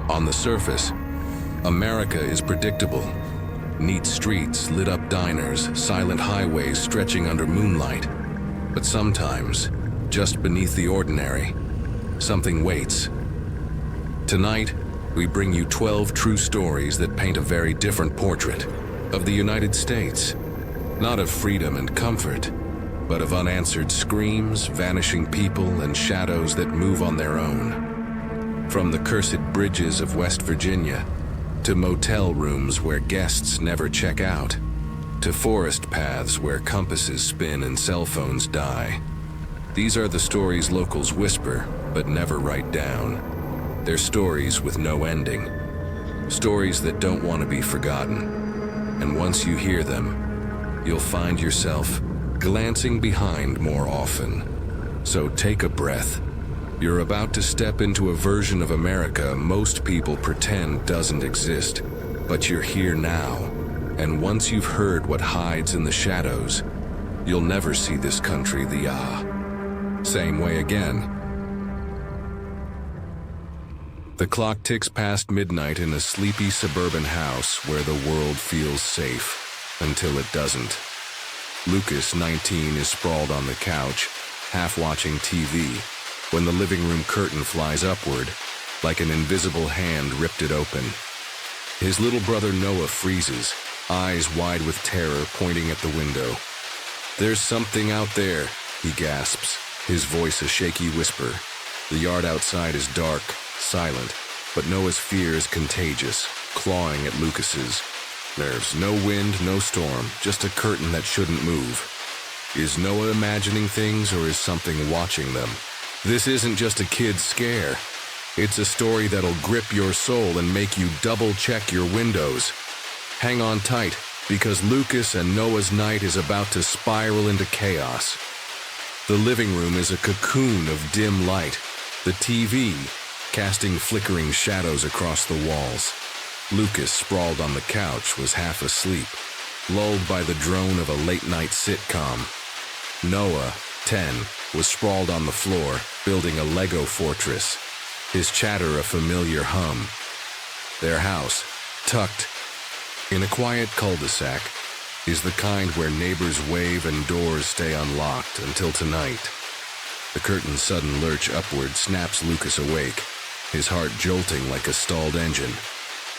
On the surface, America is predictable. Neat streets, lit-up diners, silent highways stretching under moonlight. But sometimes, just beneath the ordinary, something waits. Tonight, we bring you 12 true stories that paint a very different portrait of the United States. Not of freedom and comfort, but of unanswered screams, vanishing people, and shadows that move on their own. From the cursed bridges of West Virginia, to motel rooms where guests never check out, to forest paths where compasses spin and cell phones die. These are the stories locals whisper, but never write down. They're stories with no ending. Stories that don't want to be forgotten. And once you hear them, you'll find yourself glancing behind more often. So take a breath. You're about to step into a version of America most people pretend doesn't exist. But you're here now. And once you've heard what hides in the shadows, you'll never see this country the same way again. The clock ticks past midnight in a sleepy suburban house where the world feels safe, until it doesn't. Lucas, 19, is sprawled on the couch, half watching TV, when the living room curtain flies upward, like an invisible hand ripped it open. His little brother Noah freezes, eyes wide with terror pointing at the window. "There's something out there," he gasps, his voice a shaky whisper. The yard outside is dark, silent, but Noah's fear is contagious, clawing at Lucas's nerves. No wind, no storm, just a curtain that shouldn't move. Is Noah imagining things, or is something watching them? This isn't just a kid's scare. It's a story that'll grip your soul and make you double-check your windows. Hang on tight, because Lucas and Noah's night is about to spiral into chaos. The living room is a cocoon of dim light, the TV casting flickering shadows across the walls. Lucas, sprawled on the couch, was half asleep, lulled by the drone of a late-night sitcom. Noah, 10, was sprawled on the floor, building a Lego fortress, his chatter a familiar hum. Their house, tucked in a quiet cul-de-sac, is the kind where neighbors wave and doors stay unlocked until tonight. The curtain's sudden lurch upward snaps Lucas awake, his heart jolting like a stalled engine.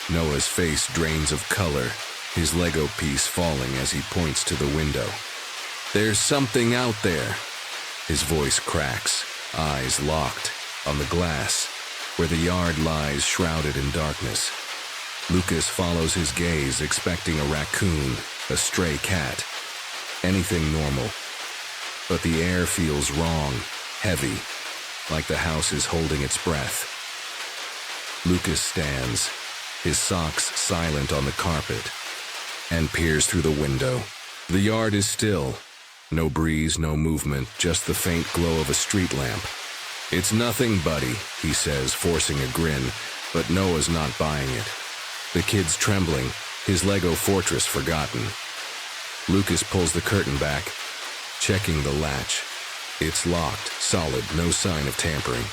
Noah's face drains of color, his Lego piece falling as he points to the window. "There's something out there." His voice cracks, eyes locked on the glass, where the yard lies shrouded in darkness. Lucas follows his gaze, expecting a raccoon, a stray cat, anything normal. But the air feels wrong, heavy, like the house is holding its breath. Lucas stands, his socks silent on the carpet, and peers through the window. The yard is still. No breeze, no movement, just the faint glow of a street lamp. "It's nothing, buddy," he says, forcing a grin, but Noah's not buying it. The kid's trembling, his Lego fortress forgotten. Lucas pulls the curtain back, checking the latch. It's locked, solid, no sign of tampering.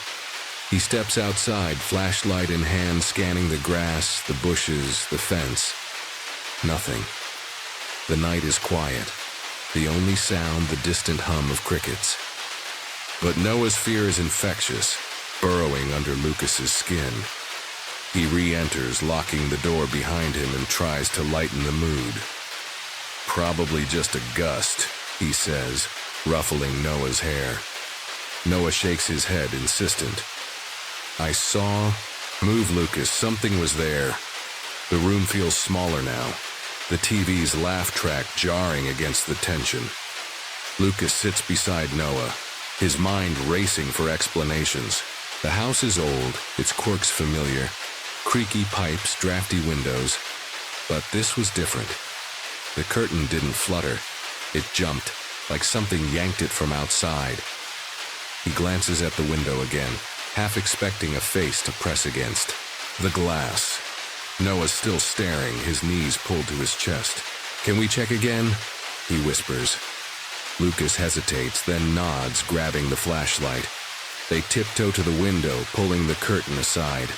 He steps outside, flashlight in hand, scanning the grass, the bushes, the fence. Nothing. The night is quiet. The only sound, the distant hum of crickets. But Noah's fear is infectious, burrowing under Lucas's skin. He re-enters, locking the door behind him, and tries to lighten the mood. "Probably just a gust," he says, ruffling Noah's hair. Noah shakes his head, insistent. "I saw..." "Move, Lucas, something was there." The room feels smaller now, the TV's laugh track jarring against the tension. Lucas sits beside Noah, his mind racing for explanations. The house is old, its quirks familiar, creaky pipes, drafty windows. But this was different. The curtain didn't flutter. It jumped, like something yanked it from outside. He glances at the window again, half expecting a face to press against. The glass. Noah's still staring, his knees pulled to his chest. "Can we check again?" he whispers. Lucas hesitates, then nods, grabbing the flashlight. They tiptoe to the window, pulling the curtain aside.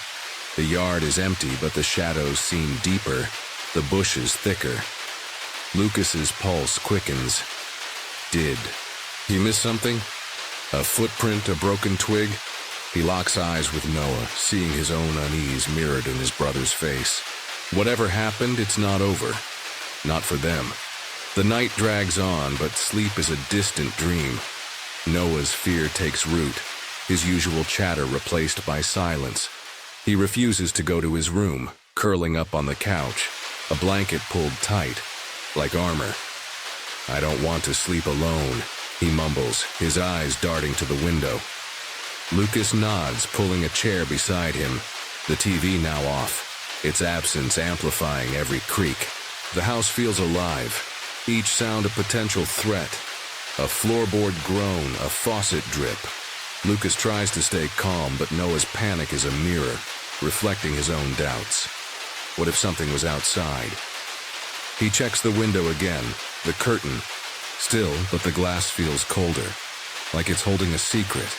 The yard is empty, but the shadows seem deeper, the bushes thicker. Lucas's pulse quickens. Did he miss something? A footprint, a broken twig? He locks eyes with Noah, seeing his own unease mirrored in his brother's face. Whatever happened, it's not over. Not for them. The night drags on, but sleep is a distant dream. Noah's fear takes root, his usual chatter replaced by silence. He refuses to go to his room, curling up on the couch, a blanket pulled tight, like armor. I don't want to sleep alone, he mumbles, his eyes darting to the window. Lucas nods, pulling a chair beside him, the TV now off, its absence amplifying every creak. The house feels alive, each sound a potential threat. A floorboard groan, a faucet drip. Lucas tries to stay calm, but Noah's panic is a mirror, reflecting his own doubts. What if something was outside? He checks the window again, the curtain. Still, but the glass feels colder, like it's holding a secret.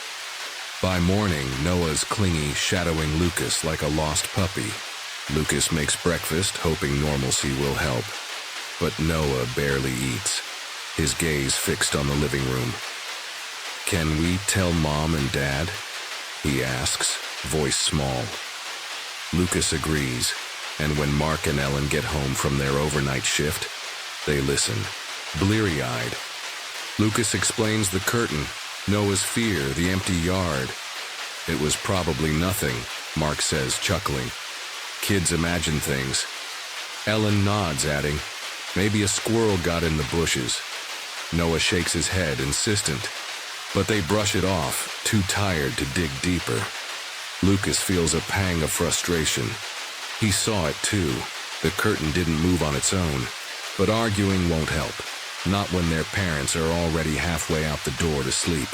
By morning, Noah's clingy, shadowing Lucas like a lost puppy. Lucas makes breakfast, hoping normalcy will help. But Noah barely eats, his gaze fixed on the living room. Can we tell Mom and Dad? He asks, voice small. Lucas agrees, and when Mark and Ellen get home from their overnight shift, they listen, bleary-eyed. Lucas explains the curtain, Noah's fear, the empty yard. It was probably nothing, Mark says, chuckling. Kids imagine things. Ellen nods, adding, maybe a squirrel got in the bushes. Noah shakes his head, insistent, but they brush it off, too tired to dig deeper. Lucas feels a pang of frustration. He saw it too. The curtain didn't move on its own, but arguing won't help, not when their parents are already halfway out the door to sleep.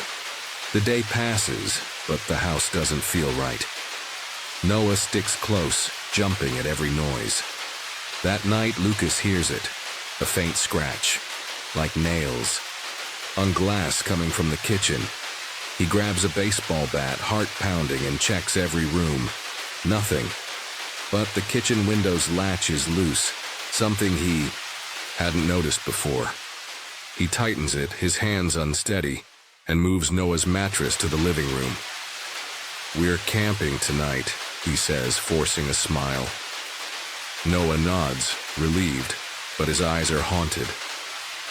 The day passes, but the house doesn't feel right. Noah sticks close, jumping at every noise. That night, Lucas hears it, a faint scratch, like nails, on glass coming from the kitchen. He grabs a baseball bat, heart pounding, and checks every room. Nothing. But the kitchen window's latch is loose, something he hadn't noticed before. He tightens it, his hands unsteady, and moves Noah's mattress to the living room. We're camping tonight, he says, forcing a smile. Noah nods, relieved, but his eyes are haunted.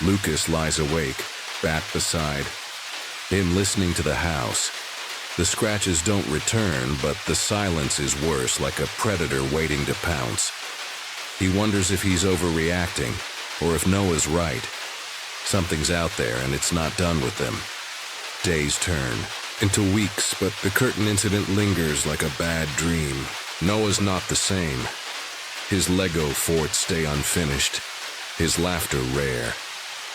Lucas lies awake, bat beside him, listening to the house. The scratches don't return, but the silence is worse, like a predator waiting to pounce. He wonders if he's overreacting, or if Noah's right. Something's out there, and it's not done with them. Days turn into weeks, but the curtain incident lingers like a bad dream. Noah's not the same. His Lego forts stay unfinished, his laughter rare.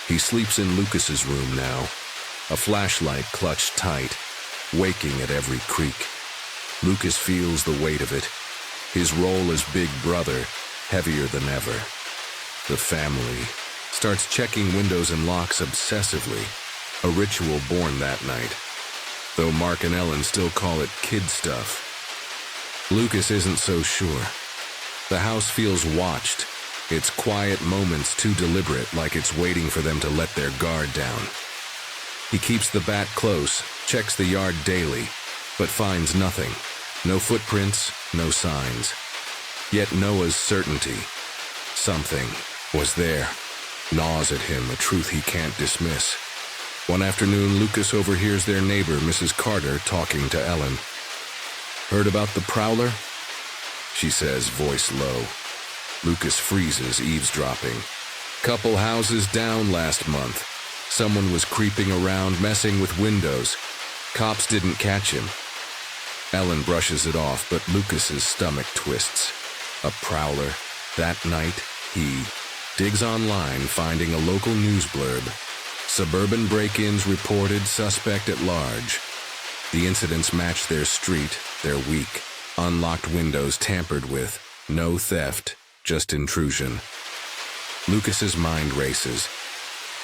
He sleeps in Lucas's room now, a flashlight clutched tight, waking at every creak. Lucas feels the weight of it. His role as big brother, heavier than ever. The family starts checking windows and locks obsessively, a ritual born that night, though Mark and Ellen still call it kid stuff. Lucas isn't so sure. The house feels watched, its quiet moments too deliberate, like it's waiting for them to let their guard down. He keeps the bat close, checks the yard daily, but finds nothing. No footprints, no signs. Yet Noah's certainty, something, was there, gnaws at him, a truth he can't dismiss. One afternoon, Lucas overhears their neighbor, Mrs. Carter, talking to Ellen. Heard about the prowler? She says, voice low. Lucas freezes, eavesdropping. Couple houses down last month. Someone was creeping around, messing with windows. Cops didn't catch him. Ellen brushes it off, but Lucas's stomach twists. A prowler. That night, he digs online, finding a local news blurb. Suburban break-ins reported, suspect at large. The incidents match their street, their week. Unlocked windows tampered with. No theft, just intrusion. Lucas's mind races.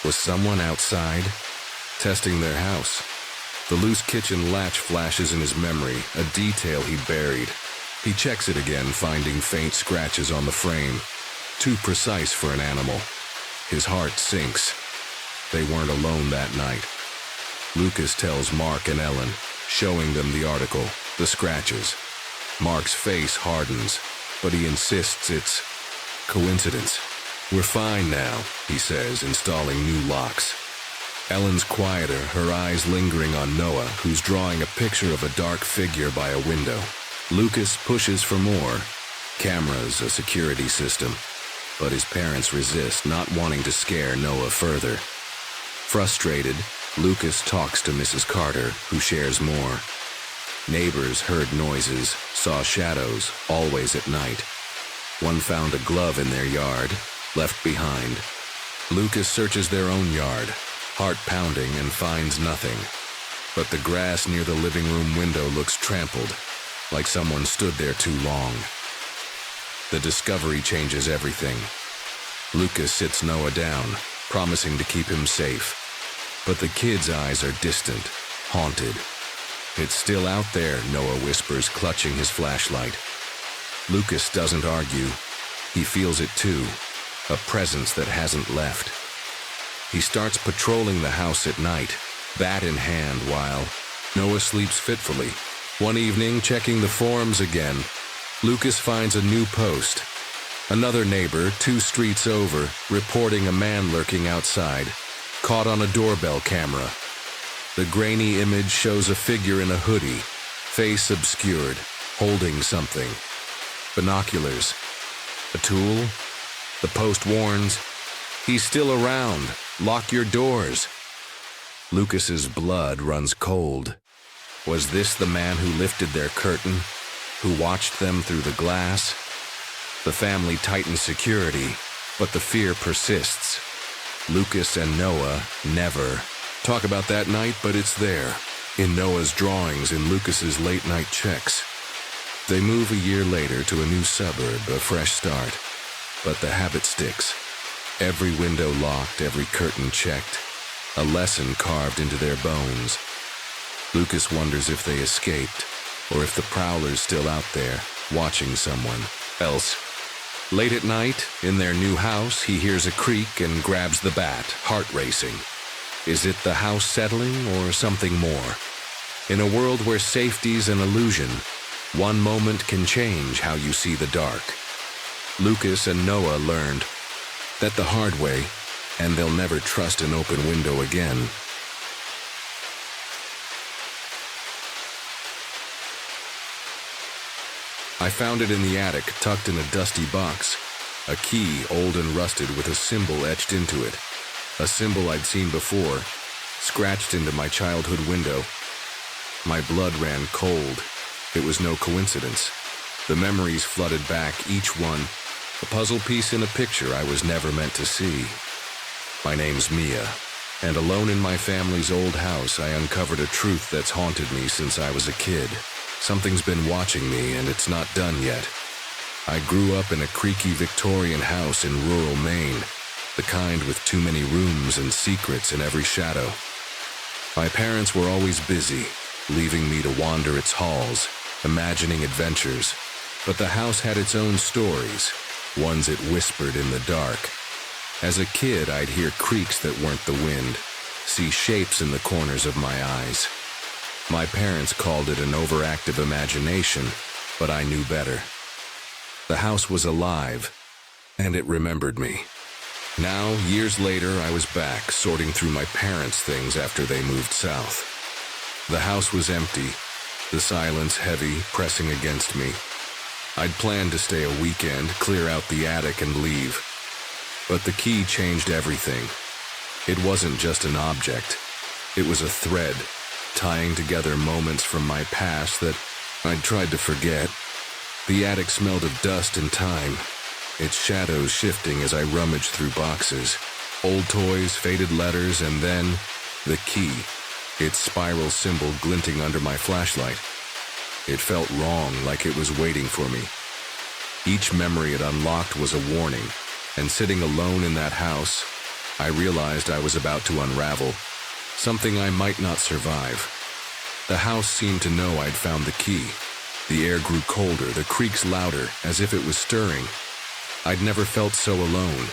Was someone outside, testing their house? The loose kitchen latch flashes in his memory, a detail he buried. He checks it again, finding faint scratches on the frame, too precise for an animal. His heart sinks. They weren't alone that night. Lucas tells Mark and Ellen, showing them the article, the scratches. Mark's face hardens, but he insists it's coincidence. "We're fine now," he says, installing new locks. Ellen's quieter, her eyes lingering on Noah, who's drawing a picture of a dark figure by a window. Lucas pushes for more. Cameras, a security system. But his parents resist, not wanting to scare Noah further. Frustrated, Lucas talks to Mrs. Carter, who shares more. Neighbors heard noises, saw shadows, always at night. One found a glove in their yard, left behind. Lucas searches their own yard, heart pounding, and finds nothing. But the grass near the living room window looks trampled, like someone stood there too long. The discovery changes everything. Lucas sits Noah down, promising to keep him safe. But the kid's eyes are distant, haunted. "It's still out there," Noah whispers, clutching his flashlight. Lucas doesn't argue. He feels it too, a presence that hasn't left. He starts patrolling the house at night, bat in hand, while Noah sleeps fitfully. One evening, checking the forums again, Lucas finds a new post. Another neighbor, 2 streets over, reporting a man lurking outside, caught on a doorbell camera. The grainy image shows a figure in a hoodie, face obscured, holding something. Binoculars. A tool? The post warns, "He's still around. Lock your doors." Lucas's blood runs cold. Was this the man who lifted their curtain, who watched them through the glass? The family tightens security, but the fear persists. Lucas and Noah never talk about that night, but it's there, in Noah's drawings, in Lucas's late-night checks. They move a year later to a new suburb, a fresh start. But the habit sticks. Every window locked, every curtain checked. A lesson carved into their bones. Lucas wonders if they escaped, or if the prowler's still out there, watching someone else. Late at night, in their new house, he hears a creak and grabs the bat, heart racing. Is it the house settling or something more? In a world where safety's an illusion, one moment can change how you see the dark. Lucas and Noah learned that the hard way, and they'll never trust an open window again. I found it in the attic, tucked in a dusty box. A key, old and rusted, with a symbol etched into it. A symbol I'd seen before, scratched into my childhood window. My blood ran cold. It was no coincidence. The memories flooded back, each one a puzzle piece in a picture I was never meant to see. My name's Mia, and alone in my family's old house, I uncovered a truth that's haunted me since I was a kid. Something's been watching me, and it's not done yet. I grew up in a creaky Victorian house in rural Maine, the kind with too many rooms and secrets in every shadow. My parents were always busy, leaving me to wander its halls, imagining adventures. But the house had its own stories, ones it whispered in the dark. As a kid, I'd hear creaks that weren't the wind, see shapes in the corners of my eyes. My parents called it an overactive imagination, but I knew better. The house was alive, and it remembered me. Now, years later, I was back, sorting through my parents' things after they moved south. The house was empty, the silence heavy, pressing against me. I'd planned to stay a weekend, clear out the attic, and leave. But the key changed everything. It wasn't just an object. It was a thread, tying together moments from my past that I'd tried to forget. The attic smelled of dust and time, its shadows shifting as I rummaged through boxes. Old toys, faded letters, and then the key, its spiral symbol glinting under my flashlight. It felt wrong, like it was waiting for me. Each memory it unlocked was a warning, and sitting alone in that house, I realized I was about to unravel, something I might not survive. The house seemed to know I'd found the key, The air grew colder, the creaks louder, as if it was stirring. I'd never felt so alone,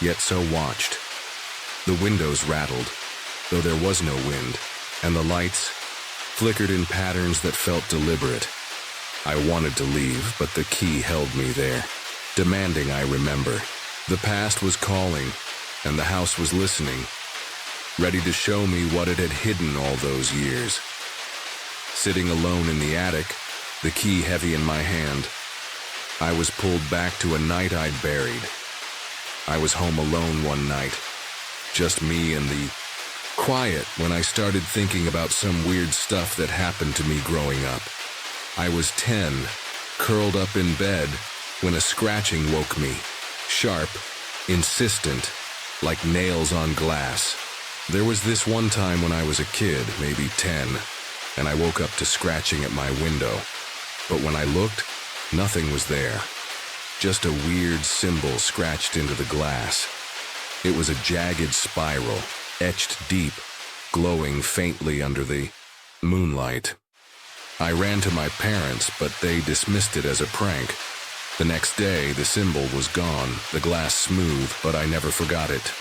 yet so watched. The windows rattled, though there was no wind, and the lights flickered in patterns that felt deliberate. I wanted to leave, but the key held me there, demanding I remember. The past was calling, and the house was listening, ready to show me what it had hidden all those years. Sitting alone in the attic, the key heavy in my hand, I was pulled back to a night I'd buried. I was home alone one night, just me and the quiet, when I started thinking about some weird stuff that happened to me growing up. I was 10, curled up in bed, when a scratching woke me, sharp, insistent, like nails on glass. There was this one time when I was a kid, maybe 10, and I woke up to scratching at my window. But when I looked, nothing was there. Just a weird symbol scratched into the glass. It was a jagged spiral, etched deep, glowing faintly under the moonlight. I ran to my parents, but they dismissed it as a prank. The next day, the symbol was gone, the glass smooth, but I never forgot it.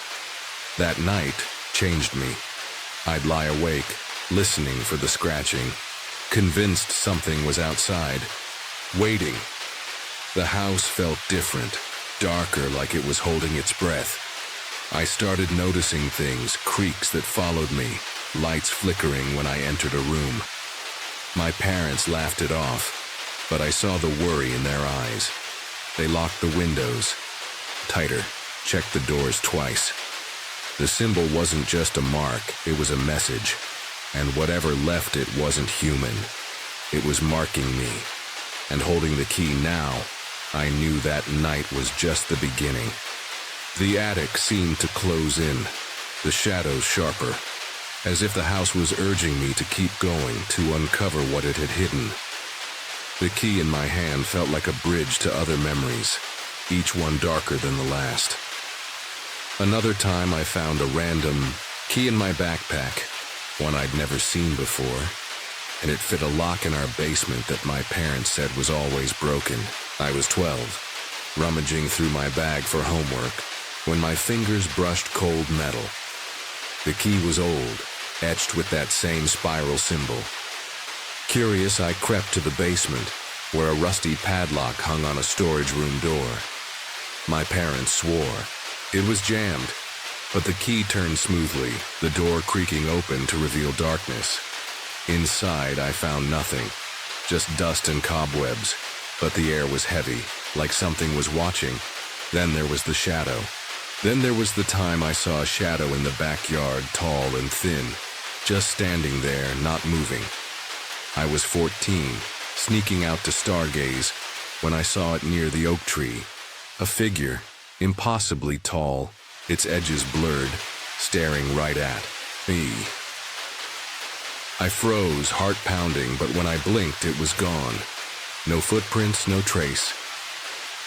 That night changed me. I'd lie awake, listening for the scratching, convinced something was outside, waiting. The house felt different, darker, like it was holding its breath. I started noticing things, creaks that followed me, lights flickering when I entered a room. My parents laughed it off, but I saw the worry in their eyes. They locked the windows tighter, checked the doors twice. The symbol wasn't just a mark, it was a message, and whatever left it wasn't human. It was marking me, and holding the key now, I knew that night was just the beginning. The attic seemed to close in, the shadows sharper, as if the house was urging me to keep going, to uncover what it had hidden. The key in my hand felt like a bridge to other memories, each one darker than the last. Another time I found a random key in my backpack, one I'd never seen before, and it fit a lock in our basement that my parents said was always broken. I was 12, rummaging through my bag for homework, when my fingers brushed cold metal. The key was old, etched with that same spiral symbol. Curious, I crept to the basement, where a rusty padlock hung on a storage room door. My parents swore. It was jammed, but the key turned smoothly, the door creaking open to reveal darkness. Inside, I found nothing, just dust and cobwebs, but the air was heavy, like something was watching. Then there was the shadow. Then there was the time I saw a shadow in the backyard, tall and thin, just standing there, not moving. I was 14, sneaking out to stargaze, when I saw it near the oak tree. A figure, impossibly tall, its edges blurred, staring right at me. I froze, heart pounding, but when I blinked, it was gone. No footprints, no trace.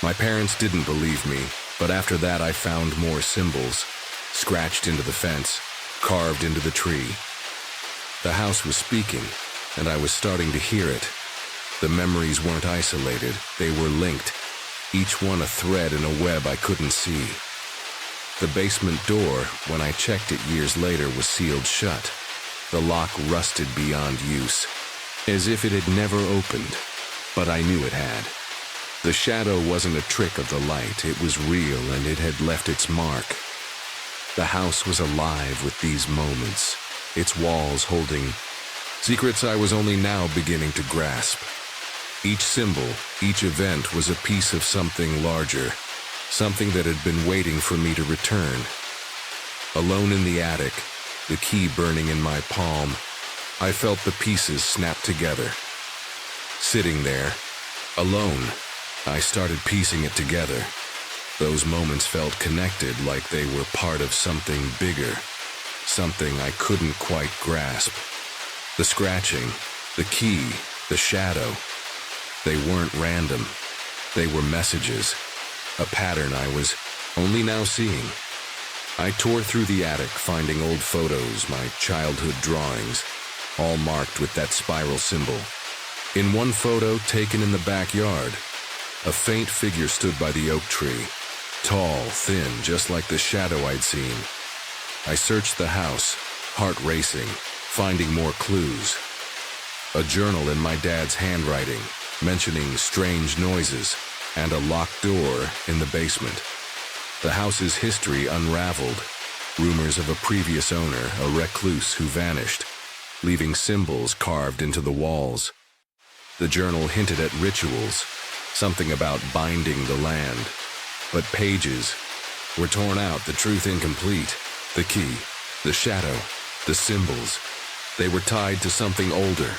My parents didn't believe me, but after that I found more symbols, scratched into the fence, carved into the tree. The house was speaking, and I was starting to hear it. The memories weren't isolated, they were linked, each one a thread in a web I couldn't see. The basement door, when I checked it years later, was sealed shut. The lock rusted beyond use, as if it had never opened, but I knew it had. The shadow wasn't a trick of the light, it was real and it had left its mark. The house was alive with these moments, its walls holding secrets I was only now beginning to grasp. Each symbol, each event was a piece of something larger, something that had been waiting for me to return. Alone in the attic, the key burning in my palm, I felt the pieces snap together. Sitting there, alone, I started piecing it together. Those moments felt connected, like they were part of something bigger, something I couldn't quite grasp. The scratching, the key, the shadow, they weren't random. They were messages, a pattern I was only now seeing. I tore through the attic, finding old photos, my childhood drawings, all marked with that spiral symbol. In one photo taken in the backyard, a faint figure stood by the oak tree, tall, thin, just like the shadow I'd seen. I searched the house, heart racing, finding more clues. A journal in my dad's handwriting, mentioning strange noises, and a locked door in the basement. The house's history unraveled. Rumors of a previous owner, a recluse who vanished, leaving symbols carved into the walls. The journal hinted at rituals, something about binding the land. But pages were torn out, the truth incomplete. The key, the shadow, the symbols. They were tied to something older,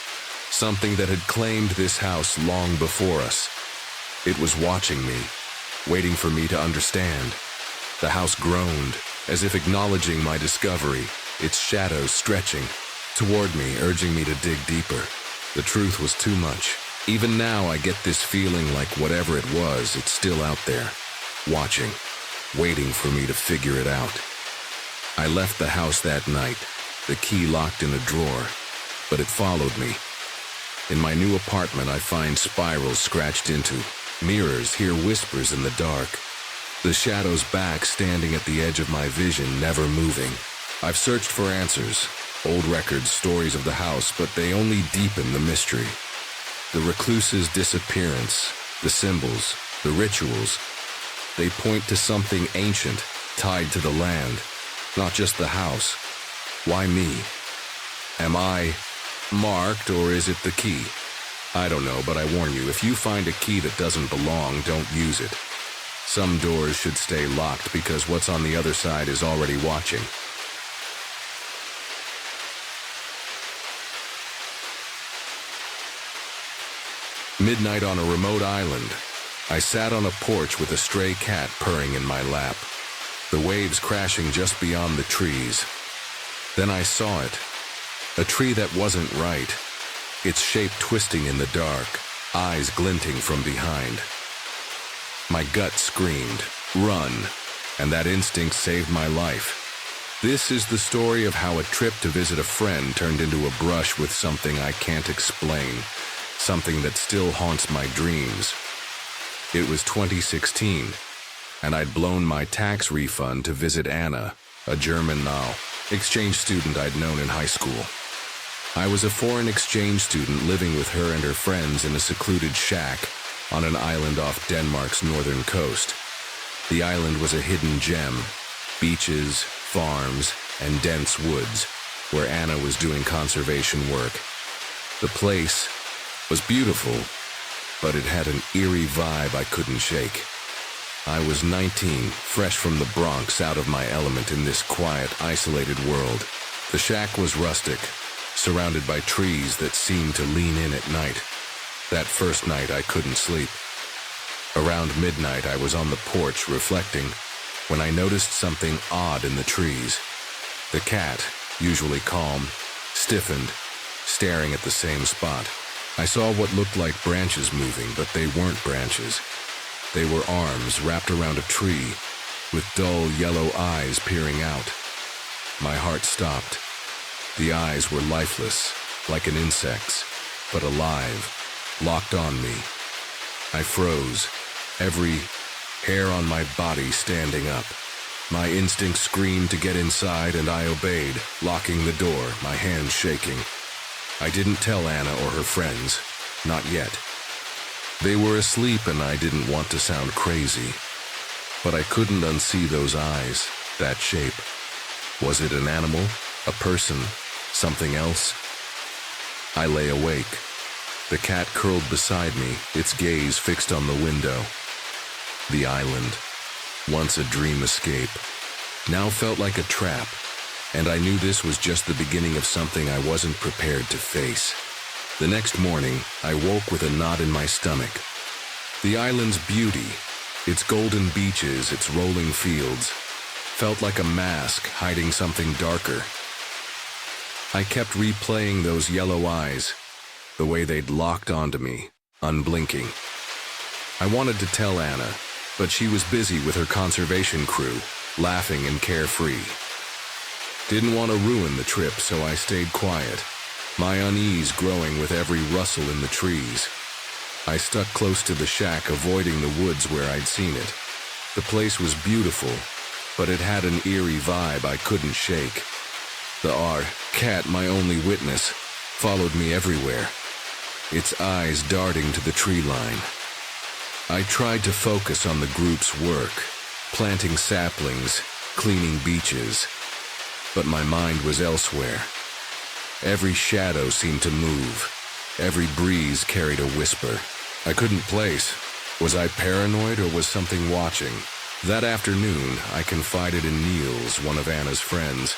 something that had claimed this house long before us. It was watching me, waiting for me to understand. The house groaned, as if acknowledging my discovery, its shadows stretching toward me, urging me to dig deeper. The truth was too much. Even now I get this feeling like whatever it was, it's still out there, watching, waiting for me to figure it out. I left the house that night, the key locked in a drawer, but it followed me. In my new apartment, I find spirals scratched into, mirrors, hear whispers in the dark. The shadow's back standing at the edge of my vision, never moving. I've searched for answers, old records, stories of the house, but they only deepen the mystery. The recluse's disappearance, the symbols, the rituals, they point to something ancient, tied to the land, not just the house. Why me? Am I marked, or is it the key? I don't know, but I warn you, if you find a key that doesn't belong, don't use it. Some doors should stay locked because what's on the other side is already watching. Midnight on a remote island. I sat on a porch with a stray cat purring in my lap, the waves crashing just beyond the trees. Then I saw it, a tree that wasn't right, its shape twisting in the dark, eyes glinting from behind. My gut screamed, "Run," and that instinct saved my life. This is the story of how a trip to visit a friend turned into a brush with something I can't explain, something that still haunts my dreams. It was 2016, and I'd blown my tax refund to visit Anna, a German exchange student I'd known in high school. I was a foreign exchange student living with her and her friends in a secluded shack on an island off Denmark's northern coast. The island was a hidden gem, beaches, farms, and dense woods, where Anna was doing conservation work. The place was beautiful, but it had an eerie vibe I couldn't shake. I was 19, fresh from the Bronx, out of my element in this quiet, isolated world. The shack was rustic, surrounded by trees that seemed to lean in at night. That first night I couldn't sleep. Around midnight I was on the porch reflecting when I noticed something odd in the trees. The cat, usually calm, stiffened, staring at the same spot. I saw what looked like branches moving, but they weren't branches. They were arms wrapped around a tree, with dull yellow eyes peering out. My heart stopped. The eyes were lifeless, like an insect's, but alive, locked on me. I froze, every hair on my body standing up. My instinct screamed to get inside, and I obeyed, locking the door, my hands shaking. I didn't tell Anna or her friends, not yet. They were asleep and I didn't want to sound crazy. But I couldn't unsee those eyes, that shape. Was it an animal, a person, something else? I lay awake. The cat curled beside me, its gaze fixed on the window. The island, once a dream escape, now felt like a trap, and I knew this was just the beginning of something I wasn't prepared to face. The next morning, I woke with a knot in my stomach. The island's beauty, its golden beaches, its rolling fields, felt like a mask hiding something darker. I kept replaying those yellow eyes, the way they'd locked onto me, unblinking. I wanted to tell Anna, but she was busy with her conservation crew, laughing and carefree. Didn't want to ruin the trip, so I stayed quiet. my unease growing with every rustle in the trees. I stuck close to the shack, avoiding the woods where I'd seen it. The place was beautiful, but it had an eerie vibe I couldn't shake. The cat, my only witness, followed me everywhere, its eyes darting to the tree line. I tried to focus on the group's work, planting saplings, cleaning beaches, but my mind was elsewhere. Every shadow seemed to move. Every breeze carried a whisper. I couldn't place. Was I paranoid or was something watching? That afternoon, I confided in Niels, one of Anna's friends,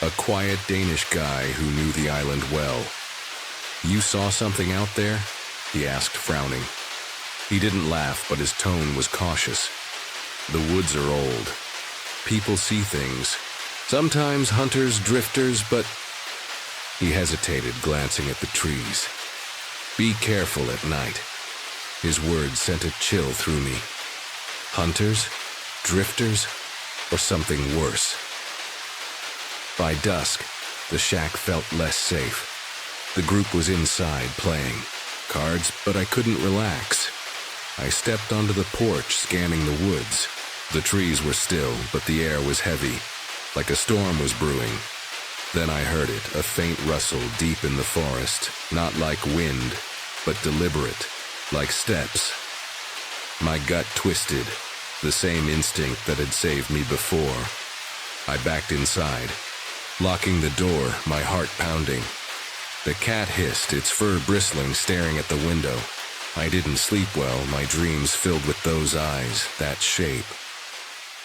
a quiet Danish guy who knew the island well. "You saw something out there?" he asked, frowning. He didn't laugh, but his tone was cautious. "The woods are old. People see things. Sometimes hunters, drifters, but..." He hesitated, glancing at the trees. "Be careful at night." His words sent a chill through me. Hunters? Drifters? Or something worse? By dusk, the shack felt less safe. The group was inside playing cards, but I couldn't relax. I stepped onto the porch, scanning the woods. The trees were still, but the air was heavy, like a storm was brewing. Then I heard it, a faint rustle deep in the forest, not like wind, but deliberate, like steps. My gut twisted, the same instinct that had saved me before. I backed inside, locking the door, my heart pounding. The cat hissed, its fur bristling, staring at the window. I didn't sleep well, my dreams filled with those eyes, that shape.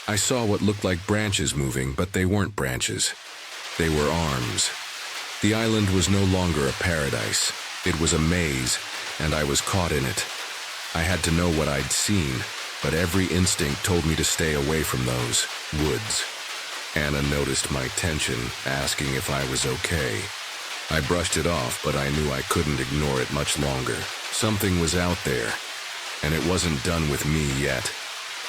I saw what looked like branches moving, but they weren't branches. They were arms. The island was no longer a paradise. It was a maze, and I was caught in it. I had to know what I'd seen, but every instinct told me to stay away from those woods. Anna noticed my tension, asking if I was okay. I brushed it off, but I knew I couldn't ignore it much longer. Something was out there, and it wasn't done with me yet.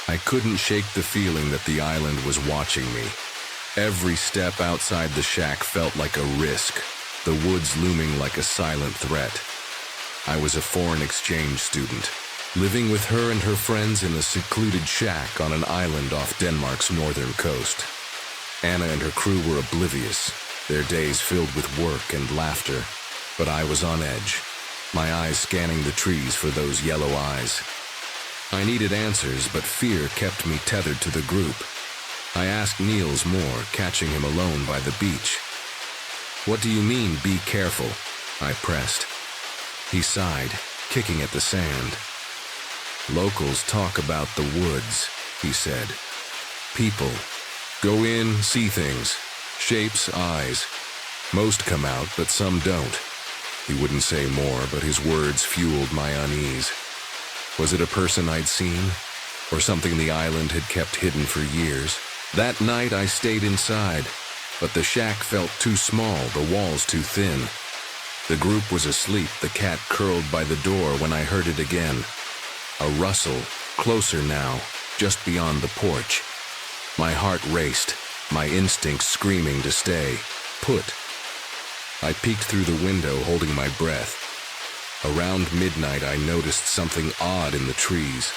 I couldn't shake the feeling that the island was watching me. Every step outside the shack felt like a risk, the woods looming like a silent threat. I was a foreign exchange student, living with her and her friends in a secluded shack on an island off Denmark's northern coast. Anna and her crew were oblivious, their days filled with work and laughter, but I was on edge, my eyes scanning the trees for those yellow eyes. I needed answers, but fear kept me tethered to the group. I asked Niels more, catching him alone by the beach. "What do you mean, be careful?" I pressed. He sighed, kicking at the sand. "Locals talk about the woods," he said. "People go in, see things, shapes, eyes. Most come out, but some don't." He wouldn't say more, but his words fueled my unease. Was it a person I'd seen, or something the island had kept hidden for years? That night I stayed inside, but the shack felt too small, the walls too thin. The group was asleep, the cat curled by the door when I heard it again. A rustle, closer now, just beyond the porch. My heart raced, my instincts screaming to stay put. I peeked through the window, holding my breath. Around midnight, I noticed something odd in the trees.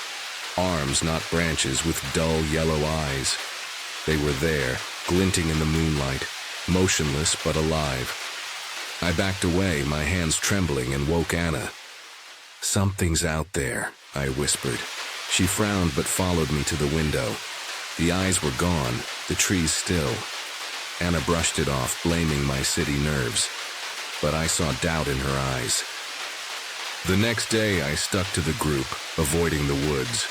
Arms, not branches, with dull yellow eyes. They were there, glinting in the moonlight, motionless but alive. I backed away, my hands trembling, and woke Anna. "Something's out there," I whispered. She frowned but followed me to the window. The eyes were gone, the trees still. Anna brushed it off, blaming my city nerves. But I saw doubt in her eyes. The next day I stuck to the group, avoiding the woods.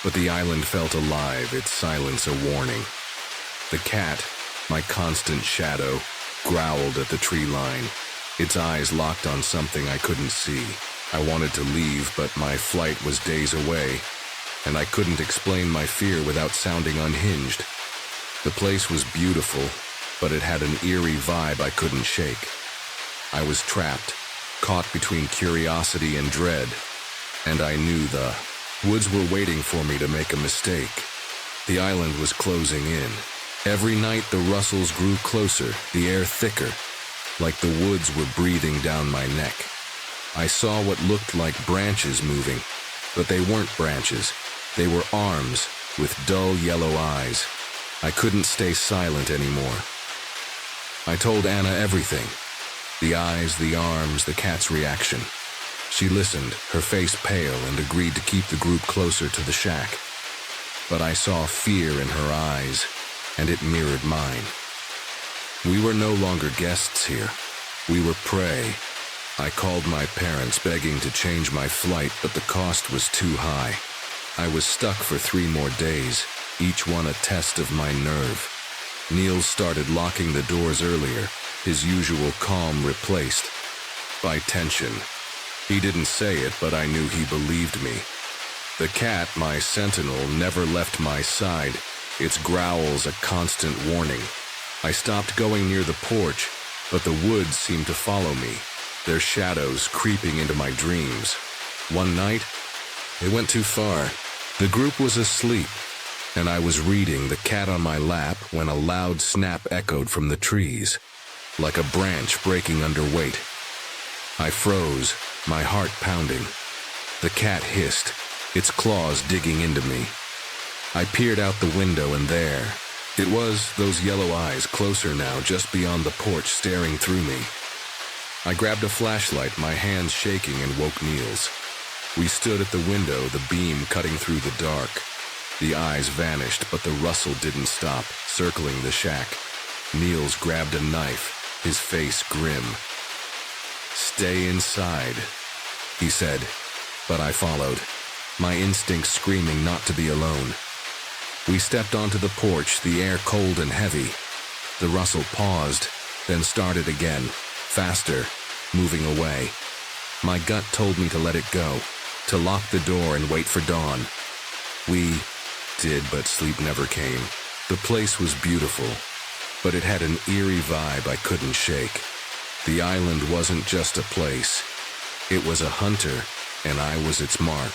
But the island felt alive, its silence a warning. The cat, my constant shadow, growled at the tree line, its eyes locked on something I couldn't see. I wanted to leave, but my flight was days away, and I couldn't explain my fear without sounding unhinged. The place was beautiful, but it had an eerie vibe I couldn't shake. I was trapped, caught between curiosity and dread, and I knew the woods were waiting for me to make a mistake. The island was closing in. Every night the rustles grew closer, the air thicker. like the woods were breathing down my neck. I saw what looked like branches moving, but they weren't branches. They were arms with dull yellow eyes. I couldn't stay silent anymore. I told Anna everything. The eyes, the arms, the cat's reaction. She listened, her face pale, and agreed to keep the group closer to the shack. But I saw fear in her eyes, and it mirrored mine. We were no longer guests here. We were prey. I called my parents begging to change my flight, but the cost was too high. I was stuck for 3 more days, each one a test of my nerve. Niels started locking the doors earlier, his usual calm replaced by tension. He didn't say it, but I knew he believed me. The cat, my sentinel, never left my side, its growls a constant warning. I stopped going near the porch, but the woods seemed to follow me, their shadows creeping into my dreams. One night, it went too far. The group was asleep, and I was reading, the cat on my lap, when a loud snap echoed from the trees, like a branch breaking under weight. I froze, my heart pounding. The cat hissed, its claws digging into me. I peered out the window, and there it was, those yellow eyes, closer now, just beyond the porch, staring through me. I grabbed a flashlight, my hands shaking, and woke Niels. We stood at the window, the beam cutting through the dark. The eyes vanished, but the rustle didn't stop, circling the shack. Niels grabbed a knife, his face grim. "Stay inside," he said, but I followed, my instincts screaming not to be alone. We stepped onto the porch, the air cold and heavy. The rustle paused, then started again, faster, moving away. My gut told me to let it go, to lock the door and wait for dawn. We did, but sleep never came. The place was beautiful, but it had an eerie vibe I couldn't shake. The island wasn't just a place. It was a hunter, and I was its mark.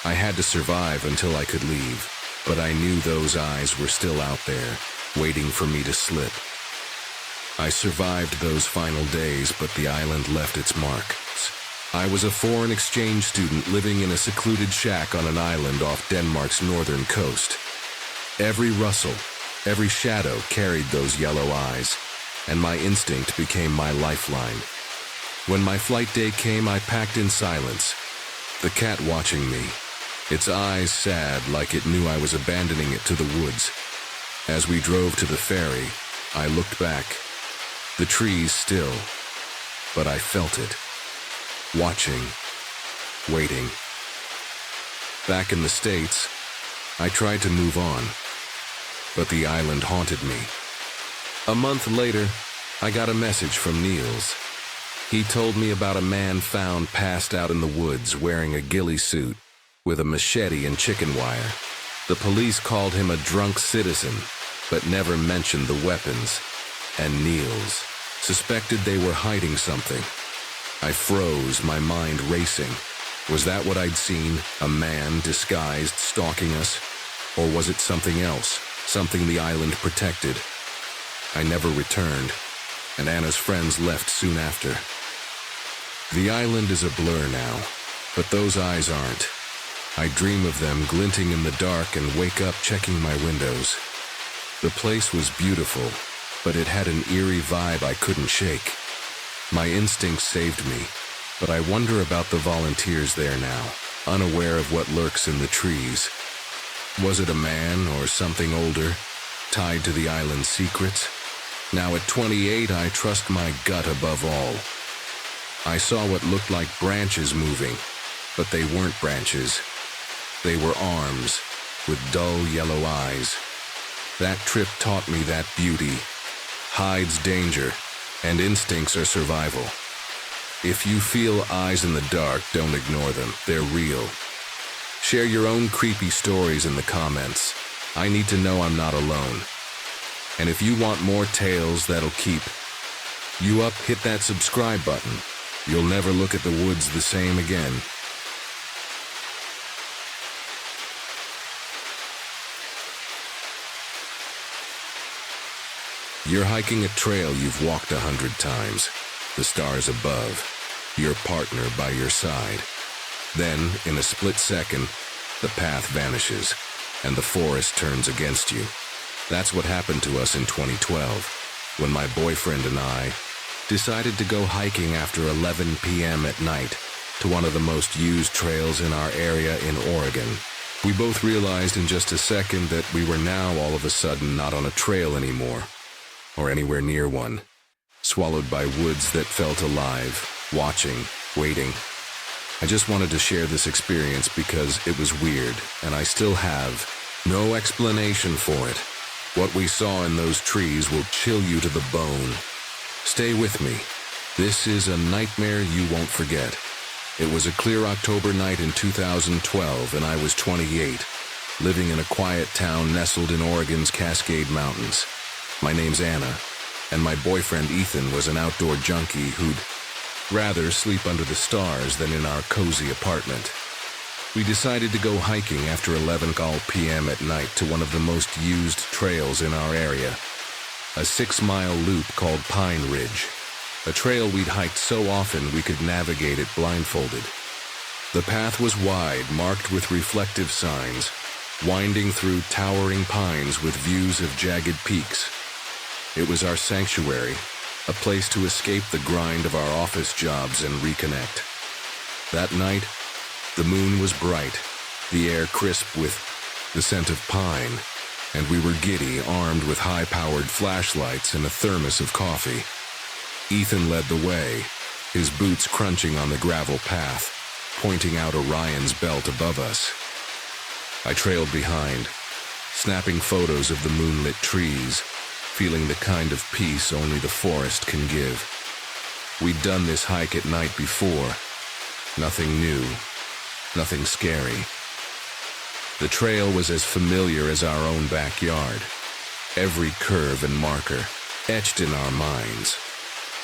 I had to survive until I could leave, but I knew those eyes were still out there, waiting for me to slip. I survived those final days, but the island left its mark. I was a foreign exchange student living in a secluded shack on an island off Denmark's northern coast. Every rustle, every shadow carried those yellow eyes, and my instinct became my lifeline. When my flight day came, I packed in silence, the cat watching me, its eyes sad like it knew I was abandoning it to the woods. As we drove to the ferry, I looked back, the trees still, but I felt it. Watching, waiting. Back in the States, I tried to move on, but the island haunted me. A month later, I got a message from Niels. He told me about a man found passed out in the woods wearing a ghillie suit with a machete and chicken wire. The police called him a drunk citizen, but never mentioned the weapons, and Niels suspected they were hiding something. I froze, my mind racing. Was that what I'd seen? A man disguised stalking us? Or was it something else? Something the island protected? I never returned, and Anna's friends left soon after. The island is a blur now, but those eyes aren't. I dream of them glinting in the dark and wake up checking my windows. The place was beautiful, but it had an eerie vibe I couldn't shake. My instincts saved me, but I wonder about the volunteers there now, unaware of what lurks in the trees. Was it a man or something older, tied to the island's secrets? Now at 28, I trust my gut above all. I saw what looked like branches moving, but they weren't branches. They were arms, with dull yellow eyes. That trip taught me that beauty hides danger, and instincts are survival. If you feel eyes in the dark, don't ignore them. They're real. Share your own creepy stories in the comments. I need to know I'm not alone. And if you want more tales that'll keep you up, hit that subscribe button. You'll never look at the woods the same again. You're hiking a trail you've walked 100 times, the stars above, your partner by your side. Then, in a split second, the path vanishes, and the forest turns against you. That's what happened to us in 2012, when my boyfriend and I decided to go hiking after 11 p.m. at night to one of the most used trails in our area in Oregon. We both realized in just a second that we were now all of a sudden not on a trail anymore, or anywhere near one, swallowed by woods that felt alive, watching, waiting. I just wanted to share this experience because it was weird, and I still have no explanation for it. What we saw in those trees will chill you to the bone. Stay with me. This is a nightmare you won't forget. It was a clear October night in 2012, and I was 28, living in a quiet town nestled in Oregon's Cascade Mountains. My name's Anna, and my boyfriend Ethan was an outdoor junkie who'd rather sleep under the stars than in our cozy apartment. We decided to go hiking after 11 p.m. at night to one of the most used trails in our area, a 6-mile loop called Pine Ridge, a trail we'd hiked so often we could navigate it blindfolded. The path was wide, marked with reflective signs, winding through towering pines with views of jagged peaks. It was our sanctuary, a place to escape the grind of our office jobs and reconnect. That night, the moon was bright, the air crisp with the scent of pine, and we were giddy, armed with high-powered flashlights and a thermos of coffee. Ethan led the way, his boots crunching on the gravel path, pointing out Orion's belt above us. I trailed behind, snapping photos of the moonlit trees, feeling the kind of peace only the forest can give. We'd done this hike at night before. Nothing new, nothing scary. The trail was as familiar as our own backyard, every curve and marker etched in our minds.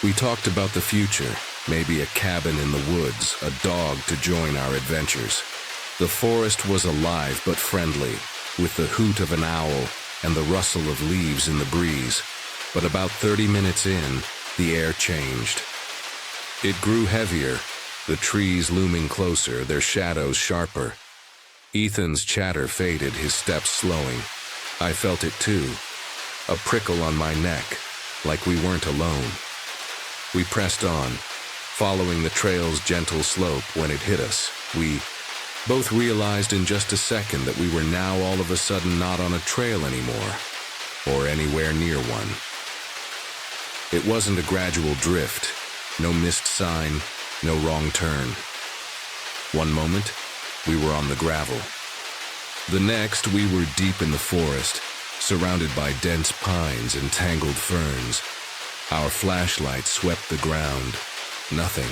We talked about the future, maybe a cabin in the woods, a dog to join our adventures. The forest was alive but friendly, with the hoot of an owl and the rustle of leaves in the breeze. But about 30 minutes in, the air changed. It grew heavier, the trees looming closer, their shadows sharper. Ethan's chatter faded, his steps slowing. I felt it too, a prickle on my neck, like we weren't alone. We pressed on, following the trail's gentle slope. When it hit us, we both realized in just a second that we were now all of a sudden not on a trail anymore, or anywhere near one. It wasn't a gradual drift, no missed sign, no wrong turn. One moment, we were on the gravel. The next, we were deep in the forest, surrounded by dense pines and tangled ferns. Our flashlights swept the ground. Nothing.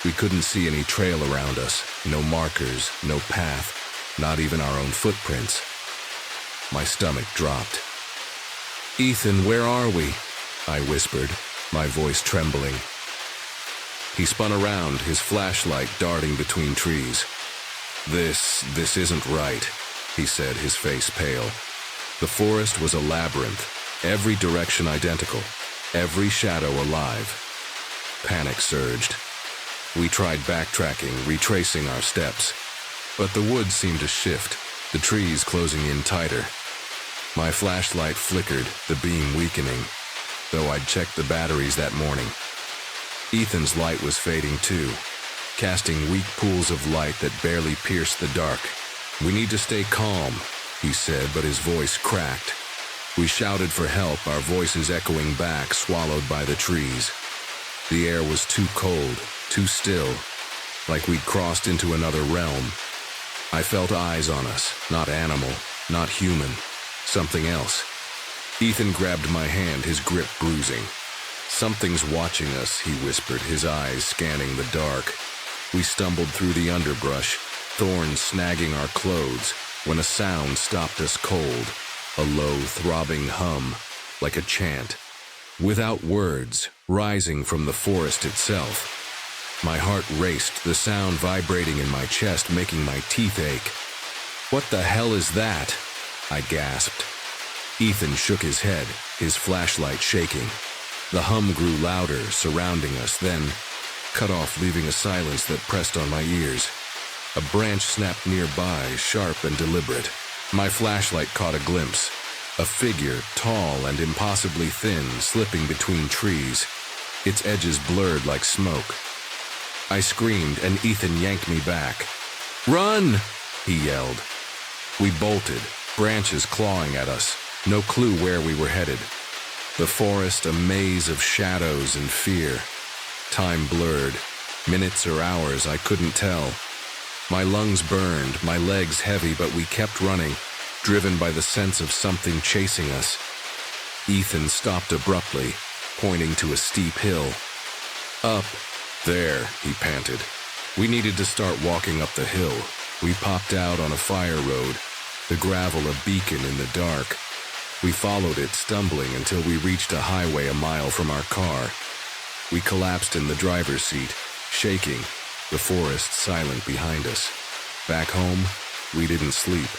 We couldn't see any trail around us, no markers, no path, not even our own footprints. My stomach dropped. "Ethan, where are we?" I whispered, my voice trembling. He spun around, his flashlight darting between trees. This isn't right," he said, his face pale. The forest was a labyrinth, every direction identical, every shadow alive. Panic surged. We tried backtracking, retracing our steps, but the woods seemed to shift, the trees closing in tighter. My flashlight flickered, the beam weakening, though I'd checked the batteries that morning. Ethan's light was fading too, casting weak pools of light that barely pierced the dark. "We need to stay calm," he said, but his voice cracked. We shouted for help, our voices echoing back, swallowed by the trees. The air was too cold, too still, like we'd crossed into another realm. I felt eyes on us, not animal, not human, something else. Ethan grabbed my hand, his grip bruising. "Something's watching us," he whispered, his eyes scanning the dark. We stumbled through the underbrush, thorns snagging our clothes, when a sound stopped us cold, a low, throbbing hum, like a chant, without words, rising from the forest itself. My heart raced, the sound vibrating in my chest, making my teeth ache. "What the hell is that?" I gasped. Ethan shook his head, his flashlight shaking. The hum grew louder, surrounding us, then cut off, leaving a silence that pressed on my ears. A branch snapped nearby, sharp and deliberate. My flashlight caught a glimpse. A figure, tall and impossibly thin, slipping between trees, its edges blurred like smoke. I screamed, and Ethan yanked me back. "Run!" he yelled. We bolted, branches clawing at us, no clue where we were headed. The forest a maze of shadows and fear. Time blurred, minutes or hours, I couldn't tell. My lungs burned, my legs heavy, but we kept running, driven by the sense of something chasing us. Ethan stopped abruptly, pointing to a steep hill. "Up there," he panted. We needed to start walking up the hill. We popped out on a fire road, the gravel a beacon in the dark. We followed it, stumbling until we reached a highway a mile from our car. We collapsed in the driver's seat, shaking, the forest silent behind us. Back home, we didn't sleep,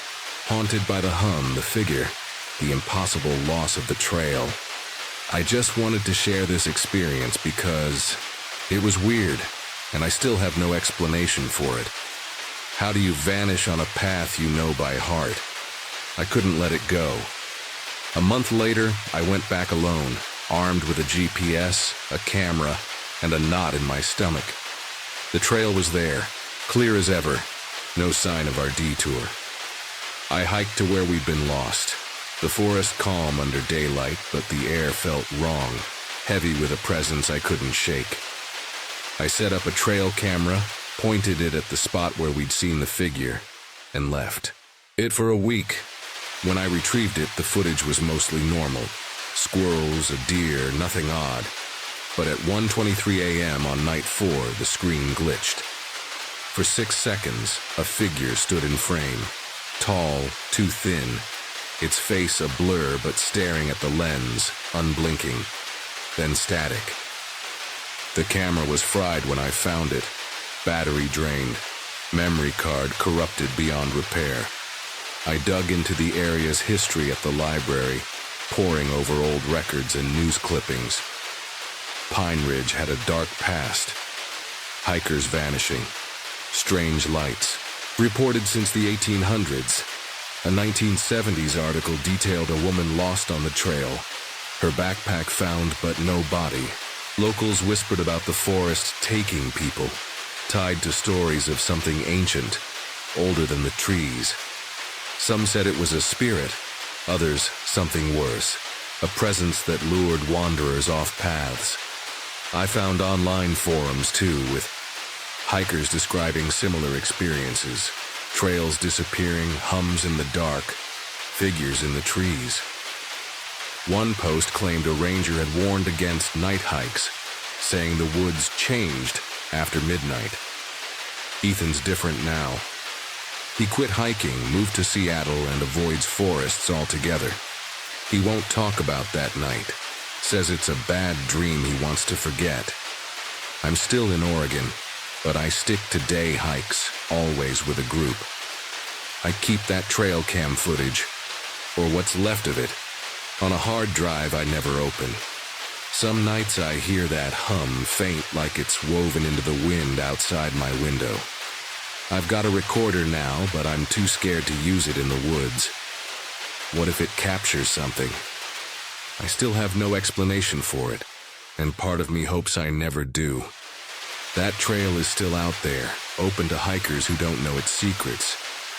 haunted by the hum, the figure, the impossible loss of the trail. I just wanted to share this experience because it was weird, and I still have no explanation for it. How do you vanish on a path you know by heart? I couldn't let it go. A month later, I went back alone, armed with a GPS, a camera, and a knot in my stomach. The trail was there, clear as ever, no sign of our detour. I hiked to where we'd been lost, the forest calm under daylight, but the air felt wrong, heavy with a presence I couldn't shake. I set up a trail camera, pointed it at the spot where we'd seen the figure, and left it for a week. When I retrieved it, the footage was mostly normal. Squirrels, a deer, nothing odd. But at 1:23 a.m. on night 4, the screen glitched. For 6 seconds, a figure stood in frame. Tall, too thin, its face a blur but staring at the lens, unblinking. Then static. The camera was fried when I found it. Battery drained. Memory card corrupted beyond repair. I dug into the area's history at the library, poring over old records and news clippings. Pine Ridge had a dark past. Hikers vanishing. Strange lights. Reported since the 1800s. A 1970s article detailed a woman lost on the trail. Her backpack found, but no body. Locals whispered about the forest taking people, tied to stories of something ancient, older than the trees. Some said it was a spirit, others something worse, a presence that lured wanderers off paths. I found online forums too, with hikers describing similar experiences, trails disappearing, hums in the dark, figures in the trees. One post claimed a ranger had warned against night hikes, saying the woods changed after midnight. Ethan's different now. He quit hiking, moved to Seattle, and avoids forests altogether. He won't talk about that night. Says it's a bad dream he wants to forget. I'm still in Oregon, but I stick to day hikes, always with a group. I keep that trail cam footage, or what's left of it, on a hard drive I never open. Some nights I hear that hum faint like it's woven into the wind outside my window. I've got a recorder now, but I'm too scared to use it in the woods. What if it captures something? I still have no explanation for it, and part of me hopes I never do. That trail is still out there, open to hikers who don't know its secrets.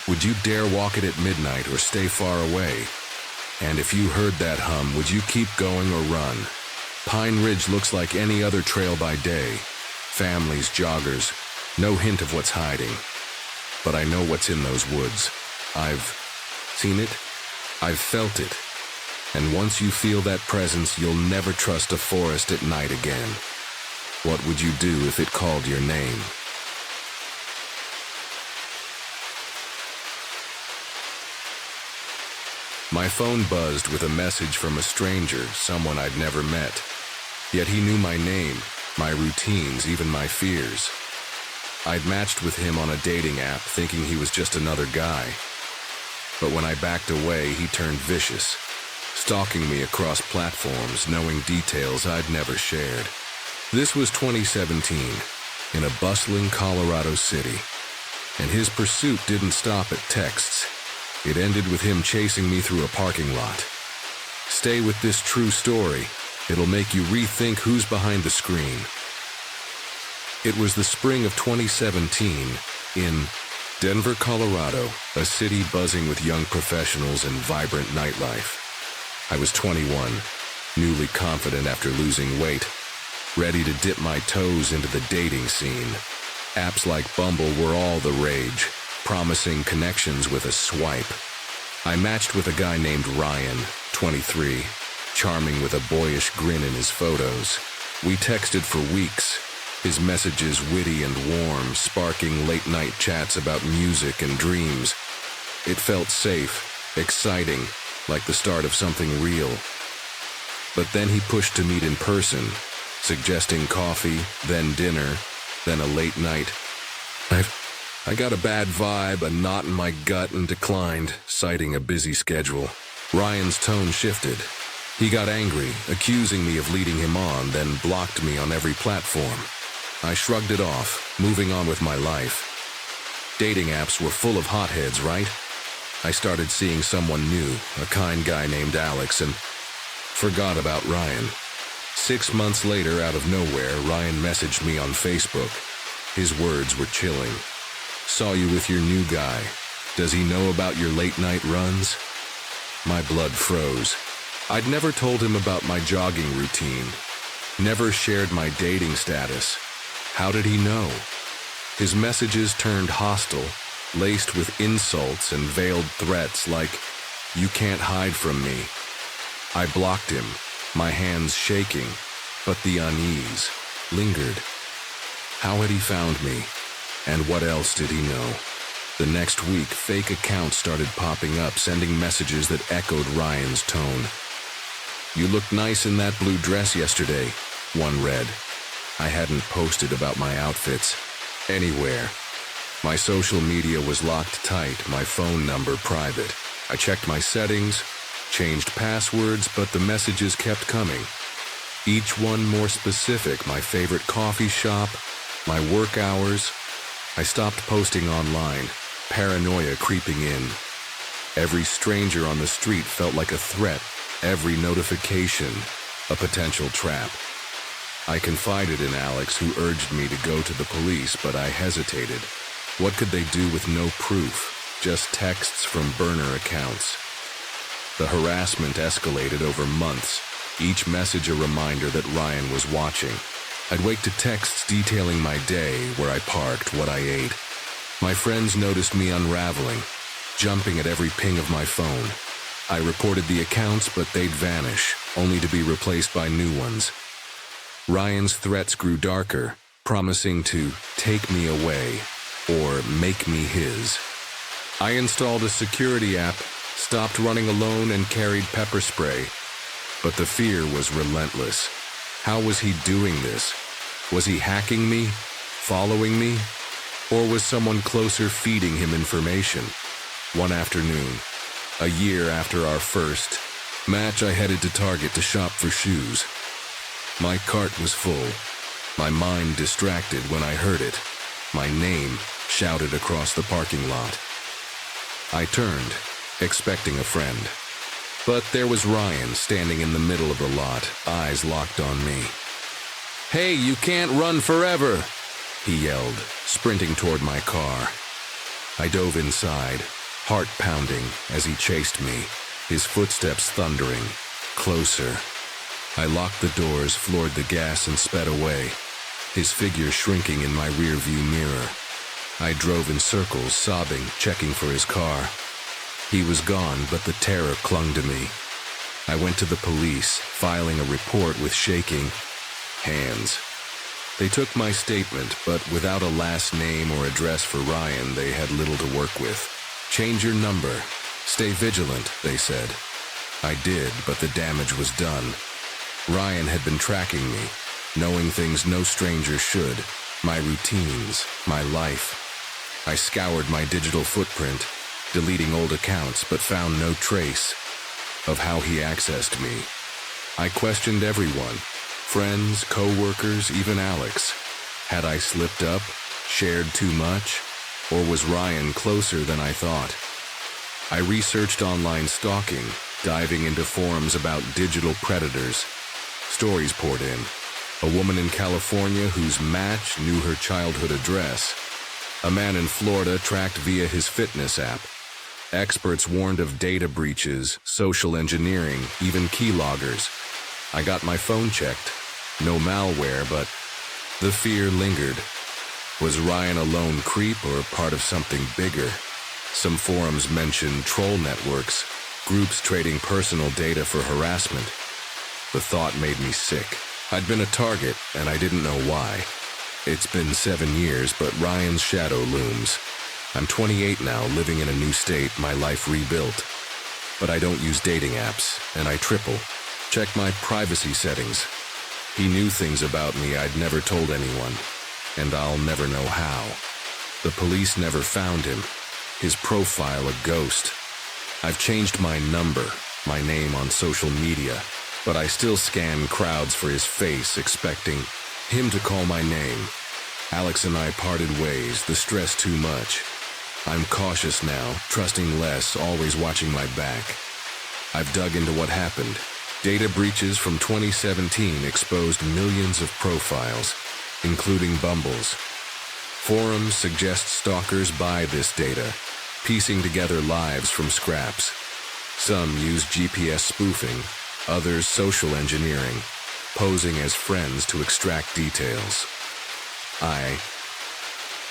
Would you dare walk it at midnight or stay far away? And if you heard that hum, would you keep going or run? Pine Ridge looks like any other trail by day. Families, joggers, no hint of what's hiding. But I know what's in those woods. I've seen it. I've felt it. And once you feel that presence, you'll never trust a forest at night again. What would you do if it called your name? My phone buzzed with a message from a stranger, someone I'd never met. Yet he knew my name, my routines, even my fears. I'd matched with him on a dating app, thinking he was just another guy. But when I backed away, he turned vicious. stalking me across platforms, knowing details I'd never shared. This was 2017, in a bustling Colorado city, and his pursuit didn't stop at texts. It ended with him chasing me through a parking lot. Stay with this true story. It'll make you rethink who's behind the screen. It was the spring of 2017 in Denver, Colorado, a city buzzing with young professionals and vibrant nightlife. I was 21, newly confident after losing weight, ready to dip my toes into the dating scene. Apps like Bumble were all the rage, promising connections with a swipe. I matched with a guy named Ryan, 23, charming with a boyish grin in his photos. We texted for weeks, his messages witty and warm, sparking late-night chats about music and dreams. It felt safe, exciting, like the start of something real. But then he pushed to meet in person, suggesting coffee, then dinner, then a late night. I got a bad vibe, a knot in my gut, and declined, citing a busy schedule. Ryan's tone shifted. He got angry, accusing me of leading him on, then blocked me on every platform. I shrugged it off, moving on with my life. Dating apps were full of hotheads, right? I started seeing someone new, a kind guy named Alex, and forgot about Ryan. 6 months later, out of nowhere, Ryan messaged me on Facebook. His words were chilling. "Saw you with your new guy. Does he know about your late-night runs?" My blood froze. I'd never told him about my jogging routine, never shared my dating status. How did he know? His messages turned hostile, laced with insults and veiled threats like, "You can't hide from me." I blocked him, my hands shaking, but the unease lingered. How had he found me? And what else did he know? The next week, fake accounts started popping up, sending messages that echoed Ryan's tone. "You looked nice in that blue dress yesterday," one read. I hadn't posted about my outfits anywhere. My social media was locked tight, my phone number private. I checked my settings, changed passwords, but the messages kept coming. Each one more specific, my favorite coffee shop, my work hours. I stopped posting online, paranoia creeping in. Every stranger on the street felt like a threat, every notification a potential trap. I confided in Alex, who urged me to go to the police, but I hesitated. What could they do with no proof? Just texts from burner accounts. The harassment escalated over months, each message a reminder that Ryan was watching. I'd wake to texts detailing my day, where I parked, what I ate. My friends noticed me unraveling, jumping at every ping of my phone. I reported the accounts, but they'd vanish, only to be replaced by new ones. Ryan's threats grew darker, promising to take me away or make me his. I installed a security app, stopped running alone, and carried pepper spray. But the fear was relentless. How was he doing this? Was he hacking me, following me? Or was someone closer feeding him information? One afternoon, a year after our first match, I headed to Target to shop for shoes. My cart was full, my mind distracted when I heard it. My name shouted across the parking lot. I turned, expecting a friend. But there was Ryan standing in the middle of the lot, eyes locked on me. "Hey, you can't run forever!" he yelled, sprinting toward my car. I dove inside, heart pounding as he chased me, his footsteps thundering, closer. I locked the doors, floored the gas, and sped away, his figure shrinking in my rearview mirror. I drove in circles, sobbing, checking for his car. He was gone, but the terror clung to me. I went to the police, filing a report with shaking hands. They took my statement, but without a last name or address for Ryan, they had little to work with. "Change your number. Stay vigilant," they said. I did, but the damage was done. Ryan had been tracking me, knowing things no stranger should, my routines, my life. I scoured my digital footprint, deleting old accounts, but found no trace. of how he accessed me. I questioned everyone, friends, co-workers, even Alex. Had I slipped up, shared too much, or was Ryan closer than I thought? I researched online stalking, diving into forums about digital predators. Stories poured in. A woman in California whose match knew her childhood address. A man in Florida tracked via his fitness app. Experts warned of data breaches, social engineering, even keyloggers. I got my phone checked. No malware, but the fear lingered. Was Ryan a lone creep or part of something bigger? Some forums mentioned troll networks, groups trading personal data for harassment. The thought made me sick. I'd been a target, and I didn't know why. It's been 7 years, but Ryan's shadow looms. I'm 28 now, living in a new state, my life rebuilt. But I don't use dating apps, and I triple. Check my privacy settings. He knew things about me I'd never told anyone, and I'll never know how. The police never found him. His profile a ghost. I've changed my number, my name on social media, but I still scan crowds for his face, expecting him to call my name. Alex and I parted ways, the stress too much. I'm cautious now, trusting less, always watching my back. I've dug into what happened. Data breaches from 2017 exposed millions of profiles, including Bumble's. Forums suggest stalkers buy this data, piecing together lives from scraps. Some use GPS spoofing, others social engineering, posing as friends to extract details. I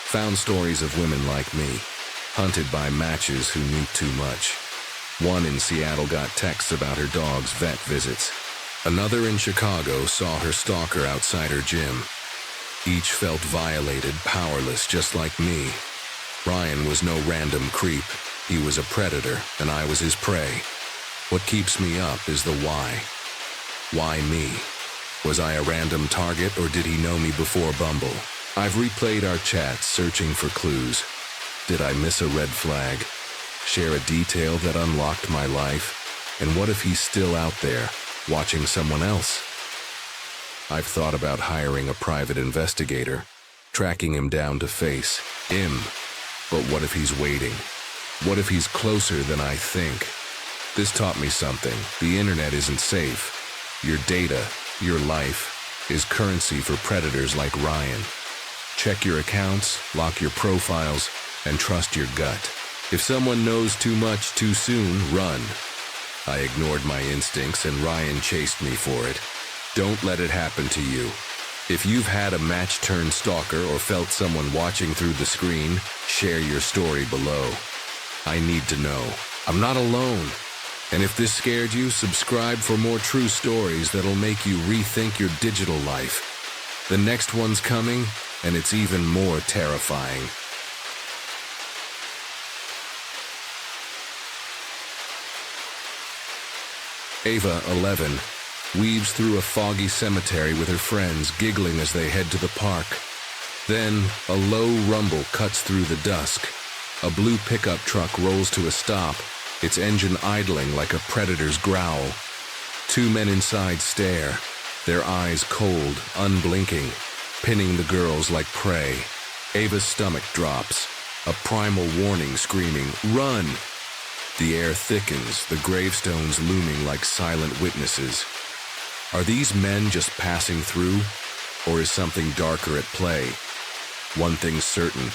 found stories of women like me, hunted by matches who knew too much. One in Seattle got texts about her dog's vet visits. Another in Chicago saw her stalker outside her gym. Each felt violated, powerless, just like me. Ryan was no random creep. He was a predator, and I was his prey. What keeps me up is the why. Why me? Was I a random target, or did he know me before Bumble? I've replayed our chats, searching for clues. Did I miss a red flag? Share a detail that unlocked my life? And what if he's still out there, watching someone else? I've thought about hiring a private investigator, tracking him down to face him. But what if he's waiting? What if he's closer than I think? This taught me something. The internet isn't safe. Your data, your life, is currency for predators like Ryan. Check your accounts, lock your profiles, and trust your gut. If someone knows too much too soon, run. I ignored my instincts and Ryan chased me for it. Don't let it happen to you. If you've had a match-turned-stalker or felt someone watching through the screen, share your story below. I need to know. I'm not alone. And if this scared you, subscribe for more true stories that'll make you rethink your digital life. The next one's coming, and it's even more terrifying. Ava, 11, weaves through a foggy cemetery with her friends, giggling as they head to the park. Then, a low rumble cuts through the dusk. A blue pickup truck rolls to a stop, its engine idling like a predator's growl. Two men inside stare, their eyes cold, unblinking, pinning the girls like prey. Ava's stomach drops, a primal warning screaming, "Run!" The air thickens, the gravestones looming like silent witnesses. Are these men just passing through, or is something darker at play? One thing's certain,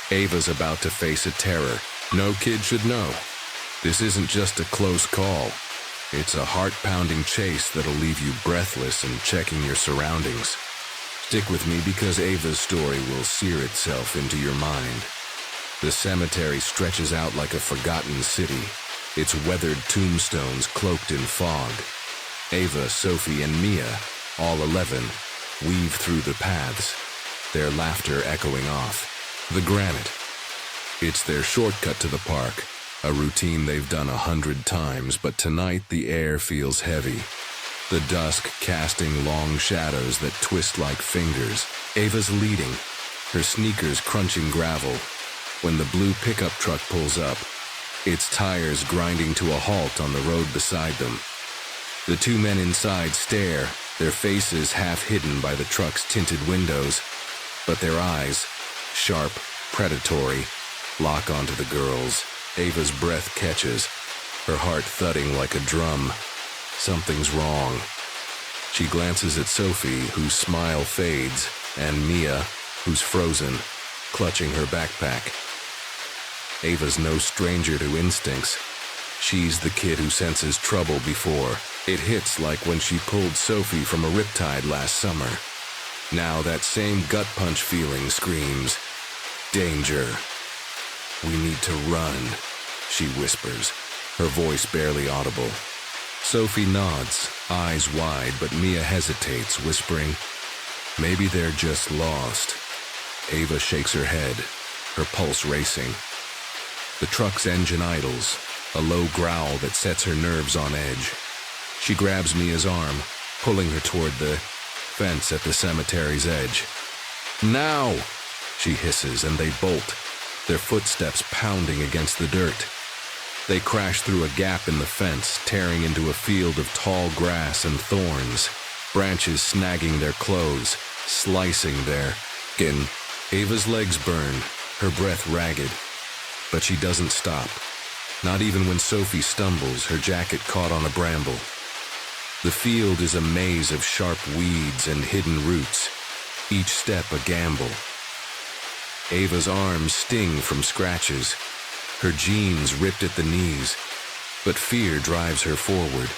Ava's about to face a terror no kid should know. This isn't just a close call. It's a heart-pounding chase that'll leave you breathless and checking your surroundings. Stick with me because Ava's story will sear itself into your mind. The cemetery stretches out like a forgotten city, its weathered tombstones cloaked in fog. Ava, Sophie, and Mia, all 11, weave through the paths, their laughter echoing off the granite. It's their shortcut to the park, a routine they've done 100 times, but tonight the air feels heavy. The dusk casting long shadows that twist like fingers. Ava's leading, her sneakers crunching gravel. When the blue pickup truck pulls up, its tires grinding to a halt on the road beside them. The two men inside stare, their faces half hidden by the truck's tinted windows, but their eyes, sharp, predatory, lock onto the girls. Ava's breath catches, her heart thudding like a drum. Something's wrong. She glances at Sophie, whose smile fades, and Mia, who's frozen, clutching her backpack. Ava's no stranger to instincts. She's the kid who senses trouble before. It hits like when she pulled Sophie from a riptide last summer. Now that same gut punch feeling screams, "Danger. We need to run," she whispers, her voice barely audible. Sophie nods, eyes wide, but Mia hesitates, whispering, "Maybe they're just lost." Ava shakes her head, her pulse racing. The truck's engine idles, a low growl that sets her nerves on edge. She grabs Mia's arm, pulling her toward the fence at the cemetery's edge. "Now!" she hisses, and they bolt, their footsteps pounding against the dirt. They crash through a gap in the fence, tearing into a field of tall grass and thorns, branches snagging their clothes, slicing their skin. Ava's legs burn, her breath ragged, but she doesn't stop. Not even when Sophie stumbles, her jacket caught on a bramble. The field is a maze of sharp weeds and hidden roots, each step a gamble. Ava's arms sting from scratches, her jeans ripped at the knees, but fear drives her forward.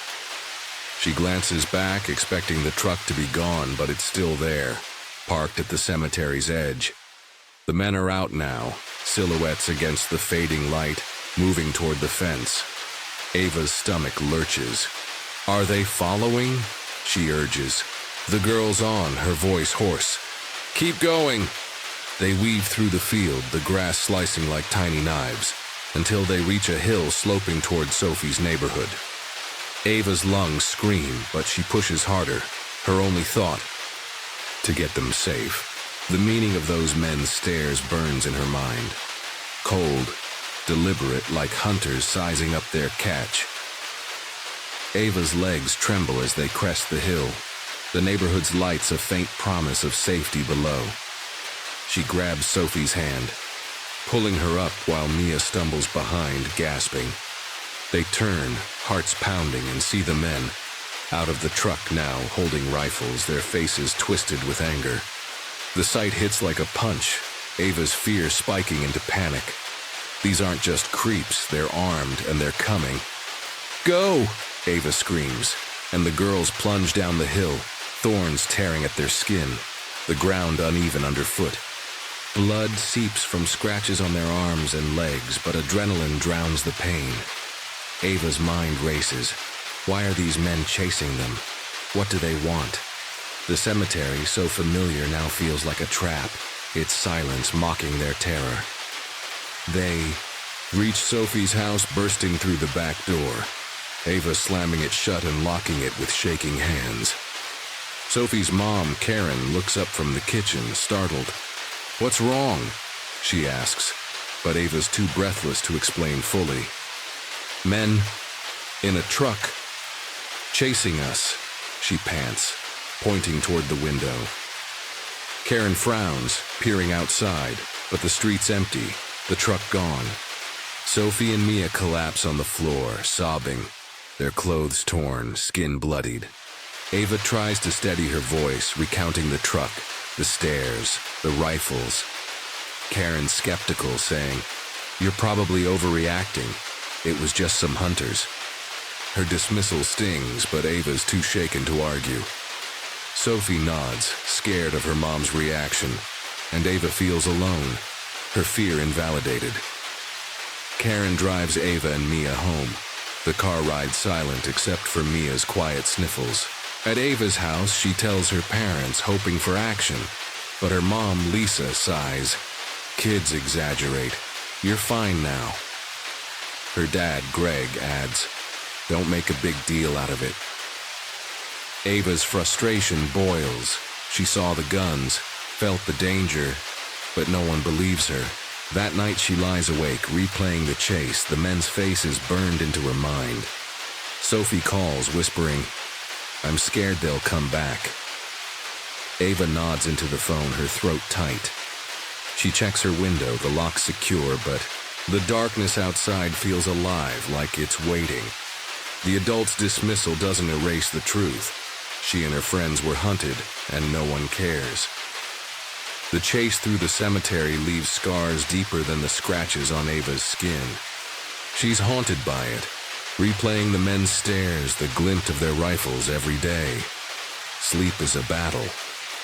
She glances back, expecting the truck to be gone, but it's still there, parked at the cemetery's edge. The men are out now, silhouettes against the fading light, moving toward the fence. Ava's stomach lurches. "Are they following?" she urges. The girl's on, her voice hoarse. "Keep going!" They weave through the field, the grass slicing like tiny knives, until they reach a hill sloping toward Sophie's neighborhood. Ava's lungs scream, but she pushes harder, her only thought, to get them safe. The meaning of those men's stares burns in her mind. Cold, deliberate, like hunters sizing up their catch. Ava's legs tremble as they crest the hill, the neighborhood's lights a faint promise of safety below. She grabs Sophie's hand, pulling her up while Mia stumbles behind, gasping. They turn, hearts pounding, and see the men, out of the truck now, holding rifles, their faces twisted with anger. The sight hits like a punch, Ava's fear spiking into panic. These aren't just creeps, they're armed and they're coming. "Go!" Ava screams, and the girls plunge down the hill, thorns tearing at their skin, the ground uneven underfoot. Blood seeps from scratches on their arms and legs, but adrenaline drowns the pain. Ava's mind races. Why are these men chasing them? What do they want? The cemetery, so familiar, now feels like a trap, its silence mocking their terror. They reach Sophie's house, bursting through the back door, Ava slamming it shut and locking it with shaking hands. Sophie's mom, Karen, looks up from the kitchen, startled. "What's wrong?" she asks, but Ava's too breathless to explain fully. "Men in a truck chasing us," she pants, pointing toward the window. Karen frowns, peering outside, but the street's empty, the truck gone. Sophie and Mia collapse on the floor, sobbing, their clothes torn, skin bloodied. Ava tries to steady her voice, recounting the truck, the stairs, the rifles. Karen's skeptical, saying, "You're probably overreacting. It was just some hunters." Her dismissal stings, but Ava's too shaken to argue. Sophie nods, scared of her mom's reaction, and Ava feels alone, her fear invalidated. Karen drives Ava and Mia home, the car ride silent except for Mia's quiet sniffles. At Ava's house, she tells her parents, hoping for action, but her mom, Lisa, sighs. "Kids exaggerate. You're fine now." Her dad, Greg, adds, "Don't make a big deal out of it." Ava's frustration boils. She saw the guns, felt the danger, but no one believes her. That night she lies awake, replaying the chase, the men's faces burned into her mind. Sophie calls, whispering, "I'm scared they'll come back." Ava nods into the phone, her throat tight. She checks her window, the lock secure, but the darkness outside feels alive, like it's waiting. The adult's dismissal doesn't erase the truth. She and her friends were hunted, and no one cares. The chase through the cemetery leaves scars deeper than the scratches on Ava's skin. She's haunted by it, replaying the men's stares, the glint of their rifles every day. Sleep is a battle.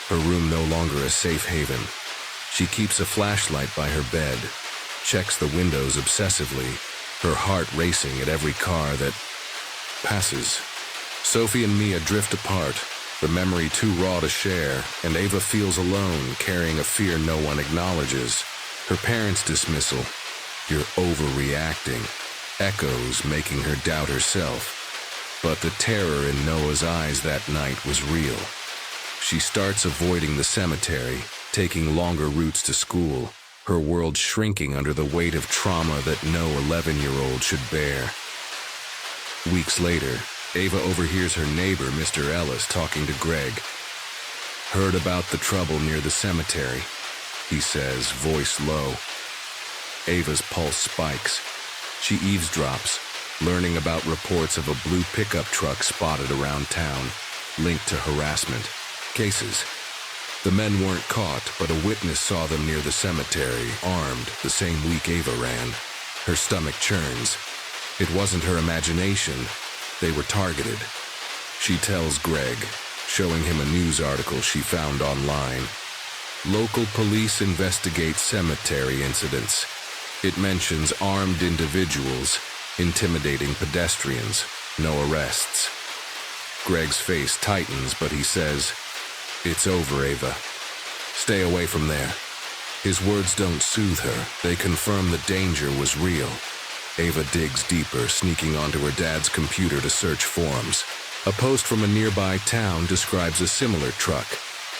Her room no longer a safe haven. She keeps a flashlight by her bed, checks the windows obsessively, her heart racing at every car that passes. Sophie and Mia drift apart, the memory too raw to share, and Ava feels alone, carrying a fear no one acknowledges. Her parents' dismissal, "You're overreacting," echoes, making her doubt herself. But the terror in Noah's eyes that night was real. She starts avoiding the cemetery, taking longer routes to school, her world shrinking under the weight of trauma that no 11-year-old should bear. Weeks later, Ava overhears her neighbor, Mr. Ellis, talking to Greg. "Heard about the trouble near the cemetery," he says, voice low. Ava's pulse spikes. She eavesdrops, learning about reports of a blue pickup truck spotted around town, linked to harassment cases. The men weren't caught, but a witness saw them near the cemetery, armed, the same week Ava ran. Her stomach churns. It wasn't her imagination. They were targeted. She tells Greg, showing him a news article she found online. Local police investigate cemetery incidents. It mentions armed individuals intimidating pedestrians. No arrests. Greg's face tightens, but he says, "It's over, Ava. Stay away from there." His words don't soothe her. They confirm the danger was real. Ava digs deeper, sneaking onto her dad's computer to search forums. A post from a nearby town describes a similar truck.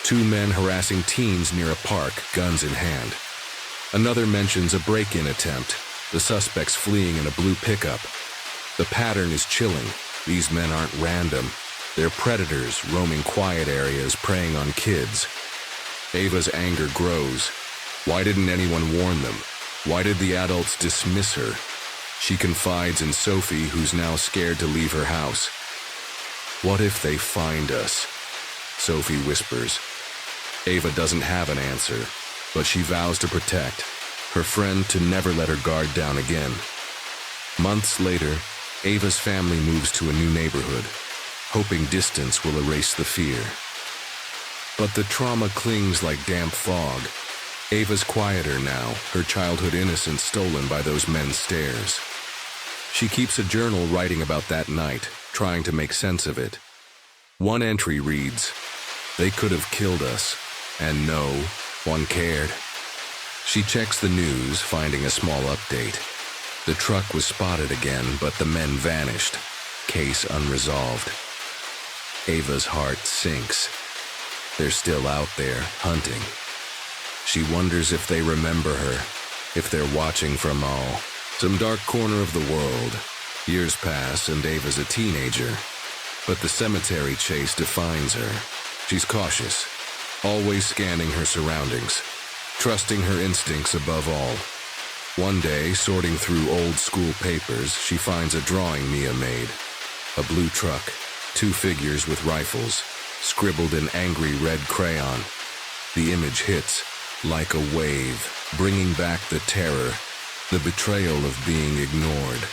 2 men harassing teens near a park, guns in hand. Another mentions a break-in attempt, the suspects fleeing in a blue pickup. The pattern is chilling. These men aren't random. They're predators roaming quiet areas, preying on kids. Ava's anger grows. Why didn't anyone warn them? Why did the adults dismiss her? She confides in Sophie, who's now scared to leave her house. "What if they find us?" Sophie whispers. Ava doesn't have an answer, but she vows to protect her friend, to never let her guard down again. Months later, Ava's family moves to a new neighborhood, hoping distance will erase the fear. But the trauma clings like damp fog. Ava's quieter now, her childhood innocence stolen by those men's stares. She keeps a journal writing about that night, trying to make sense of it. One entry reads, "They could have killed us, and no one cared." She checks the news, finding a small update. The truck was spotted again, but the men vanished. Case unresolved. Ava's heart sinks. They're still out there, hunting. She wonders if they remember her, if they're watching from some dark corner of the world. Years pass and Ava's a teenager, but the cemetery chase defines her. She's cautious, always scanning her surroundings, trusting her instincts above all. One day, sorting through old school papers, she finds a drawing Mia made. A blue truck, 2 figures with rifles, scribbled in angry red crayon. The image hits like a wave, bringing back the terror, the betrayal of being ignored.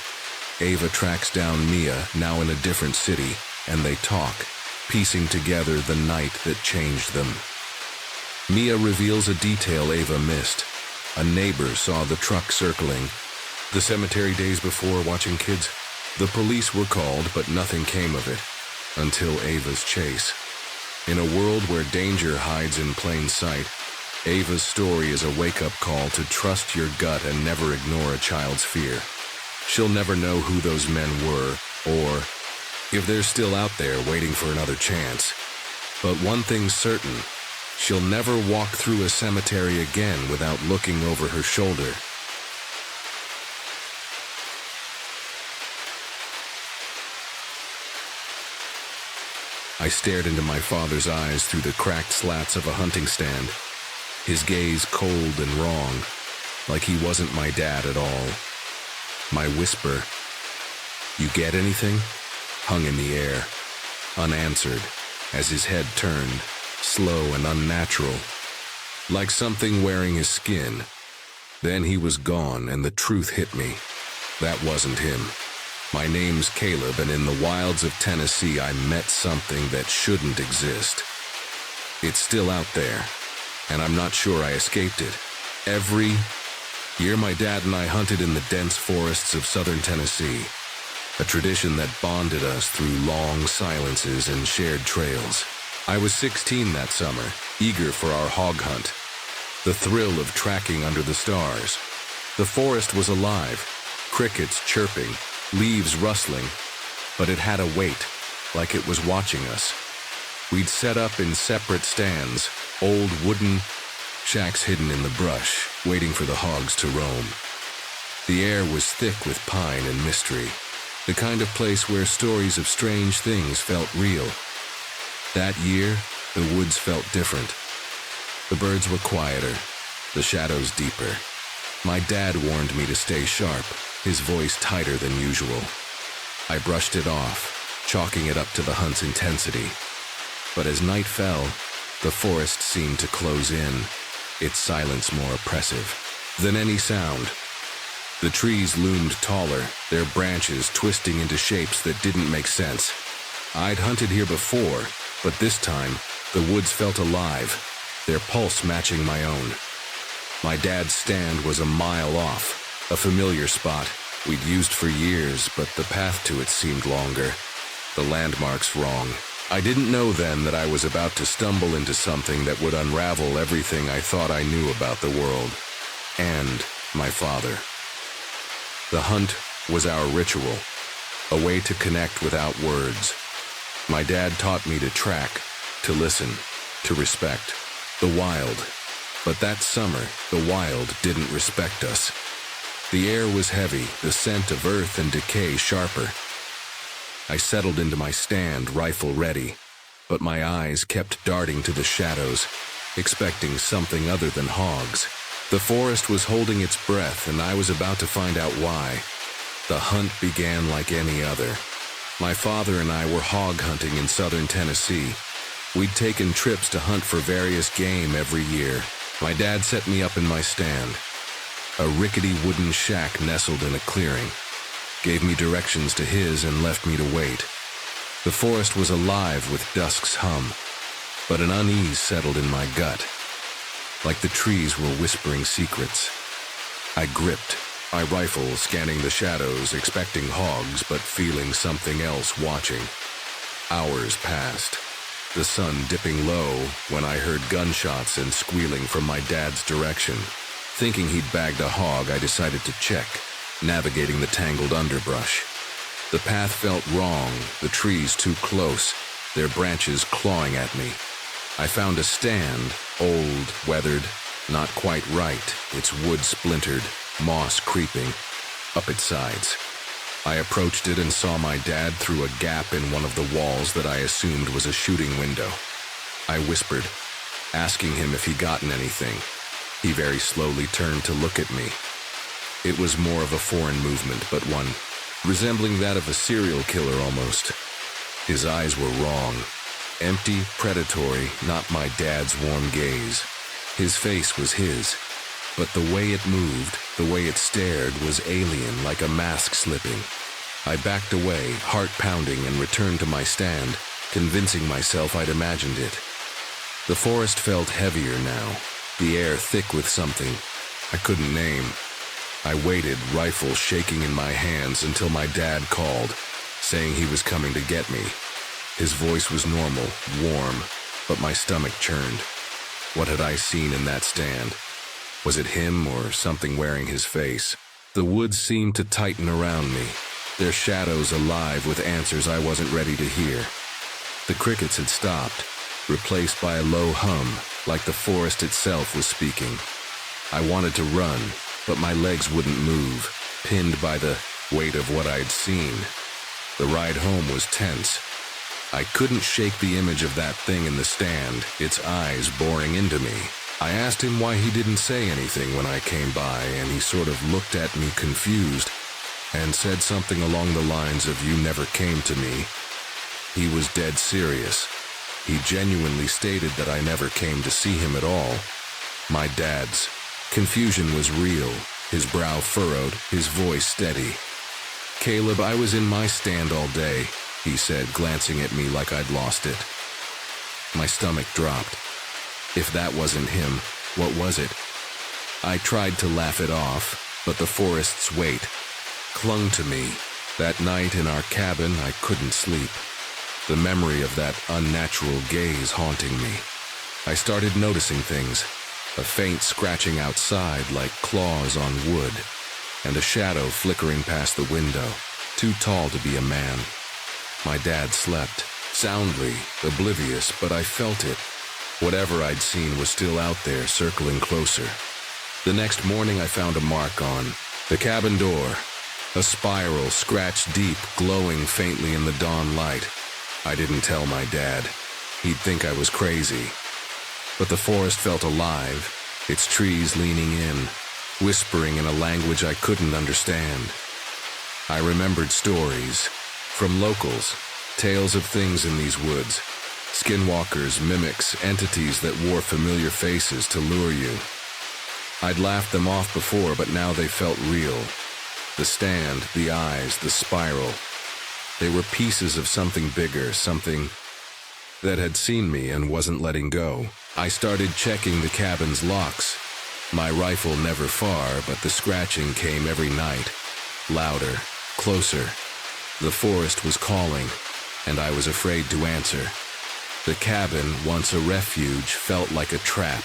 Ava tracks down Mia, now in a different city, and they talk, piecing together the night that changed them. Mia reveals a detail Ava missed. A neighbor saw the truck circling the cemetery days before, watching kids. The police were called, but nothing came of it, until Ava's chase. In a world where danger hides in plain sight, Ava's story is a wake-up call to trust your gut and never ignore a child's fear. She'll never know who those men were, or if they're still out there waiting for another chance. But one thing's certain, She'll never walk through a cemetery again without looking over her shoulder. I stared into my father's eyes through the cracked slats of a hunting stand, his gaze cold and wrong, like he wasn't my dad at all. My whisper, "You get anything?" hung in the air, unanswered, as his head turned, slow and unnatural, like something wearing his skin. Then he was gone, and the truth hit me. That wasn't him. My name's Caleb, and in the wilds of Tennessee, I met something that shouldn't exist. It's still out there, and I'm not sure I escaped it. Every year, my dad and I hunted in the dense forests of southern Tennessee, a tradition that bonded us through long silences and shared trails. I was 16 that summer, eager for our hog hunt, the thrill of tracking under the stars. The forest was alive, crickets chirping, leaves rustling, but it had a weight, like it was watching us. We'd set up in separate stands, old wooden shacks hidden in the brush, waiting for the hogs to roam. The air was thick with pine and mystery, the kind of place where stories of strange things felt real. That year, the woods felt different. The birds were quieter, the shadows deeper. My dad warned me to stay sharp, his voice tighter than usual. I brushed it off, chalking it up to the hunt's intensity. But as night fell, the forest seemed to close in, its silence more oppressive than any sound. The trees loomed taller, their branches twisting into shapes that didn't make sense. I'd hunted here before, but this time, the woods felt alive, their pulse matching my own. My dad's stand was a mile off, a familiar spot we'd used for years, but the path to it seemed longer, the landmarks wrong. I didn't know then that I was about to stumble into something that would unravel everything I thought I knew about the world, and my father. The hunt was our ritual, a way to connect without words. My dad taught me to track, to listen, to respect the wild. But that summer, the wild didn't respect us. The air was heavy, the scent of earth and decay sharper. I settled into my stand, rifle ready, but my eyes kept darting to the shadows, expecting something other than hogs. The forest was holding its breath, and I was about to find out why. The hunt began like any other. My father and I were hog hunting in southern Tennessee. We'd taken trips to hunt for various game every year. My dad set me up in my stand, a rickety wooden shack nestled in a clearing, gave me directions to his and left me to wait. The forest was alive with dusk's hum, but an unease settled in my gut, like the trees were whispering secrets. I gripped my rifle, scanning the shadows, expecting hogs, but feeling something else watching. Hours passed, the sun dipping low when I heard gunshots and squealing from my dad's direction. Thinking he'd bagged a hog, I decided to check, navigating the tangled underbrush. The path felt wrong, the trees too close, their branches clawing at me. I found a stand, old, weathered, not quite right, its wood splintered, moss creeping up its sides. I approached it and saw my dad through a gap in one of the walls that I assumed was a shooting window. I whispered, asking him if he'd gotten anything. He very slowly turned to look at me. It was more of a foreign movement, but one resembling that of a serial killer almost. His eyes were wrong, empty, predatory, not my dad's warm gaze. His face was his, but the way it moved, the way it stared, was alien, like a mask slipping. I backed away, heart pounding, and returned to my stand, convincing myself I'd imagined it. The forest felt heavier now, the air thick with something I couldn't name. I waited, rifle shaking in my hands, until my dad called, saying he was coming to get me. His voice was normal, warm, but my stomach churned. What had I seen in that stand? Was it him or something wearing his face? The woods seemed to tighten around me, their shadows alive with answers I wasn't ready to hear. The crickets had stopped, replaced by a low hum, like the forest itself was speaking. I wanted to run, but my legs wouldn't move, pinned by the weight of what I'd seen. The ride home was tense. I couldn't shake the image of that thing in the stand, its eyes boring into me. I asked him why he didn't say anything when I came by, and he sort of looked at me confused and said something along the lines of, "You never came to me." He was dead serious. He genuinely stated that I never came to see him at all. My dad's confusion was real, his brow furrowed, his voice steady. "Caleb, I was in my stand all day," he said, glancing at me like I'd lost it. My stomach dropped. If that wasn't him, what was it? I tried to laugh it off, but the forest's weight clung to me. That night in our cabin, I couldn't sleep. The memory of that unnatural gaze haunting me. I started noticing things, a faint scratching outside like claws on wood, and a shadow flickering past the window, too tall to be a man. My dad slept, soundly, oblivious, but I felt it. Whatever I'd seen was still out there, circling closer. The next morning I found a mark on the cabin door, a spiral scratched deep, glowing faintly in the dawn light. I didn't tell my dad. He'd think I was crazy. But the forest felt alive, its trees leaning in, whispering in a language I couldn't understand. I remembered stories from locals, tales of things in these woods, skinwalkers, mimics, entities that wore familiar faces to lure you. I'd laughed them off before, but now they felt real. The stand, the eyes, the spiral. They were pieces of something bigger, something that had seen me and wasn't letting go. I started checking the cabin's locks. My rifle never far, but the scratching came every night. Louder, closer. The forest was calling, and I was afraid to answer. The cabin, once a refuge, felt like a trap.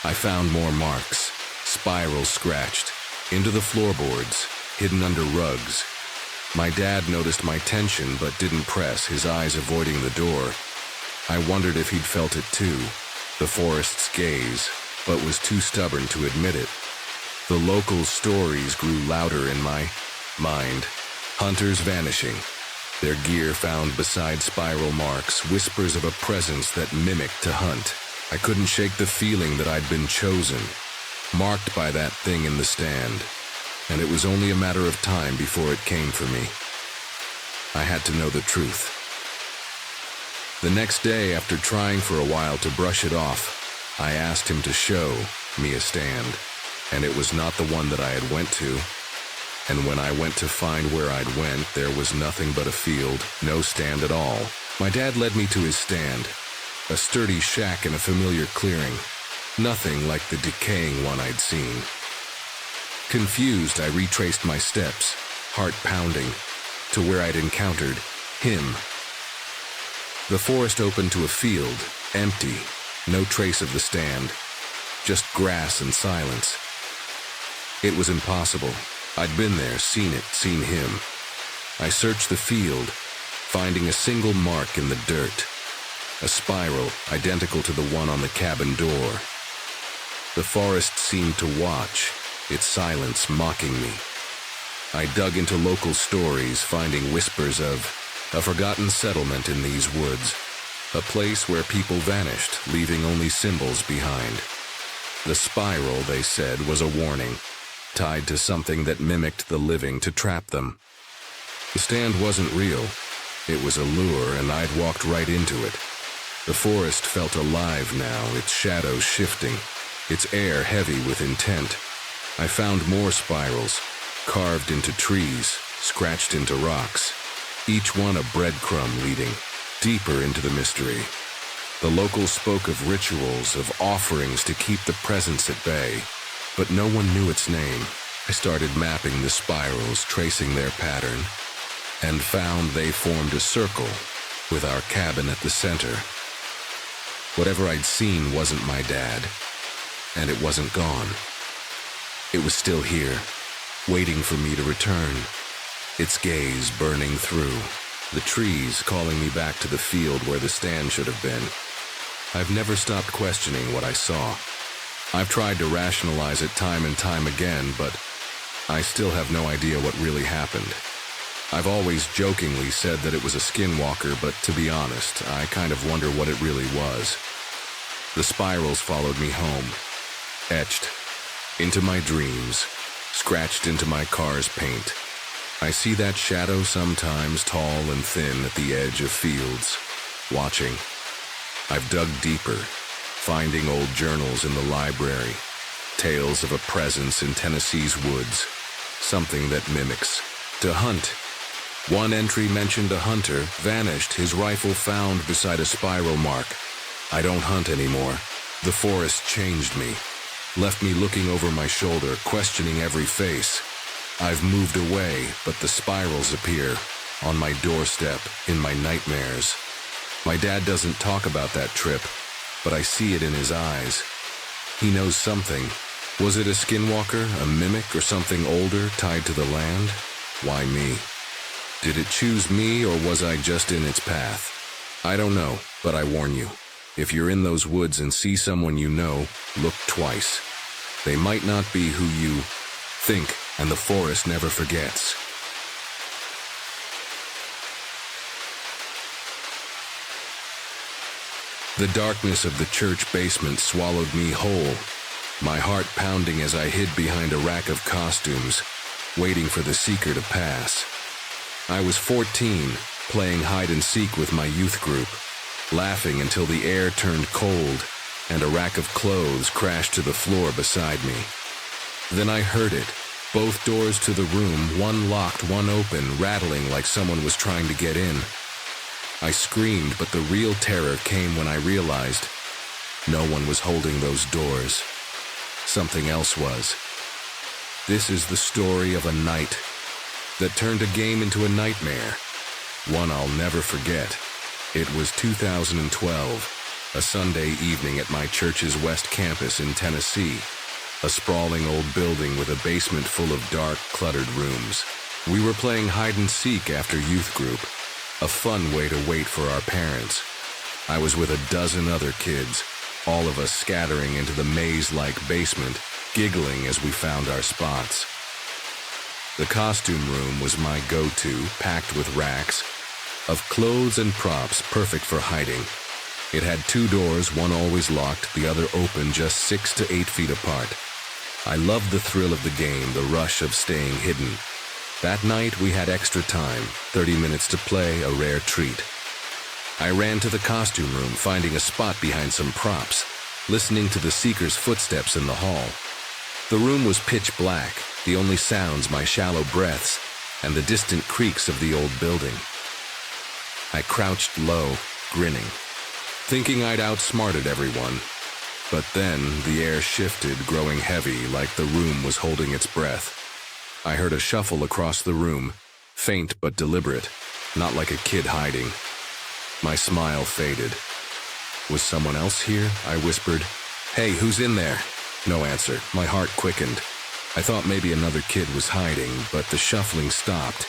I found more marks, spirals scratched, into the floorboards, hidden under rugs. My dad noticed my tension but didn't press, his eyes avoiding the door. I wondered if he'd felt it too, the forest's gaze, but was too stubborn to admit it. The local stories grew louder in my mind. Hunters vanishing, their gear found beside spiral marks, whispers of a presence that mimicked to hunt. I couldn't shake the feeling that I'd been chosen, marked by that thing in the stand, and it was only a matter of time before it came for me. I had to know the truth. The next day, after trying for a while to brush it off, I asked him to show me a stand, and it was not the one that I had went to. And when I went to find where I'd went, there was nothing but a field, no stand at all. My dad led me to his stand, a sturdy shack in a familiar clearing, nothing like the decaying one I'd seen. Confused, I retraced my steps, heart pounding, to where I'd encountered him. The forest opened to a field, empty, no trace of the stand, just grass and silence. It was impossible. I'd been there, seen it, seen him. I searched the field, finding a single mark in the dirt, a spiral identical to the one on the cabin door. The forest seemed to watch, its silence mocking me. I dug into local stories, finding whispers of a forgotten settlement in these woods, a place where people vanished, leaving only symbols behind. The spiral, they said, was a warning, tied to something that mimicked the living to trap them. The stand wasn't real. It was a lure, and I'd walked right into it. The forest felt alive now, its shadows shifting, its air heavy with intent. I found more spirals, carved into trees, scratched into rocks, each one a breadcrumb leading deeper into the mystery. The locals spoke of rituals, of offerings to keep the presence at bay, but no one knew its name. I started mapping the spirals, tracing their pattern, and found they formed a circle, with our cabin at the center. Whatever I'd seen wasn't my dad, and it wasn't gone. It was still here, waiting for me to return, its gaze burning through, the trees calling me back to the field where the stand should have been. I've never stopped questioning what I saw. I've tried to rationalize it time and time again, but I still have no idea what really happened. I've always jokingly said that it was a skinwalker, but to be honest, I kind of wonder what it really was. The spirals followed me home, etched into my dreams, scratched into my car's paint. I see that shadow sometimes, tall and thin at the edge of fields, watching. I've dug deeper, finding old journals in the library, tales of a presence in Tennessee's woods, something that mimics. To hunt. One entry mentioned a hunter vanished, his rifle found beside a spiral mark. I don't hunt anymore. The forest changed me, left me looking over my shoulder, questioning every face. I've moved away, but the spirals appear on my doorstep, in my nightmares. My dad doesn't talk about that trip, but I see it in his eyes. He knows something. Was it a skinwalker, a mimic, or something older tied to the land? Why me? Did it choose me, or was I just in its path? I don't know, but I warn you. If you're in those woods and see someone you know, look twice. They might not be who you think, and the forest never forgets. The darkness of the church basement swallowed me whole, my heart pounding as I hid behind a rack of costumes, waiting for the seeker to pass. I was 14, playing hide and seek with my youth group, laughing until the air turned cold and a rack of clothes crashed to the floor beside me. Then I heard it, both doors to the room, one locked, one open, rattling like someone was trying to get in. I screamed, but the real terror came when I realized no one was holding those doors. Something else was. This is the story of a night that turned a game into a nightmare, one I'll never forget. It was 2012, a Sunday evening at my church's West Campus in Tennessee, a sprawling old building with a basement full of dark, cluttered rooms. We were playing hide and seek after youth group, a fun way to wait for our parents. I was with a dozen other kids, all of us scattering into the maze-like basement, giggling as we found our spots. The costume room was my go-to, packed with racks of clothes and props perfect for hiding. It had 2 doors, one always locked, the other open, just 6 to 8 feet apart. I loved the thrill of the game, the rush of staying hidden. That night we had extra time, 30 minutes to play, a rare treat. I ran to the costume room, finding a spot behind some props, listening to the seeker's footsteps in the hall. The room was pitch black, the only sounds my shallow breaths and the distant creaks of the old building. I crouched low, grinning, thinking I'd outsmarted everyone. But then the air shifted, growing heavy, like the room was holding its breath. I heard a shuffle across the room, faint but deliberate, not like a kid hiding. My smile faded. Was someone else here? I whispered. Hey, who's in there? No answer. My heart quickened. I thought maybe another kid was hiding, but the shuffling stopped,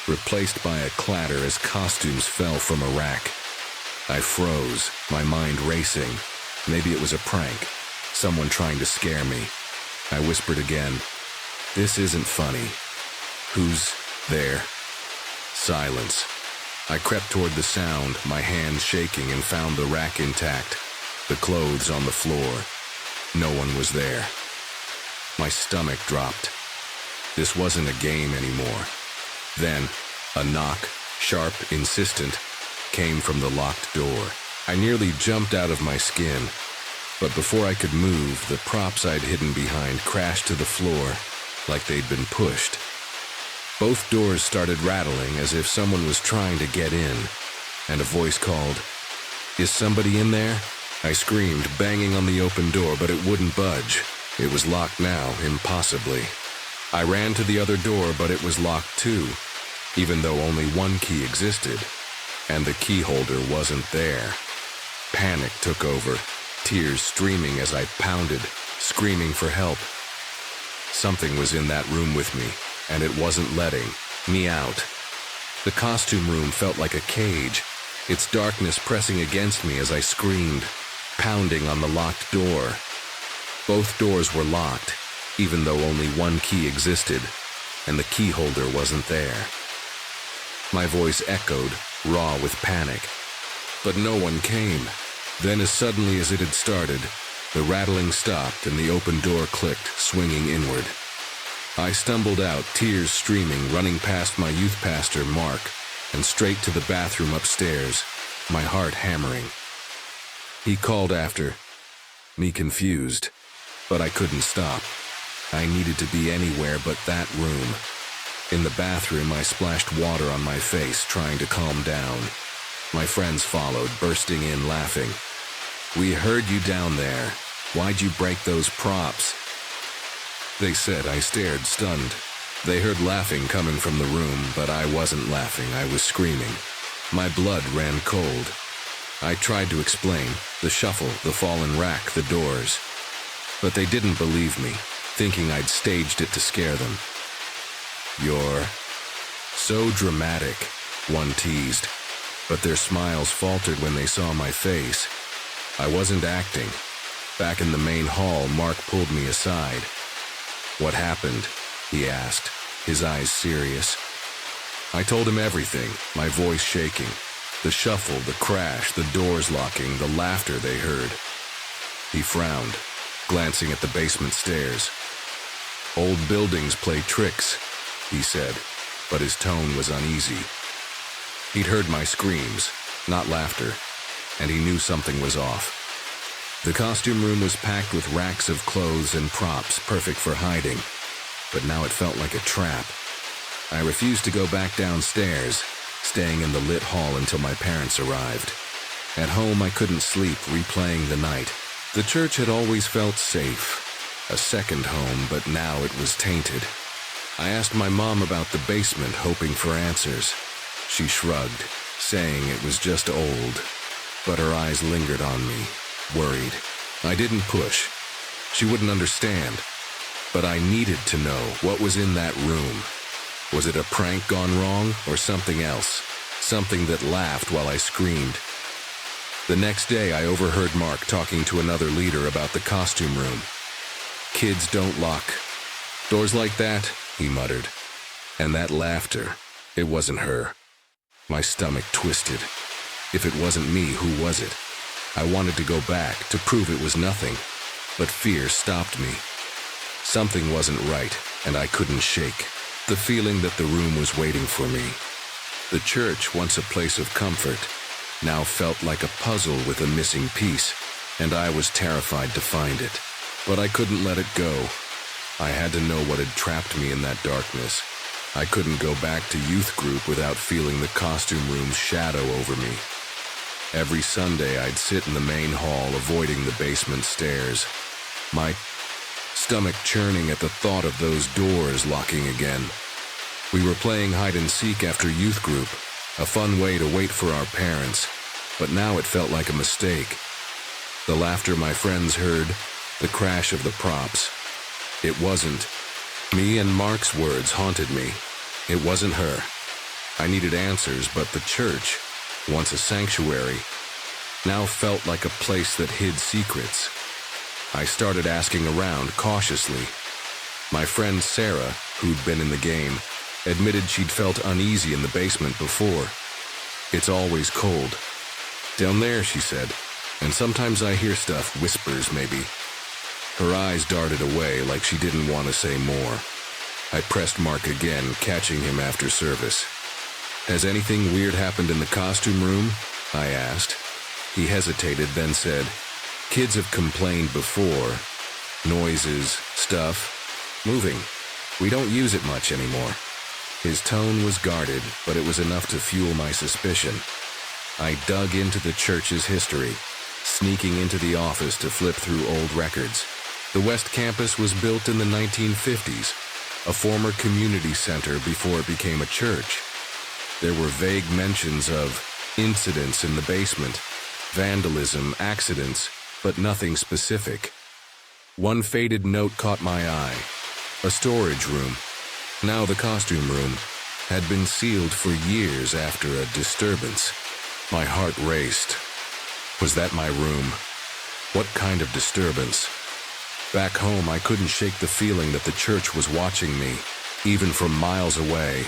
replaced by a clatter as costumes fell from a rack. I froze, my mind racing. Maybe it was a prank, someone trying to scare me. I whispered again. This isn't funny. Who's there? Silence. I crept toward the sound, my hands shaking, and found the rack intact, the clothes on the floor. No one was there. My stomach dropped. This wasn't a game anymore. Then, a knock, sharp, insistent, came from the locked door. I nearly jumped out of my skin, but before I could move, the props I'd hidden behind crashed to the floor like they'd been pushed. Both doors started rattling as if someone was trying to get in, and a voice called, "Is somebody in there?" I screamed, banging on the open door, but it wouldn't budge. It was locked now, impossibly. I ran to the other door, but it was locked too, even though only one key existed, and the key holder wasn't there. Panic took over, tears streaming as I pounded, screaming for help. Something was in that room with me, and it wasn't letting me out. The costume room felt like a cage, its darkness pressing against me as I screamed. pounding on the locked door. Both doors were locked, even though only one key existed, and the key holder wasn't there. My voice echoed, raw with panic. But no one came. Then, as suddenly as it had started, the rattling stopped and the open door clicked, swinging inward. I stumbled out, tears streaming, running past my youth pastor, Mark, and straight to the bathroom upstairs, my heart hammering. He called after me, confused, but I couldn't stop. I needed to be anywhere but that room. In the bathroom, I splashed water on my face, trying to calm down. My friends followed, bursting in, laughing. "We heard you down there. Why'd you break those props?" They said. I stared, stunned. They heard laughing coming from the room, but I wasn't laughing, I was screaming. My blood ran cold. I tried to explain, the shuffle, the fallen rack, the doors. But they didn't believe me, thinking I'd staged it to scare them. "You're so dramatic," one teased, but their smiles faltered when they saw my face. I wasn't acting. Back in the main hall, Mark pulled me aside. "What happened?" he asked, his eyes serious. I told him everything, my voice shaking. The shuffle, the crash, the doors locking, the laughter they heard. He frowned, glancing at the basement stairs. "Old buildings play tricks," he said, but his tone was uneasy. He'd heard my screams, not laughter, and he knew something was off. The costume room was packed with racks of clothes and props, perfect for hiding, but now it felt like a trap. I refused to go back downstairs, staying in the lit hall until my parents arrived. At home, I couldn't sleep, replaying the night. The church had always felt safe, a second home, but now it was tainted. I asked my mom about the basement, hoping for answers. She shrugged, saying it was just old, but her eyes lingered on me, worried. I didn't push. She wouldn't understand, but I needed to know what was in that room. Was it a prank gone wrong, or something else? Something that laughed while I screamed. The next day, I overheard Mark talking to another leader about the costume room. "Kids don't lock doors like that," he muttered. And that laughter, it wasn't her. My stomach twisted. If it wasn't me, who was it? I wanted to go back, to prove it was nothing, but fear stopped me. Something wasn't right, and I couldn't shake the feeling that the room was waiting for me. The church, once a place of comfort, now felt like a puzzle with a missing piece, and I was terrified to find it. But I couldn't let it go. I had to know what had trapped me in that darkness. I couldn't go back to youth group without feeling the costume room's shadow over me. Every Sunday, I'd sit in the main hall, avoiding the basement stairs, my stomach churning at the thought of those doors locking again. We were playing hide-and-seek after youth group, a fun way to wait for our parents, but now it felt like a mistake. The laughter my friends heard, the crash of the props. It wasn't me, and Mark's words haunted me. It wasn't her. I needed answers, but the church, once a sanctuary, now felt like a place that hid secrets. I started asking around cautiously. My friend Sarah, who'd been in the game, admitted she'd felt uneasy in the basement before. "It's always cold down there," she said, "and sometimes I hear stuff, whispers maybe." Her eyes darted away like she didn't want to say more. I pressed Mark again, catching him after service. "Has anything weird happened in the costume room?" I asked. He hesitated, then said, "Kids have complained before. Noises, stuff, moving. We don't use it much anymore." His tone was guarded, but it was enough to fuel my suspicion. I dug into the church's history, sneaking into the office to flip through old records. The West Campus was built in the 1950s, a former community center before it became a church. There were vague mentions of incidents in the basement, vandalism, accidents, but nothing specific. One faded note caught my eye. A storage room, now the costume room, had been sealed for years after a disturbance. My heart raced. Was that my room? What kind of disturbance? Back home, I couldn't shake the feeling that the church was watching me, even from miles away.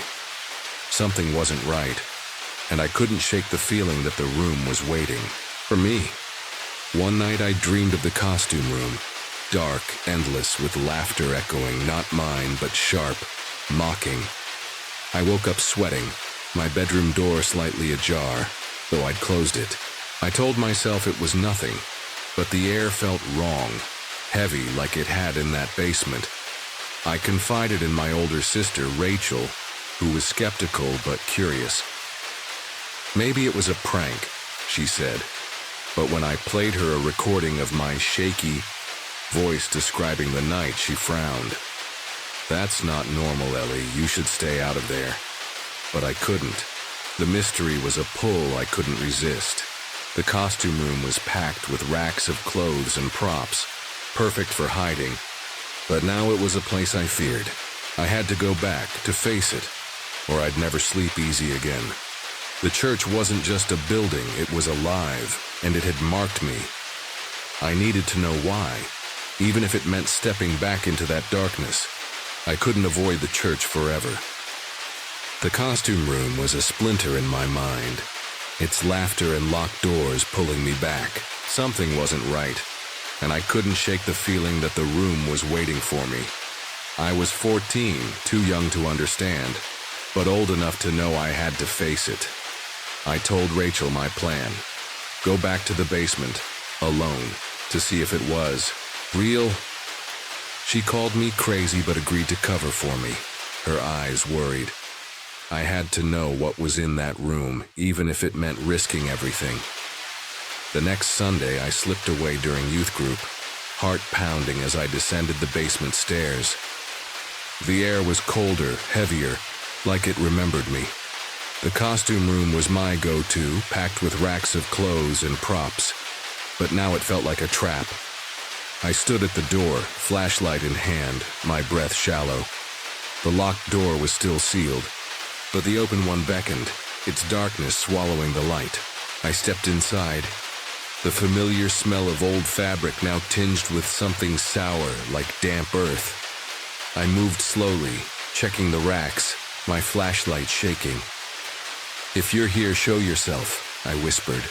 Something wasn't right, and I couldn't shake the feeling that the room was waiting for me. One night I dreamed of the costume room, dark, endless, with laughter echoing, not mine, but sharp, mocking. I woke up sweating, my bedroom door slightly ajar, though I'd closed it. I told myself it was nothing, but the air felt wrong, heavy like it had in that basement. I confided in my older sister, Rachel, who was skeptical but curious. Maybe it was a prank, she said, but when I played her a recording of my shaky voice describing the night, she frowned. That's not normal, Ellie. You should stay out of there. But I couldn't. The mystery was a pull I couldn't resist. The costume room was packed with racks of clothes and props, perfect for hiding. But now it was a place I feared. I had to go back, to face it, or I'd never sleep easy again. The church wasn't just a building, it was alive, and it had marked me. I needed to know why, even if it meant stepping back into that darkness. I couldn't avoid the church forever. The costume room was a splinter in my mind, its laughter and locked doors pulling me back. Something wasn't right, and I couldn't shake the feeling that the room was waiting for me. I was 14, too young to understand, but old enough to know I had to face it. I told Rachel my plan. Go back to the basement, alone, to see if it was real. She called me crazy but agreed to cover for me, her eyes worried. I had to know what was in that room, even if it meant risking everything. The next Sunday, I slipped away during youth group, heart pounding as I descended the basement stairs. The air was colder, heavier, like it remembered me. The costume room was my go-to, packed with racks of clothes and props, but now it felt like a trap. I stood at the door, flashlight in hand, my breath shallow. The locked door was still sealed, but the open one beckoned, its darkness swallowing the light. I stepped inside. The familiar smell of old fabric now tinged with something sour, like damp earth. I moved slowly, checking the racks, my flashlight shaking. "If you're here, show yourself," I whispered,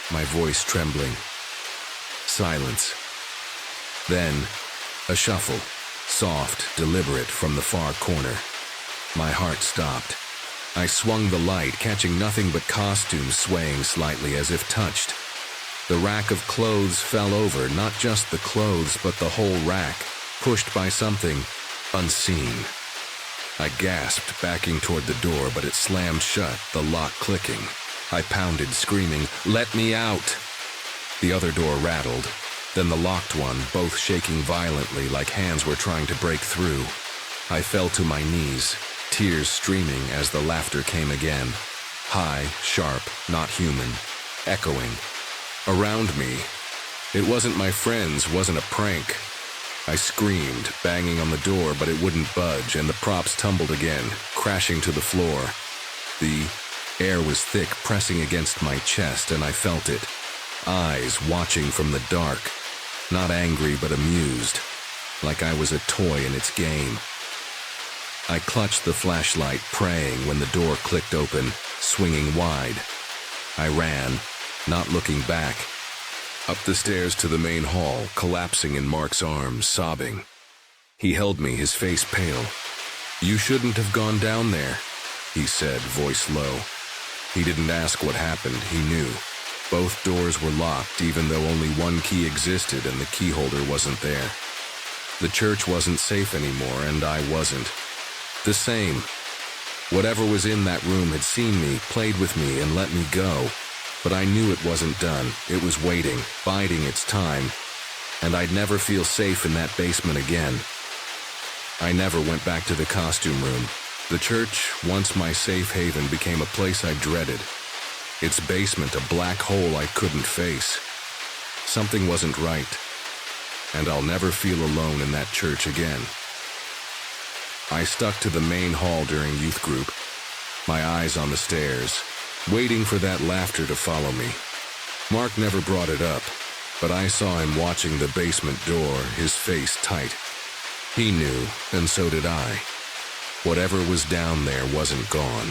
my voice trembling. Silence. Then, a shuffle, soft, deliberate from the far corner. My heart stopped. I swung the light, catching nothing but costumes swaying slightly as if touched. The rack of clothes fell over, not just the clothes, but the whole rack, pushed by something unseen. I gasped, backing toward the door, but it slammed shut, the lock clicking. I pounded, screaming, "Let me out!" The other door rattled, then the locked one, both shaking violently like hands were trying to break through. I fell to my knees, tears streaming as the laughter came again. High, sharp, not human, echoing. Around me. It wasn't my friends, wasn't a prank. I screamed, banging on the door, but it wouldn't budge, and the props tumbled again, crashing to the floor. The air was thick, pressing against my chest, and I felt it. Eyes watching from the dark, not angry but amused, like I was a toy in its game. I clutched the flashlight, praying when the door clicked open, swinging wide. I ran, not looking back. Up the stairs to the main hall, collapsing in Mark's arms, sobbing. He held me, his face pale. "You shouldn't have gone down there," he said, voice low. He didn't ask what happened, he knew. Both doors were locked, even though only one key existed and the key holder wasn't there. The church wasn't safe anymore, and I wasn't. The same. Whatever was in that room had seen me, played with me, and let me go. But I knew it wasn't done. It was waiting, biding its time, and I'd never feel safe in that basement again. I never went back to the costume room. The church, once my safe haven, became a place I dreaded. Its basement, a black hole I couldn't face. Something wasn't right, and I'll never feel alone in that church again. I stuck to the main hall during youth group, my eyes on the stairs, waiting for that laughter to follow me. Mark never brought it up. but I saw him watching the basement door, his face tight. He knew, and so did I. Whatever was down there wasn't gone.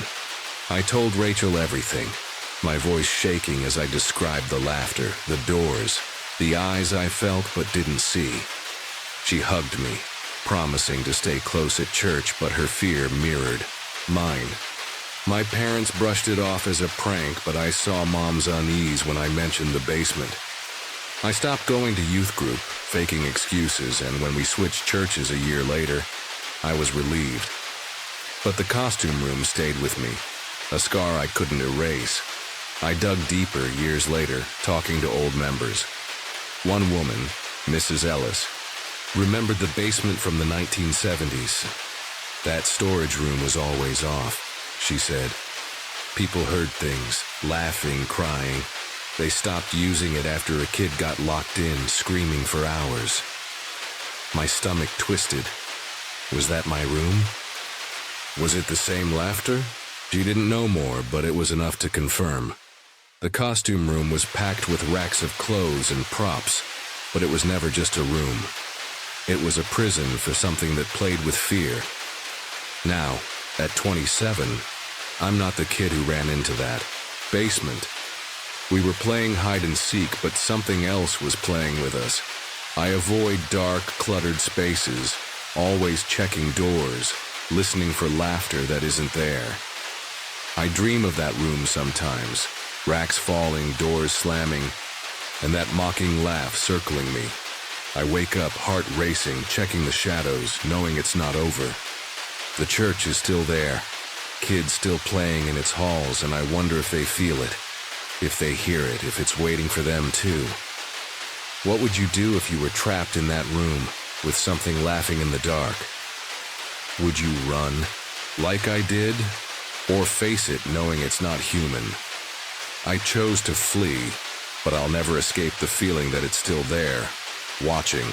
I told Rachel everything, my voice shaking as I described the laughter, the doors, the eyes I felt but didn't see. She hugged me, promising to stay close at church, but her fear mirrored mine. My parents brushed it off as a prank, but I saw Mom's unease when I mentioned the basement. I stopped going to youth group, faking excuses, and when we switched churches a year later, I was relieved. But the costume room stayed with me, a scar I couldn't erase. I dug deeper years later, talking to old members. One woman, Mrs. Ellis, remembered the basement from the 1970s. That storage room was always off, she said. People heard things, laughing, crying. They stopped using it after a kid got locked in, screaming for hours. My stomach twisted. Was that my room? Was it the same laughter? She didn't know more, but it was enough to confirm. The costume room was packed with racks of clothes and props, but it was never just a room. It was a prison for something that played with fear. Now, at 27, I'm not the kid who ran into that basement. We were playing hide and seek, but something else was playing with us. I avoid dark, cluttered spaces, always checking doors, listening for laughter that isn't there. I dream of that room sometimes, racks falling, doors slamming, and that mocking laugh circling me. I wake up, heart racing, checking the shadows, knowing it's not over. The church is still there, kids still playing in its halls, and I wonder if they feel it, if they hear it, if it's waiting for them too. What would you do if you were trapped in that room with something laughing in the dark? Would you run, like I did, or face it knowing it's not human? I chose to flee, but I'll never escape the feeling that it's still there, watching.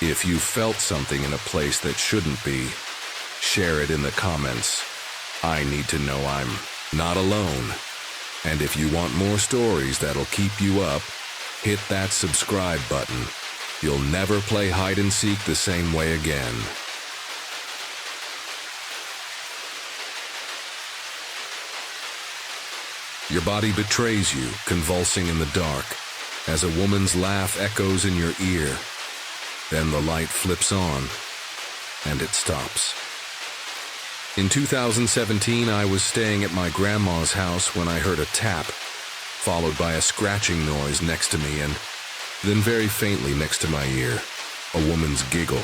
If you felt something in a place that shouldn't be, share it in the comments. I need to know I'm not alone. And if you want more stories that'll keep you up, hit that subscribe button. You'll never play hide and seek the same way again. Your body betrays you, convulsing in the dark, as a woman's laugh echoes in your ear. Then the light flips on, and it stops. In 2017, I was staying at my grandma's house when I heard a tap, followed by a scratching noise next to me, and then very faintly next to my ear, a woman's giggle.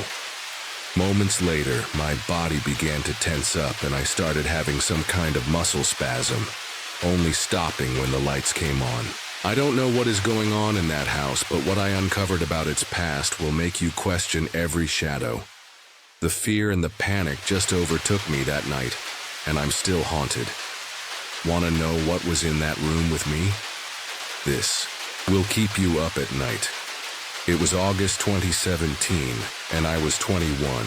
Moments later, my body began to tense up, and I started having some kind of muscle spasm, only stopping when the lights came on. I don't know what is going on in that house, but what I uncovered about its past will make you question every shadow. The fear and the panic just overtook me that night, and I'm still haunted. Want to know what was in that room with me? This will keep you up at night. It was August 2017, and I was 21,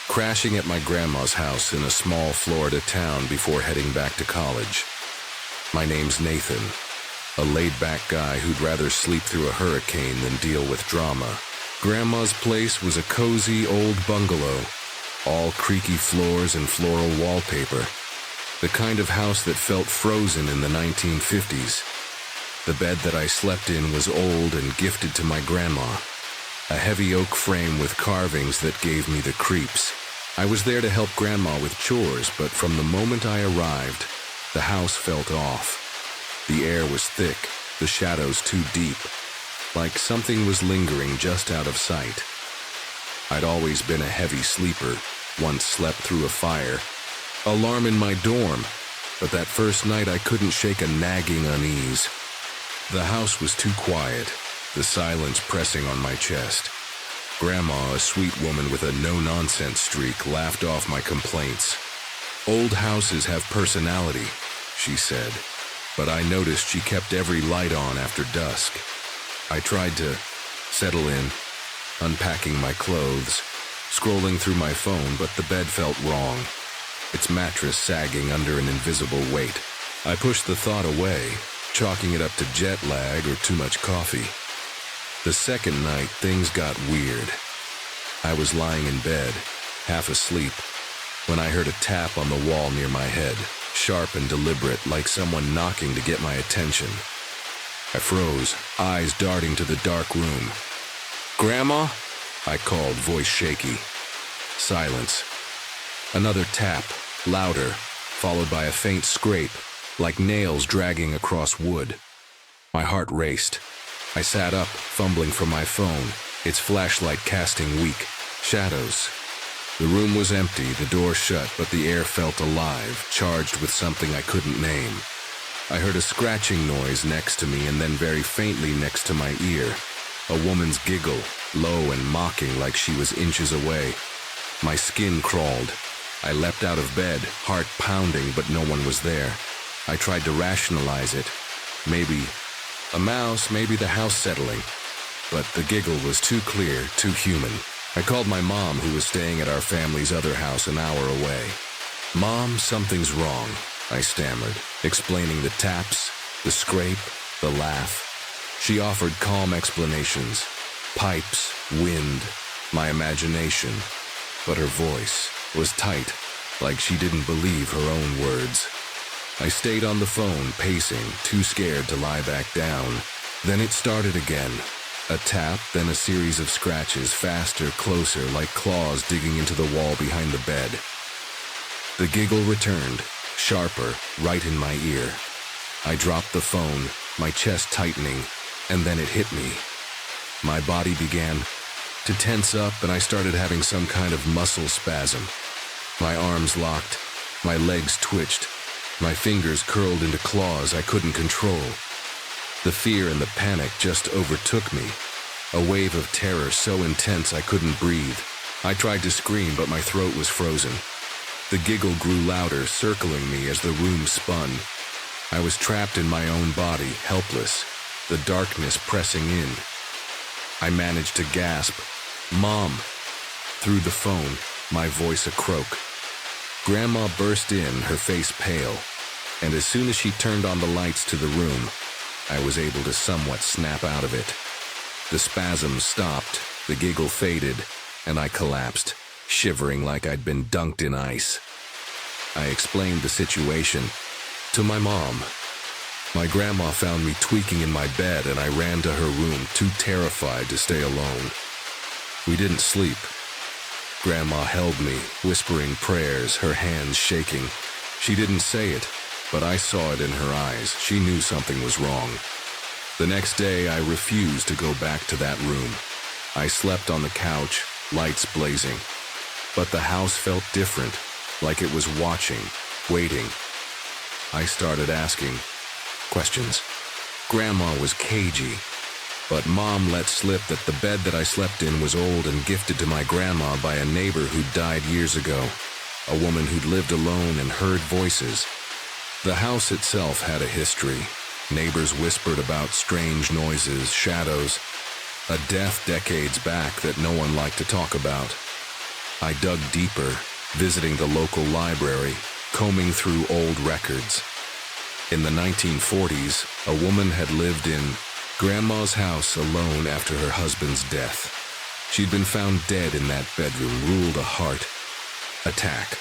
crashing at my grandma's house in a small Florida town before heading back to college. My name's Nathan, a laid-back guy who'd rather sleep through a hurricane than deal with drama. Grandma's place was a cozy old bungalow, all creaky floors and floral wallpaper, the kind of house that felt frozen in the 1950s. The bed that I slept in was old and gifted to my grandma, a heavy oak frame with carvings that gave me the creeps. I was there to help Grandma with chores, but from the moment I arrived, the house felt off. The air was thick, the shadows too deep, like something was lingering just out of sight. I'd always been a heavy sleeper, once slept through a fire, alarm in my dorm, but that first night I couldn't shake a nagging unease. The house was too quiet, the silence pressing on my chest. Grandma, a sweet woman with a no-nonsense streak, laughed off my complaints. "Old houses have personality," she said, but I noticed she kept every light on after dusk. I tried to settle in, unpacking my clothes, scrolling through my phone, but the bed felt wrong, its mattress sagging under an invisible weight. I pushed the thought away, chalking it up to jet lag or too much coffee. The second night, things got weird. I was lying in bed, half asleep, when I heard a tap on the wall near my head, sharp and deliberate, like someone knocking to get my attention. I froze, eyes darting to the dark room. "Grandma?" I called, voice shaky. Silence. Another tap, louder, followed by a faint scrape, like nails dragging across wood. My heart raced. I sat up, fumbling for my phone, its flashlight casting weak shadows. The room was empty, the door shut, but the air felt alive, charged with something I couldn't name. I heard a scratching noise next to me and then very faintly next to my ear. A woman's giggle, low and mocking like she was inches away. My skin crawled. I leapt out of bed, heart pounding, but no one was there. I tried to rationalize it. Maybe a mouse, maybe the house settling. But the giggle was too clear, too human. I called my mom, who was staying at our family's other house an hour away. "Mom, something's wrong," I stammered, explaining the taps, the scrape, the laugh. She offered calm explanations. Pipes, wind, my imagination. But her voice was tight, like she didn't believe her own words. I stayed on the phone, pacing, too scared to lie back down. Then it started again. A tap, then a series of scratches, faster, closer, like claws digging into the wall behind the bed. The giggle returned, sharper, right in my ear. I dropped the phone, my chest tightening, and then it hit me. My body began to tense up, and I started having some kind of muscle spasm. My arms locked, my legs twitched, my fingers curled into claws I couldn't control. The fear and the panic just overtook me, a wave of terror so intense I couldn't breathe. I tried to scream, but my throat was frozen. The giggle grew louder, circling me as the room spun. I was trapped in my own body, helpless, the darkness pressing in. I managed to gasp, "Mom!" Through the phone, my voice a croak. Grandma burst in, her face pale, and as soon as she turned on the lights to the room, I was able to somewhat snap out of it. The spasms stopped, the giggle faded, and I collapsed, shivering like I'd been dunked in ice. I explained the situation to my mom. My grandma found me tweaking in my bed, and I ran to her room, too terrified to stay alone. We didn't sleep. Grandma held me, whispering prayers, her hands shaking. She didn't say it, but I saw it in her eyes. She knew something was wrong. The next day, I refused to go back to that room. I slept on the couch, lights blazing. But the house felt different, like it was watching, waiting. I started asking questions. Grandma was cagey, but Mom let slip that the bed that I slept in was old and gifted to my grandma by a neighbor who'd died years ago, a woman who'd lived alone and heard voices. The house itself had a history. Neighbors whispered about strange noises, shadows, a death decades back that no one liked to talk about. I dug deeper, visiting the local library, combing through old records. In the 1940s, a woman had lived in Grandma's house alone after her husband's death. She'd been found dead in that bedroom, ruled a heart attack.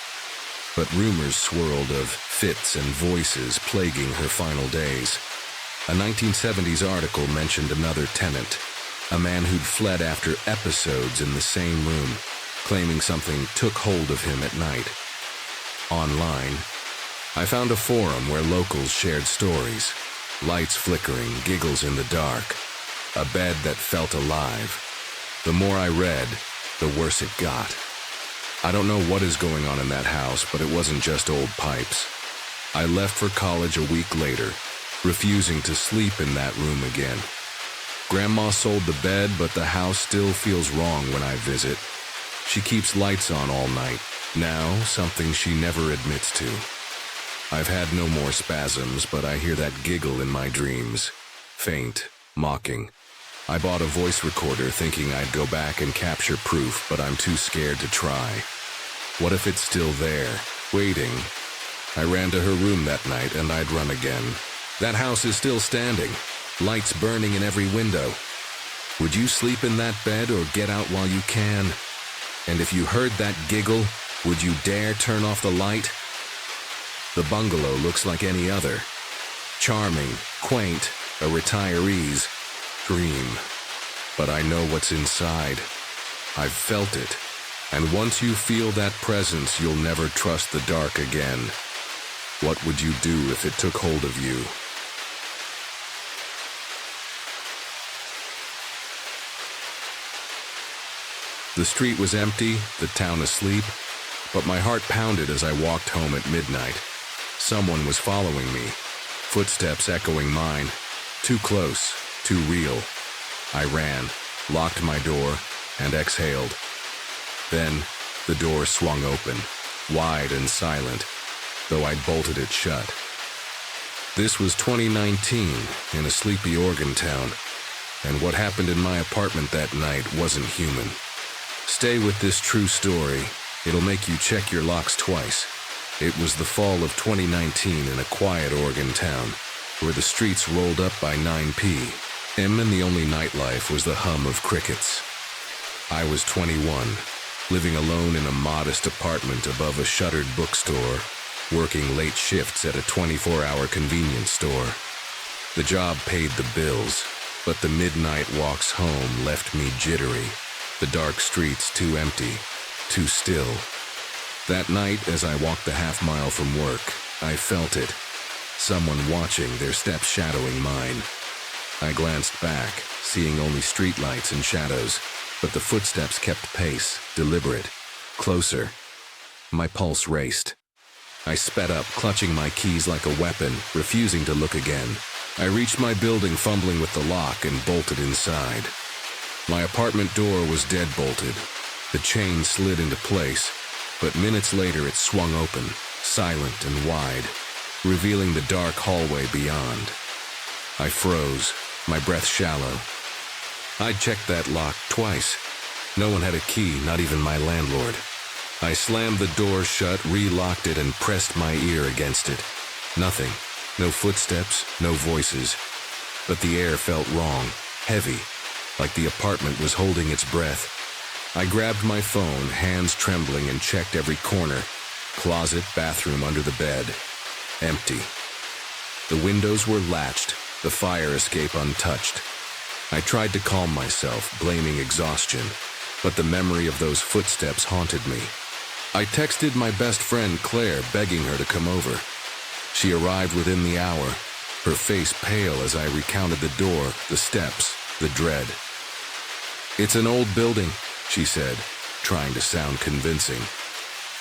But rumors swirled of fits and voices plaguing her final days. A 1970s article mentioned another tenant, a man who'd fled after episodes in the same room, claiming something took hold of him at night. Online, I found a forum where locals shared stories, lights flickering, giggles in the dark, a bed that felt alive. The more I read, the worse it got. I don't know what is going on in that house, but it wasn't just old pipes. I left for college a week later, refusing to sleep in that room again. Grandma sold the bed, but the house still feels wrong when I visit. She keeps lights on all night, now something she never admits to. I've had no more spasms, but I hear that giggle in my dreams. Faint, mocking. I bought a voice recorder thinking I'd go back and capture proof, but I'm too scared to try. What if it's still there, waiting? I ran to her room that night and I'd run again. That house is still standing, lights burning in every window. Would you sleep in that bed or get out while you can? And if you heard that giggle, would you dare turn off the light? The bungalow looks like any other. Charming, quaint, a retiree's dream. But I know what's inside. I've felt it. And once you feel that presence, you'll never trust the dark again. What would you do if it took hold of you? The street was empty, the town asleep, but my heart pounded as I walked home at midnight. Someone was following me, footsteps echoing mine. Too close, too real. I ran, locked my door, and exhaled. Then, the door swung open, wide and silent, though I'd bolted it shut. This was 2019, in a sleepy Oregon town, and what happened in my apartment that night wasn't human. Stay with this true story. It'll make you check your locks twice. It was the fall of 2019 in a quiet Oregon town, where the streets rolled up by 9 p.m. and the only nightlife was the hum of crickets. I was 21, living alone in a modest apartment above a shuttered bookstore, working late shifts at a 24-hour convenience store. The job paid the bills, but the midnight walks home left me jittery, the dark streets too empty, too still. That night, as I walked the half-mile from work, I felt it. Someone watching, their steps shadowing mine. I glanced back, seeing only streetlights and shadows, but the footsteps kept pace, deliberate, closer. My pulse raced. I sped up, clutching my keys like a weapon, refusing to look again. I reached my building, fumbling with the lock, and bolted inside. My apartment door was dead-bolted. The chain slid into place, but minutes later it swung open, silent and wide, revealing the dark hallway beyond. I froze, my breath shallow. I'd checked that lock twice. No one had a key, not even my landlord. I slammed the door shut, re-locked it, and pressed my ear against it. Nothing. No footsteps, no voices. But the air felt wrong, heavy, like the apartment was holding its breath. I grabbed my phone, hands trembling, and checked every corner. Closet, bathroom, under the bed. Empty. The windows were latched, the fire escape untouched. I tried to calm myself, blaming exhaustion, but the memory of those footsteps haunted me. I texted my best friend Claire, begging her to come over. She arrived within the hour, her face pale as I recounted the door, the steps, the dread. "It's an old building," she said, trying to sound convincing.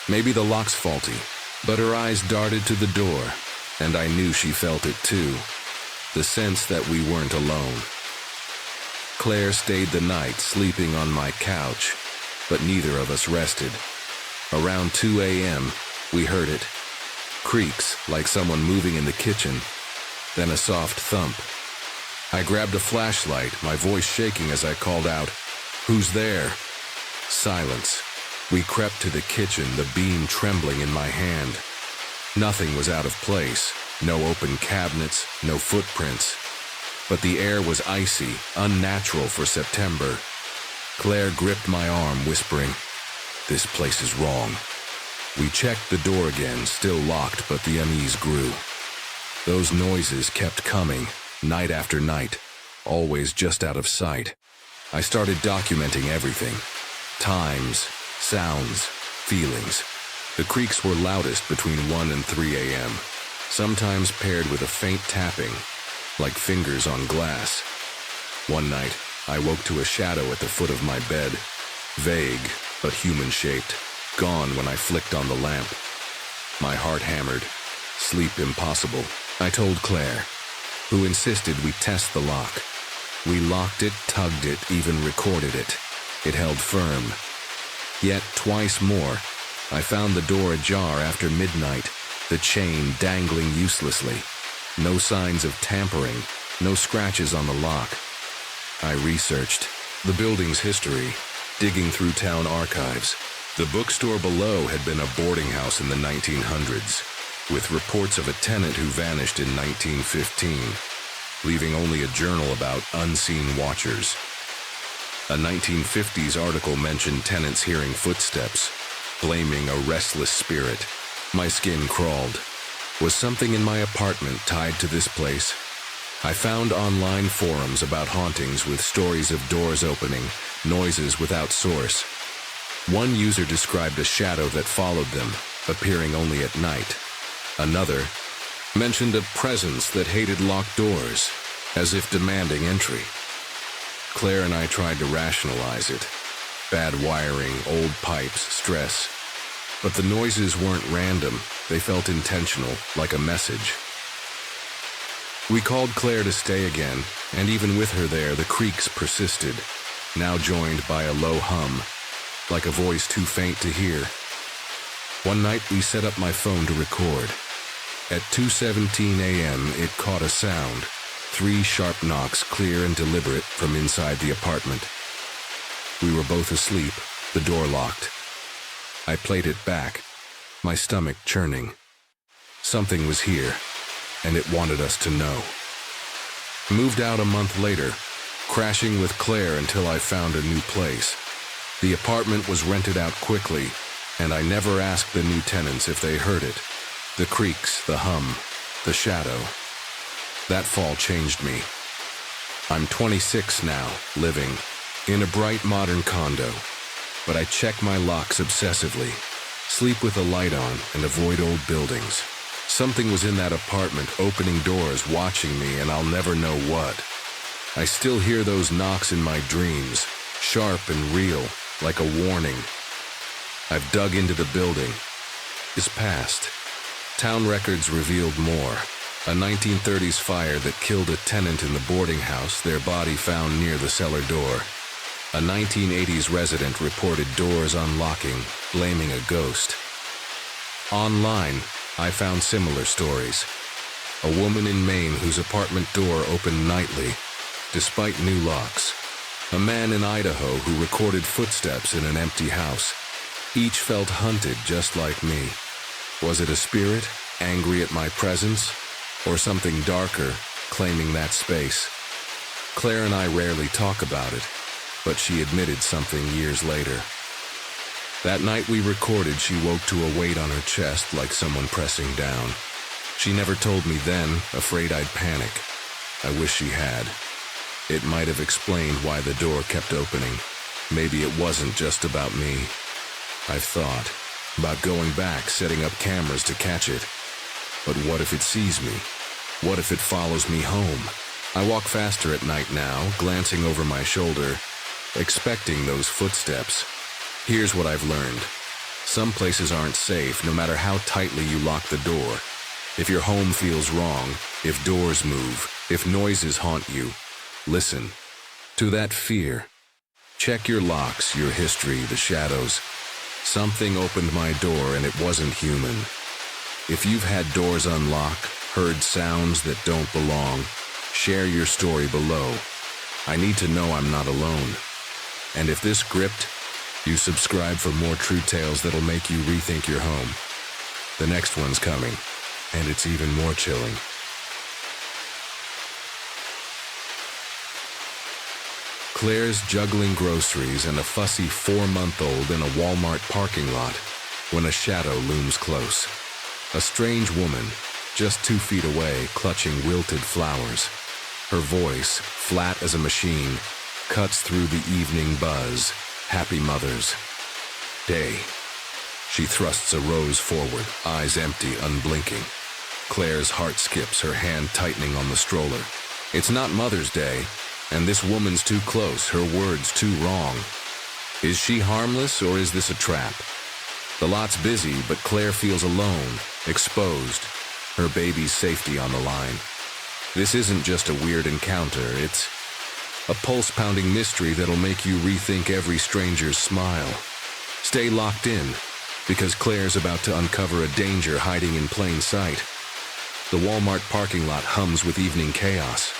Maybe the lock's faulty, but her eyes darted to the door, and I knew she felt it too, the sense that we weren't alone. Claire stayed the night, sleeping on my couch, but neither of us rested. Around 2 a.m., we heard it. Creaks, like someone moving in the kitchen, then a soft thump. I grabbed a flashlight, my voice shaking as I called out, "Who's there?" Silence. We crept to the kitchen, the beam trembling in my hand. Nothing was out of place. No open cabinets, no footprints. But the air was icy, unnatural for September. Claire gripped my arm, whispering, "This place is wrong." We checked the door again, still locked, but the unease grew. Those noises kept coming, night after night, always just out of sight. I started documenting everything. Times, sounds, feelings. The creaks were loudest between 1 and 3 a.m., sometimes paired with a faint tapping, like fingers on glass. One night, I woke to a shadow at the foot of my bed, vague but human-shaped, gone when I flicked on the lamp. My heart hammered. Sleep impossible. I told Claire, who insisted we test the lock. We locked it, tugged it, even recorded it. It held firm. Yet twice more, I found the door ajar after midnight, the chain dangling uselessly. No signs of tampering, no scratches on the lock. I researched the building's history, digging through town archives. The bookstore below had been a boarding house in the 1900s, with reports of a tenant who vanished in 1915, leaving only a journal about unseen watchers. A 1950s article mentioned tenants hearing footsteps, blaming a restless spirit. My skin crawled. Was something in my apartment tied to this place? I found online forums about hauntings with stories of doors opening, noises without source. One user described a shadow that followed them, appearing only at night. Another mentioned a presence that hated locked doors, as if demanding entry. Claire and I tried to rationalize it. Bad wiring, old pipes, stress. But the noises weren't random. They felt intentional, like a message. We called Claire to stay again, and even with her there, the creaks persisted, now joined by a low hum, like a voice too faint to hear. One night we set up my phone to record. At 2:17 a.m. it caught a sound, 3 sharp knocks, clear and deliberate, from inside the apartment. We were both asleep, the door locked. I played it back, my stomach churning. Something was here, and it wanted us to know. Moved out a month later, crashing with Claire until I found a new place. The apartment was rented out quickly, and I never asked the new tenants if they heard it. The creaks, the hum, the shadow. That fall changed me. I'm 26 now, living in a bright modern condo, but I check my locks obsessively, sleep with a light on, and avoid old buildings. Something was in that apartment, opening doors, watching me, and I'll never know what. I still hear those knocks in my dreams, sharp and real, like a warning. I've dug into the building. It's past. Town records revealed more. A 1930s fire that killed a tenant in the boarding house, their body found near the cellar door. A 1980s resident reported doors unlocking, blaming a ghost. Online, I found similar stories. A woman in Maine whose apartment door opened nightly, despite new locks. A man in Idaho who recorded footsteps in an empty house. Each felt hunted just like me. Was it a spirit, angry at my presence, or something darker, claiming that space? Claire and I rarely talk about it, but she admitted something years later. That night we recorded, she woke to a weight on her chest like someone pressing down. She never told me then, afraid I'd panic. I wish she had. It might have explained why the door kept opening. Maybe it wasn't just about me. I've thought about going back, setting up cameras to catch it. But what if it sees me? What if it follows me home? I walk faster at night now, glancing over my shoulder, expecting those footsteps. Here's what I've learned. Some places aren't safe, no matter how tightly you lock the door. If your home feels wrong, if doors move, if noises haunt you, listen to that fear. Check your locks, your history, the shadows. Something opened my door and it wasn't human. If you've had doors unlock, heard sounds that don't belong, share your story below. I need to know I'm not alone. And if this gripped, you subscribe for more true tales that'll make you rethink your home. The next one's coming, and it's even more chilling. Claire's juggling groceries and a fussy 4-month-old in a Walmart parking lot when a shadow looms close. A strange woman, just 2 feet away, clutching wilted flowers. Her voice, flat as a machine, cuts through the evening buzz. Happy Mother's Day. She thrusts a rose forward, eyes empty, unblinking. Claire's heart skips, her hand tightening on the stroller. It's not Mother's Day, and this woman's too close, her words too wrong. Is she harmless, or is this a trap? The lot's busy, but Claire feels alone, exposed, her baby's safety on the line. This isn't just a weird encounter, it's a pulse-pounding mystery that'll make you rethink every stranger's smile. Stay locked in, because Claire's about to uncover a danger hiding in plain sight. The Walmart parking lot hums with evening chaos.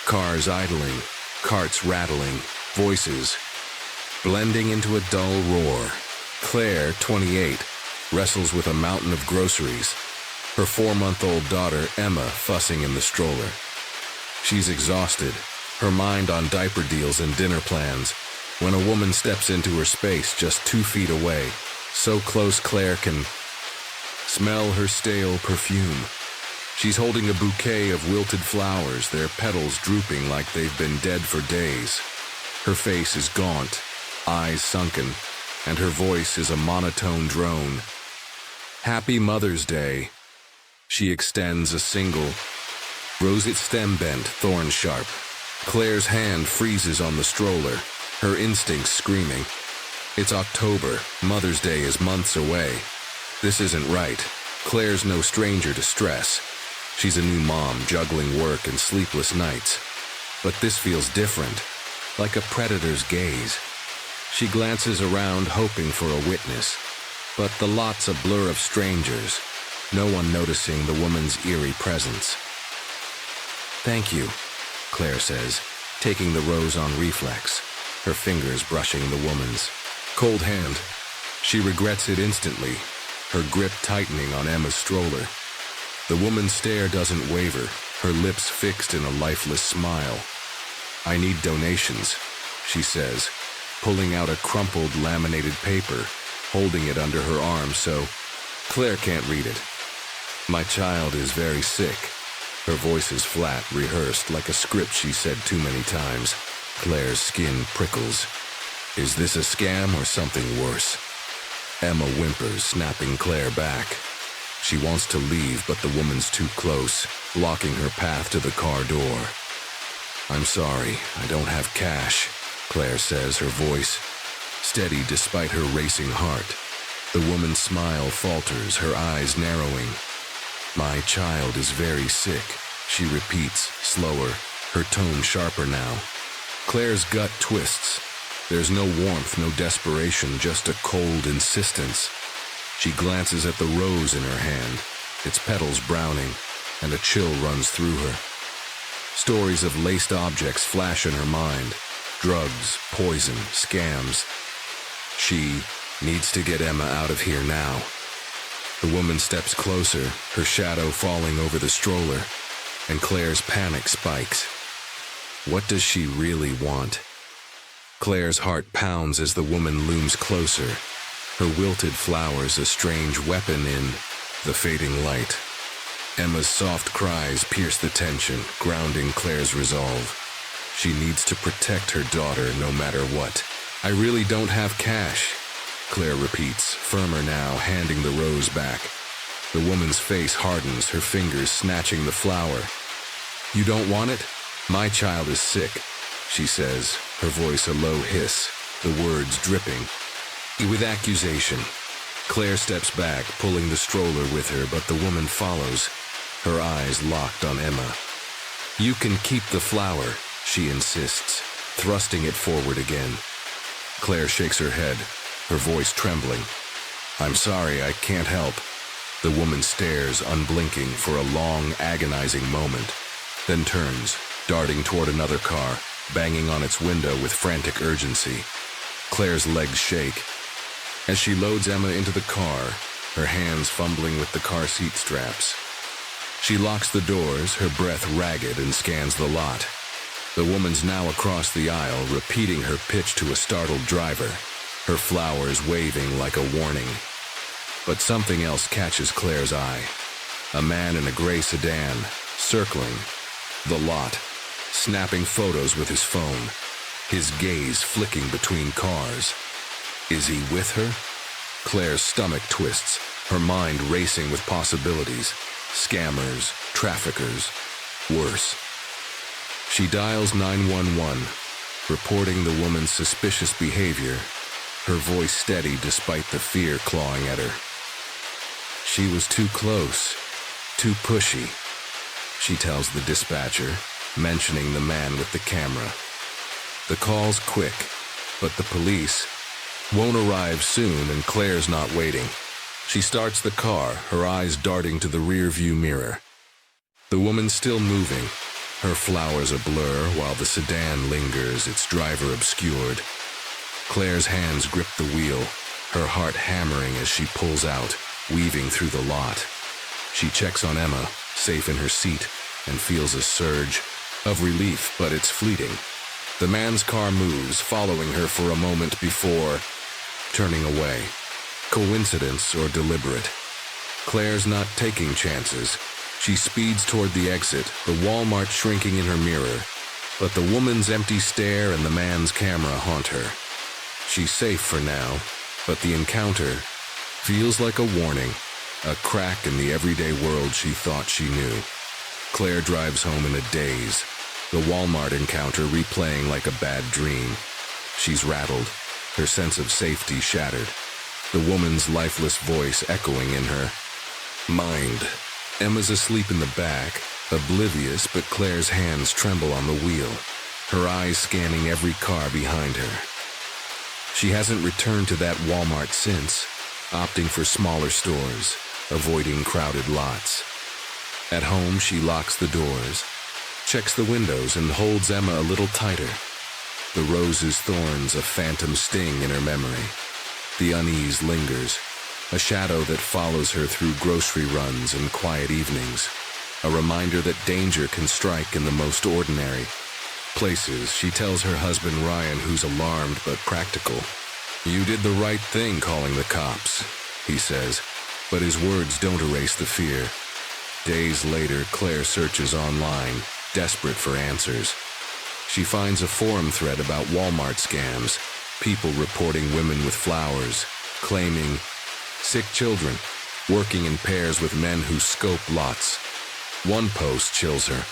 Cars idling, carts rattling, voices blending into a dull roar. Claire, 28, wrestles with a mountain of groceries, her 4-month-old daughter, Emma, fussing in the stroller. She's exhausted, her mind on diaper deals and dinner plans, when a woman steps into her space just 2 feet away, so close Claire can smell her stale perfume. She's holding a bouquet of wilted flowers, their petals drooping like they've been dead for days. Her face is gaunt, eyes sunken, and her voice is a monotone drone. Happy Mother's Day. She extends a single, roseate stem bent, thorn sharp. Claire's hand freezes on the stroller, her instincts screaming. It's October, Mother's Day is months away. This isn't right. Claire's no stranger to stress. She's a new mom juggling work and sleepless nights. But this feels different, like a predator's gaze. She glances around hoping for a witness, but the lot's a blur of strangers, no one noticing the woman's eerie presence. Thank you, Claire says, taking the rose on reflex, her fingers brushing the woman's cold hand. She regrets it instantly, her grip tightening on Emma's stroller. The woman's stare doesn't waver, her lips fixed in a lifeless smile. I need donations, she says, pulling out a crumpled laminated paper, holding it under her arm so Claire can't read it. My child is very sick. Her voice is flat, rehearsed, like a script she said too many times. Claire's skin prickles. Is this a scam or something worse? Emma whimpers, snapping Claire back. She wants to leave, but the woman's too close, blocking her path to the car door. I'm sorry, I don't have cash, Claire says, her voice steady despite her racing heart. The woman's smile falters, her eyes narrowing. My child is very sick, she repeats, slower, her tone sharper now. Claire's gut twists. There's no warmth, no desperation, just a cold insistence. She glances at the rose in her hand, its petals browning, and a chill runs through her. Stories of laced objects flash in her mind. Drugs, poison, scams. She needs to get Emma out of here now. The woman steps closer, her shadow falling over the stroller, and Claire's panic spikes. What does she really want? Claire's heart pounds as the woman looms closer, her wilted flowers a strange weapon in the fading light. Emma's soft cries pierce the tension, grounding Claire's resolve. She needs to protect her daughter no matter what. I really don't have cash, Claire repeats, firmer now, handing the rose back. The woman's face hardens, her fingers snatching the flower. You don't want it? My child is sick, she says, her voice a low hiss, the words dripping with accusation. Claire steps back, pulling the stroller with her, but the woman follows, her eyes locked on Emma. You can keep the flower, she insists, thrusting it forward again. Claire shakes her head, her voice trembling. I'm sorry, I can't help. The woman stares, unblinking, for a long, agonizing moment, then turns, darting toward another car, banging on its window with frantic urgency. Claire's legs shake. As she loads Emma into the car, her hands fumbling with the car seat straps. She locks the doors, her breath ragged, and scans the lot. The woman's now across the aisle, repeating her pitch to a startled driver, her flowers waving like a warning. But something else catches Claire's eye. A man in a gray sedan, circling the lot, snapping photos with his phone, his gaze flicking between cars. Is he with her? Claire's stomach twists, her mind racing with possibilities. Scammers, traffickers, worse. She dials 911, reporting the woman's suspicious behavior, her voice steady despite the fear clawing at her. She was too close, too pushy, she tells the dispatcher, mentioning the man with the camera. The call's quick, but the police won't arrive soon and Claire's not waiting. She starts the car, her eyes darting to the rear-view mirror. The woman's still moving, her flowers a blur while the sedan lingers, its driver obscured. Claire's hands grip the wheel, her heart hammering as she pulls out, weaving through the lot. She checks on Emma, safe in her seat, and feels a surge of relief, but it's fleeting. The man's car moves, following her for a moment before turning away. Coincidence or deliberate? Claire's not taking chances. She speeds toward the exit, the Walmart shrinking in her mirror. But the woman's empty stare and the man's camera haunt her. She's safe for now, but the encounter feels like a warning, a crack in the everyday world she thought she knew. Claire drives home in a daze, the Walmart encounter replaying like a bad dream. She's rattled, her sense of safety shattered, the woman's lifeless voice echoing in her mind. Emma's asleep in the back, oblivious, but Claire's hands tremble on the wheel, her eyes scanning every car behind her. She hasn't returned to that Walmart since, opting for smaller stores, avoiding crowded lots. At home, she locks the doors, checks the windows, and holds Emma a little tighter. The rose's thorns a phantom sting in her memory. The unease lingers, a shadow that follows her through grocery runs and quiet evenings. A reminder that danger can strike in the most ordinary places. She tells her husband Ryan, who's alarmed but practical. "You did the right thing calling the cops," he says, but his words don't erase the fear. Days later, Claire searches online, desperate for answers. She finds a forum thread about Walmart scams, people reporting women with flowers, claiming sick children, working in pairs with men who scope lots. One post chills her.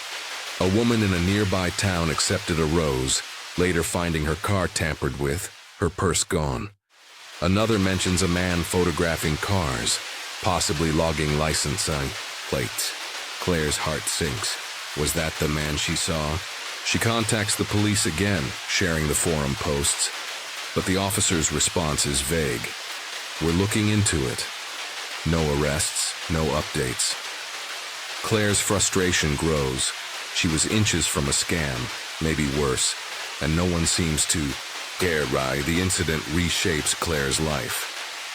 A woman in a nearby town accepted a rose, later finding her car tampered with, her purse gone. Another mentions a man photographing cars, possibly logging license plates. Claire's heart sinks. Was that the man she saw? She contacts the police again, sharing the forum posts, but the officer's response is vague. "We're looking into it." No arrests, no updates. Claire's frustration grows. She was inches from a scam, maybe worse, and no one seems to care. The incident reshapes Claire's life.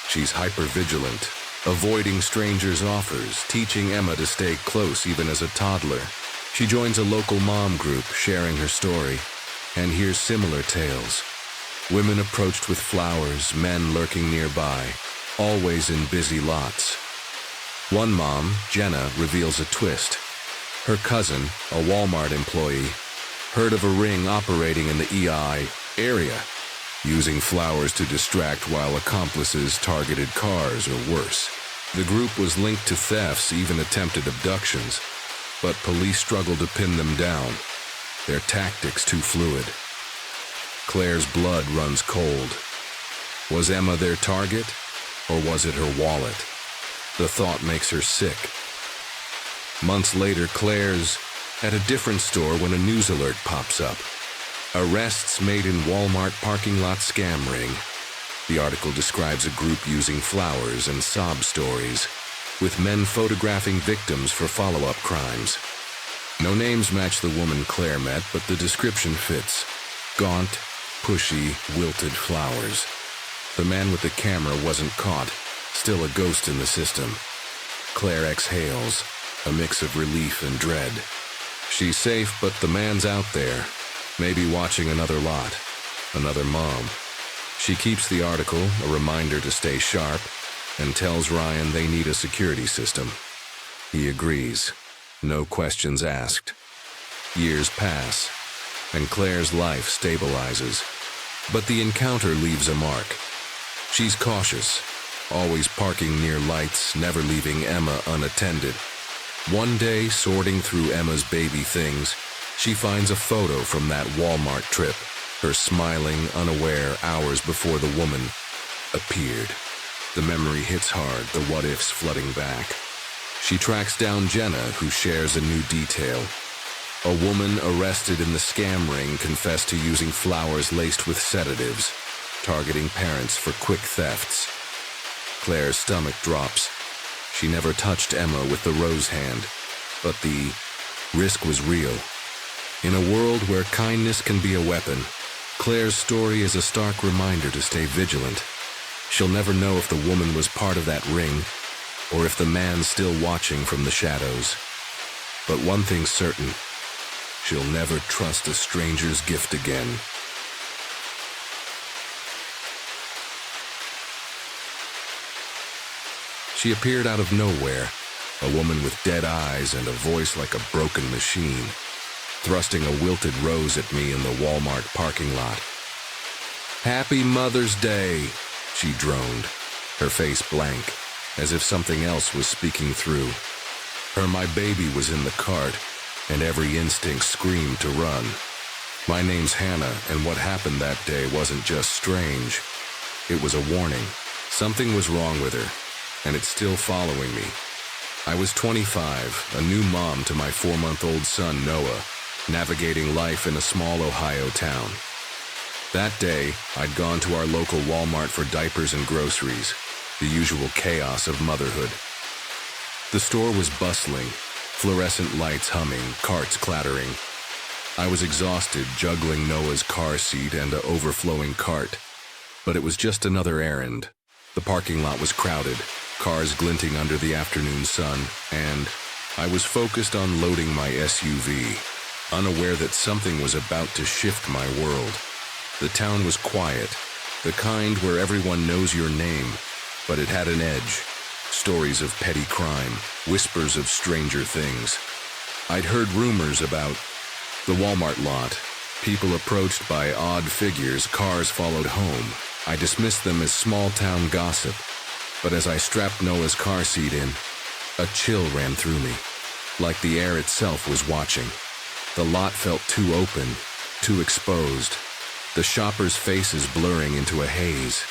She's hypervigilant, avoiding strangers' offers, teaching Emma to stay close even as a toddler. She joins a local mom group, sharing her story, and hears similar tales. Women approached with flowers, men lurking nearby, always in busy lots. One mom, Jenna, reveals a twist. Her cousin, a Walmart employee, heard of a ring operating in the EI area, using flowers to distract while accomplices targeted cars or worse. The group was linked to thefts, even attempted abductions, but police struggled to pin them down, their tactics too fluid. Claire's blood runs cold. Was Emma their target, or was it her wallet? The thought makes her sick. Months later, Claire's at a different store when a news alert pops up. Arrests made in Walmart parking lot scam ring. The article describes a group using flowers and sob stories, with men photographing victims for follow-up crimes. No names match the woman Claire met, but the description fits. Gaunt, pushy, wilted flowers. The man with the camera wasn't caught, still a ghost in the system. Claire exhales, a mix of relief and dread. She's safe, but the man's out there, maybe watching another lot, another mom. She keeps the article, a reminder to stay sharp, and tells Ryan they need a security system. He agrees, no questions asked. Years pass, and Claire's life stabilizes. But the encounter leaves a mark. She's cautious, always parking near lights, never leaving Emma unattended. One day, sorting through Emma's baby things, she finds a photo from that Walmart trip, her smiling, unaware hours before the woman appeared. The memory hits hard, the what-ifs flooding back. She tracks down Jenna, who shares a new detail. A woman arrested in the scam ring confessed to using flowers laced with sedatives, targeting parents for quick thefts. Claire's stomach drops. She never touched Emma with the rose hand, but the risk was real. In a world where kindness can be a weapon, Claire's story is a stark reminder to stay vigilant. She'll never know if the woman was part of that ring, or if the man's still watching from the shadows. But one thing's certain, She'll never trust a stranger's gift again. She appeared out of nowhere, a woman with dead eyes and a voice like a broken machine, thrusting a wilted rose at me in the Walmart parking lot. "Happy Mother's Day," she droned, her face blank, as if something else was speaking through. My baby was in the cart, and every instinct screamed to run. My name's Hannah, and what happened that day wasn't just strange. It was a warning. Something was wrong with her, and it's still following me. I was 25, a new mom to my 4-month-old son, Noah, navigating life in a small Ohio town. That day, I'd gone to our local Walmart for diapers and groceries, the usual chaos of motherhood. The store was bustling, fluorescent lights humming, carts clattering. I was exhausted, juggling Noah's car seat and an overflowing cart. But it was just another errand. The parking lot was crowded, cars glinting under the afternoon sun, and I was focused on loading my SUV, unaware that something was about to shift my world. The town was quiet, the kind where everyone knows your name, but it had an edge. Stories of petty crime, whispers of stranger things. I'd heard rumors about the Walmart lot, people approached by odd figures, cars followed home. I dismissed them as small-town gossip, but as I strapped Noah's car seat in, a chill ran through me, like the air itself was watching. The lot felt too open, too exposed, the shoppers' faces blurring into a haze.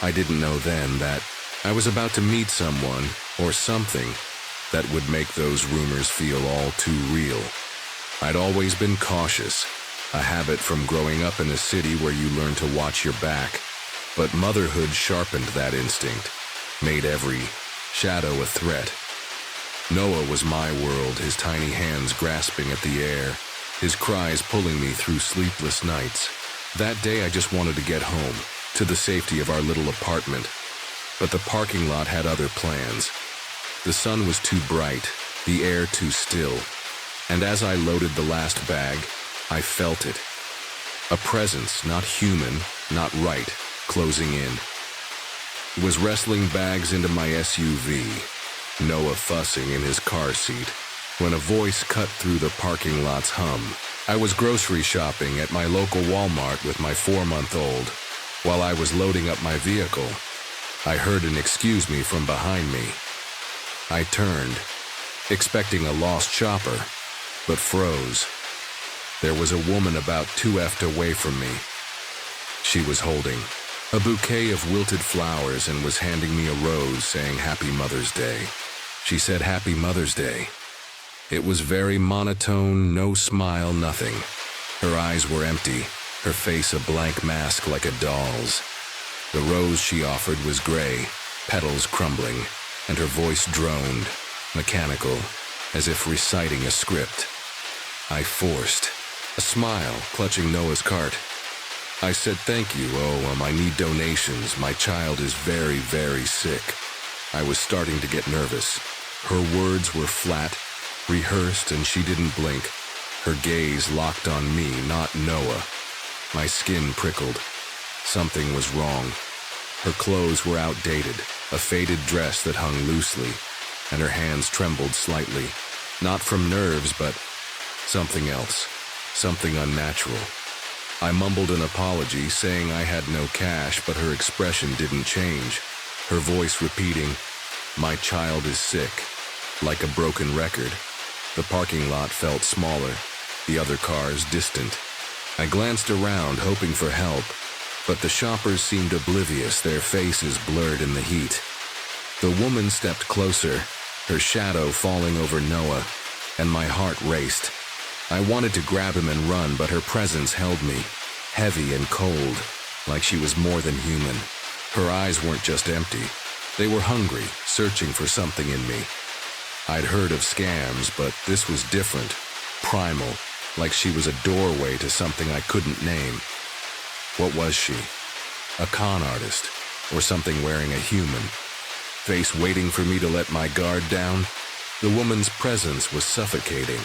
I didn't know then that I was about to meet someone, or something, that would make those rumors feel all too real. I'd always been cautious, a habit from growing up in a city where you learn to watch your back. But motherhood sharpened that instinct, made every shadow a threat. Noah was my world, his tiny hands grasping at the air, his cries pulling me through sleepless nights. That day I just wanted to get home, to the safety of our little apartment. But the parking lot had other plans. The sun was too bright, the air too still, and as I loaded the last bag, I felt it. A presence, not human, not right, closing in. It was wrestling bags into my SUV, Noah fussing in his car seat, when a voice cut through the parking lot's hum. I was grocery shopping at my local Walmart with my 4-month-old. While I was loading up my vehicle, I heard an "excuse me" from behind me. I turned, expecting a lost shopper, but froze. There was a woman about 2 feet away from me. She was holding a bouquet of wilted flowers and was handing me a rose saying Happy Mother's Day. She said Happy Mother's Day. It was very monotone, no smile, nothing. Her eyes were empty, her face a blank mask like a doll's. The rose she offered was gray, petals crumbling, and her voice droned, mechanical, as if reciting a script. I forced a smile, clutching Noah's cart. I said thank you, I need donations, my child is very, very sick. I was starting to get nervous. Her words were flat, rehearsed, and she didn't blink. Her gaze locked on me, not Noah. My skin prickled. Something was wrong. Her clothes were outdated, a faded dress that hung loosely, and her hands trembled slightly, not from nerves, but something else, something unnatural. I mumbled an apology, saying I had no cash, but her expression didn't change, her voice repeating, "My child is sick," like a broken record. The parking lot felt smaller, the other cars distant. I glanced around, hoping for help, but the shoppers seemed oblivious, their faces blurred in the heat. The woman stepped closer, her shadow falling over Noah, and my heart raced. I wanted to grab him and run, but her presence held me, heavy and cold, like she was more than human. Her eyes weren't just empty. They were hungry, searching for something in me. I'd heard of scams, but this was different, primal, like she was a doorway to something I couldn't name. What was she? A con artist, or something wearing a human face waiting for me to let my guard down? The woman's presence was suffocating.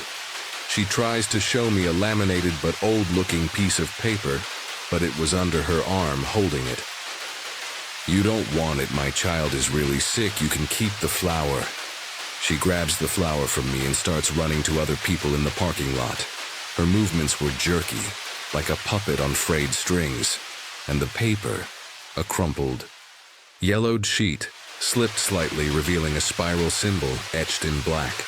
She tries to show me a laminated but old-looking piece of paper, but it was under her arm holding it. "You don't want it, my child is really sick, you can keep the flower." She grabs the flower from me and starts running to other people in the parking lot. Her movements were jerky, like a puppet on frayed strings, and the paper, a crumpled, yellowed sheet, slipped slightly, revealing a spiral symbol etched in black.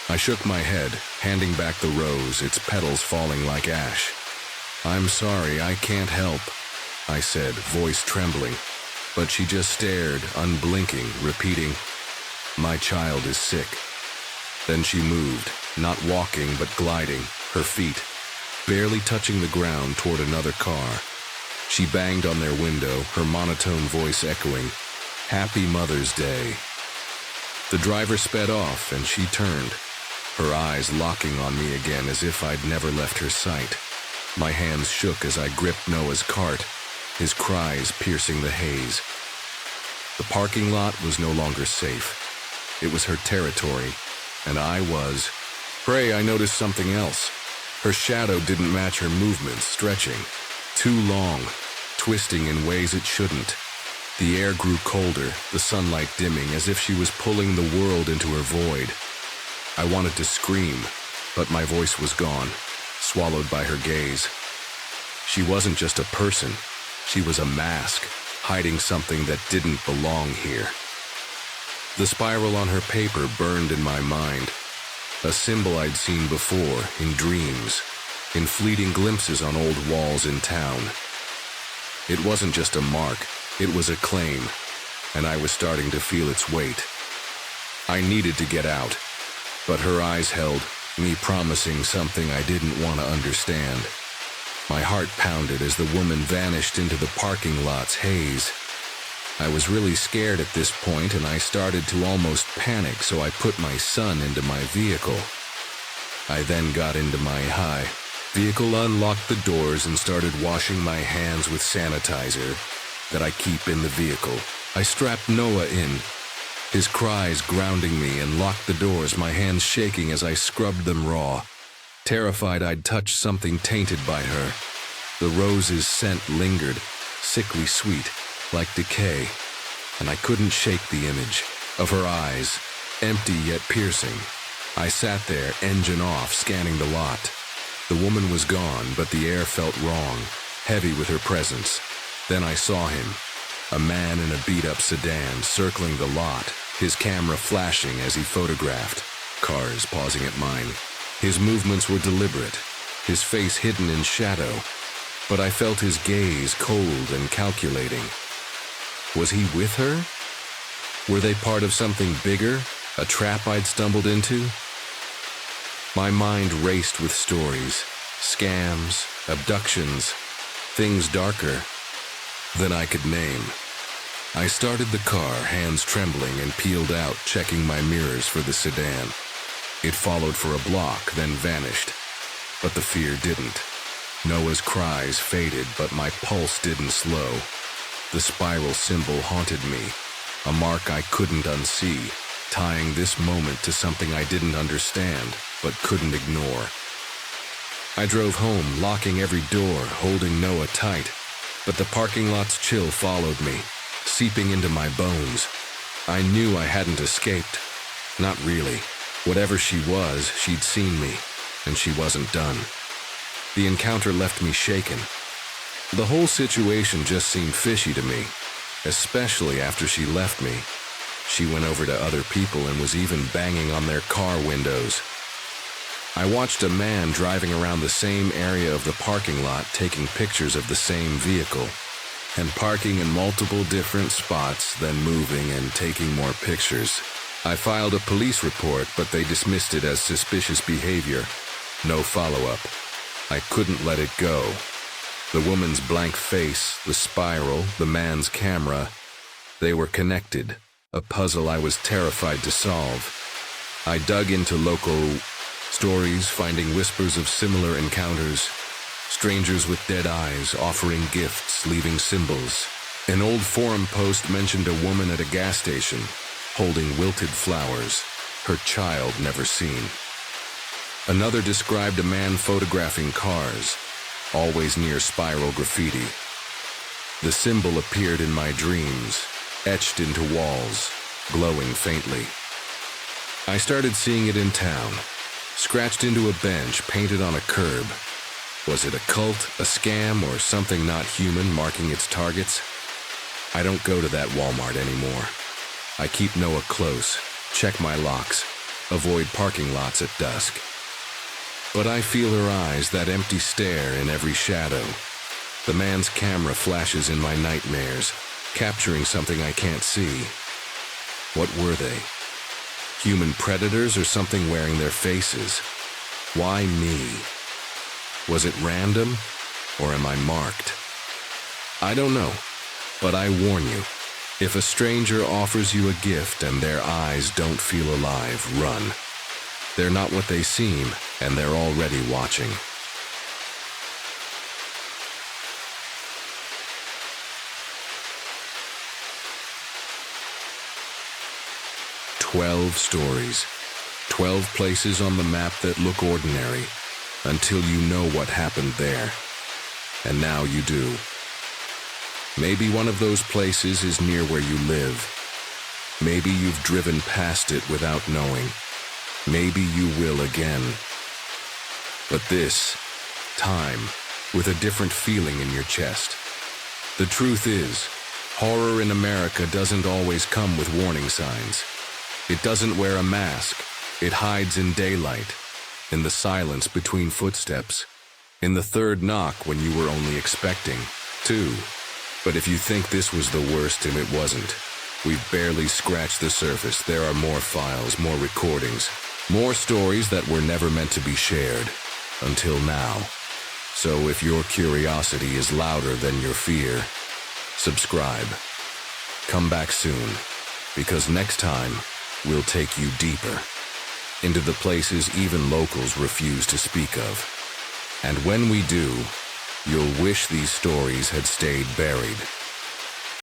I shook my head, handing back the rose, its petals falling like ash. "I'm sorry, I can't help," I said, voice trembling. But she just stared, unblinking, repeating, "My child is sick." Then she moved, not walking but gliding, her feet barely touching the ground toward another car. She banged on their window, her monotone voice echoing, "Happy Mother's Day." The driver sped off and she turned, her eyes locking on me again as if I'd never left her sight. My hands shook as I gripped Noah's cart, his cries piercing the haze. The parking lot was no longer safe. It was her territory, and I was. Pray, I noticed something else. Her shadow didn't match her movements, stretching. Too long, twisting in ways it shouldn't. The air grew colder, the sunlight dimming, as if she was pulling the world into her void. I wanted to scream, but my voice was gone, swallowed by her gaze. She wasn't just a person. She was a mask, hiding something that didn't belong here. The spiral on her paper burned in my mind, a symbol I'd seen before, in dreams, in fleeting glimpses on old walls in town. It wasn't just a mark, it was a claim, and I was starting to feel its weight. I needed to get out, but her eyes held, me promising something I didn't want to understand. My heart pounded as the woman vanished into the parking lot's haze. I was really scared at this point, and I started to almost panic, so I put my son into my vehicle. I then got into my vehicle, unlocked the doors, and started washing my hands with sanitizer that I keep in the vehicle. I strapped Noah in, his cries grounding me, and locked the doors, my hands shaking as I scrubbed them raw, terrified I'd touch something tainted by her. The rose's scent lingered, sickly sweet, like decay, and I couldn't shake the image of her eyes, empty yet piercing. I sat there, engine off, scanning the lot. The woman was gone, but the air felt wrong, heavy with her presence. Then I saw him, a man in a beat-up sedan circling the lot, his camera flashing as he photographed, cars pausing at mine. His movements were deliberate, his face hidden in shadow, but I felt his gaze cold and calculating. Was he with her? Were they part of something bigger, a trap I'd stumbled into? My mind raced with stories, scams, abductions, things darker than I could name. I started the car, hands trembling, and peeled out, checking my mirrors for the sedan. It followed for a block, then vanished. But the fear didn't. Noah's cries faded, but my pulse didn't slow. The spiral symbol haunted me, a mark I couldn't unsee, tying this moment to something I didn't understand, but couldn't ignore. I drove home, locking every door, holding Noah tight, but the parking lot's chill followed me, seeping into my bones. I knew I hadn't escaped. Not really. Whatever she was, she'd seen me, and she wasn't done. The encounter left me shaken. The whole situation just seemed fishy to me, especially after she left me. She went over to other people and was even banging on their car windows. I watched a man driving around the same area of the parking lot taking pictures of the same vehicle, and parking in multiple different spots, then moving and taking more pictures. I filed a police report, but they dismissed it as suspicious behavior. No follow-up. I couldn't let it go. The woman's blank face, the spiral, the man's camera, they were connected, a puzzle I was terrified to solve. I dug into local stories, finding whispers of similar encounters, strangers with dead eyes offering gifts, leaving symbols. An old forum post mentioned a woman at a gas station, holding wilted flowers, her child never seen. Another described a man photographing cars, always near spiral graffiti. The symbol appeared in my dreams, etched into walls, glowing faintly. I started seeing it in town, scratched into a bench painted on a curb. Was it a cult, a scam, or something not human marking its targets? I don't go to that Walmart anymore. I keep Noah close, check my locks, avoid parking lots at dusk. But I feel her eyes, that empty stare in every shadow. The man's camera flashes in my nightmares, capturing something I can't see. What were they? Human predators or something wearing their faces? Why me? Was it random, or am I marked? I don't know, but I warn you, if a stranger offers you a gift and their eyes don't feel alive, run. They're not what they seem, and they're already watching. "12 stories, 12 places on the map that look ordinary, until you know what happened there. And now you do. Maybe one of those places is near where you live. Maybe you've driven past it without knowing. Maybe you will again. But this time, with a different feeling in your chest. The truth is, horror in America doesn't always come with warning signs. It doesn't wear a mask. It hides in daylight, in the silence between footsteps, in the third knock when you were only expecting two. But if you think this was the worst, and it wasn't, we've barely scratched the surface. There are more files, more recordings, more stories that were never meant to be shared, until now. So if your curiosity is louder than your fear, subscribe. Come back soon, because next time, we'll take you deeper, into the places even locals refuse to speak of. And when we do, you'll wish these stories had stayed buried.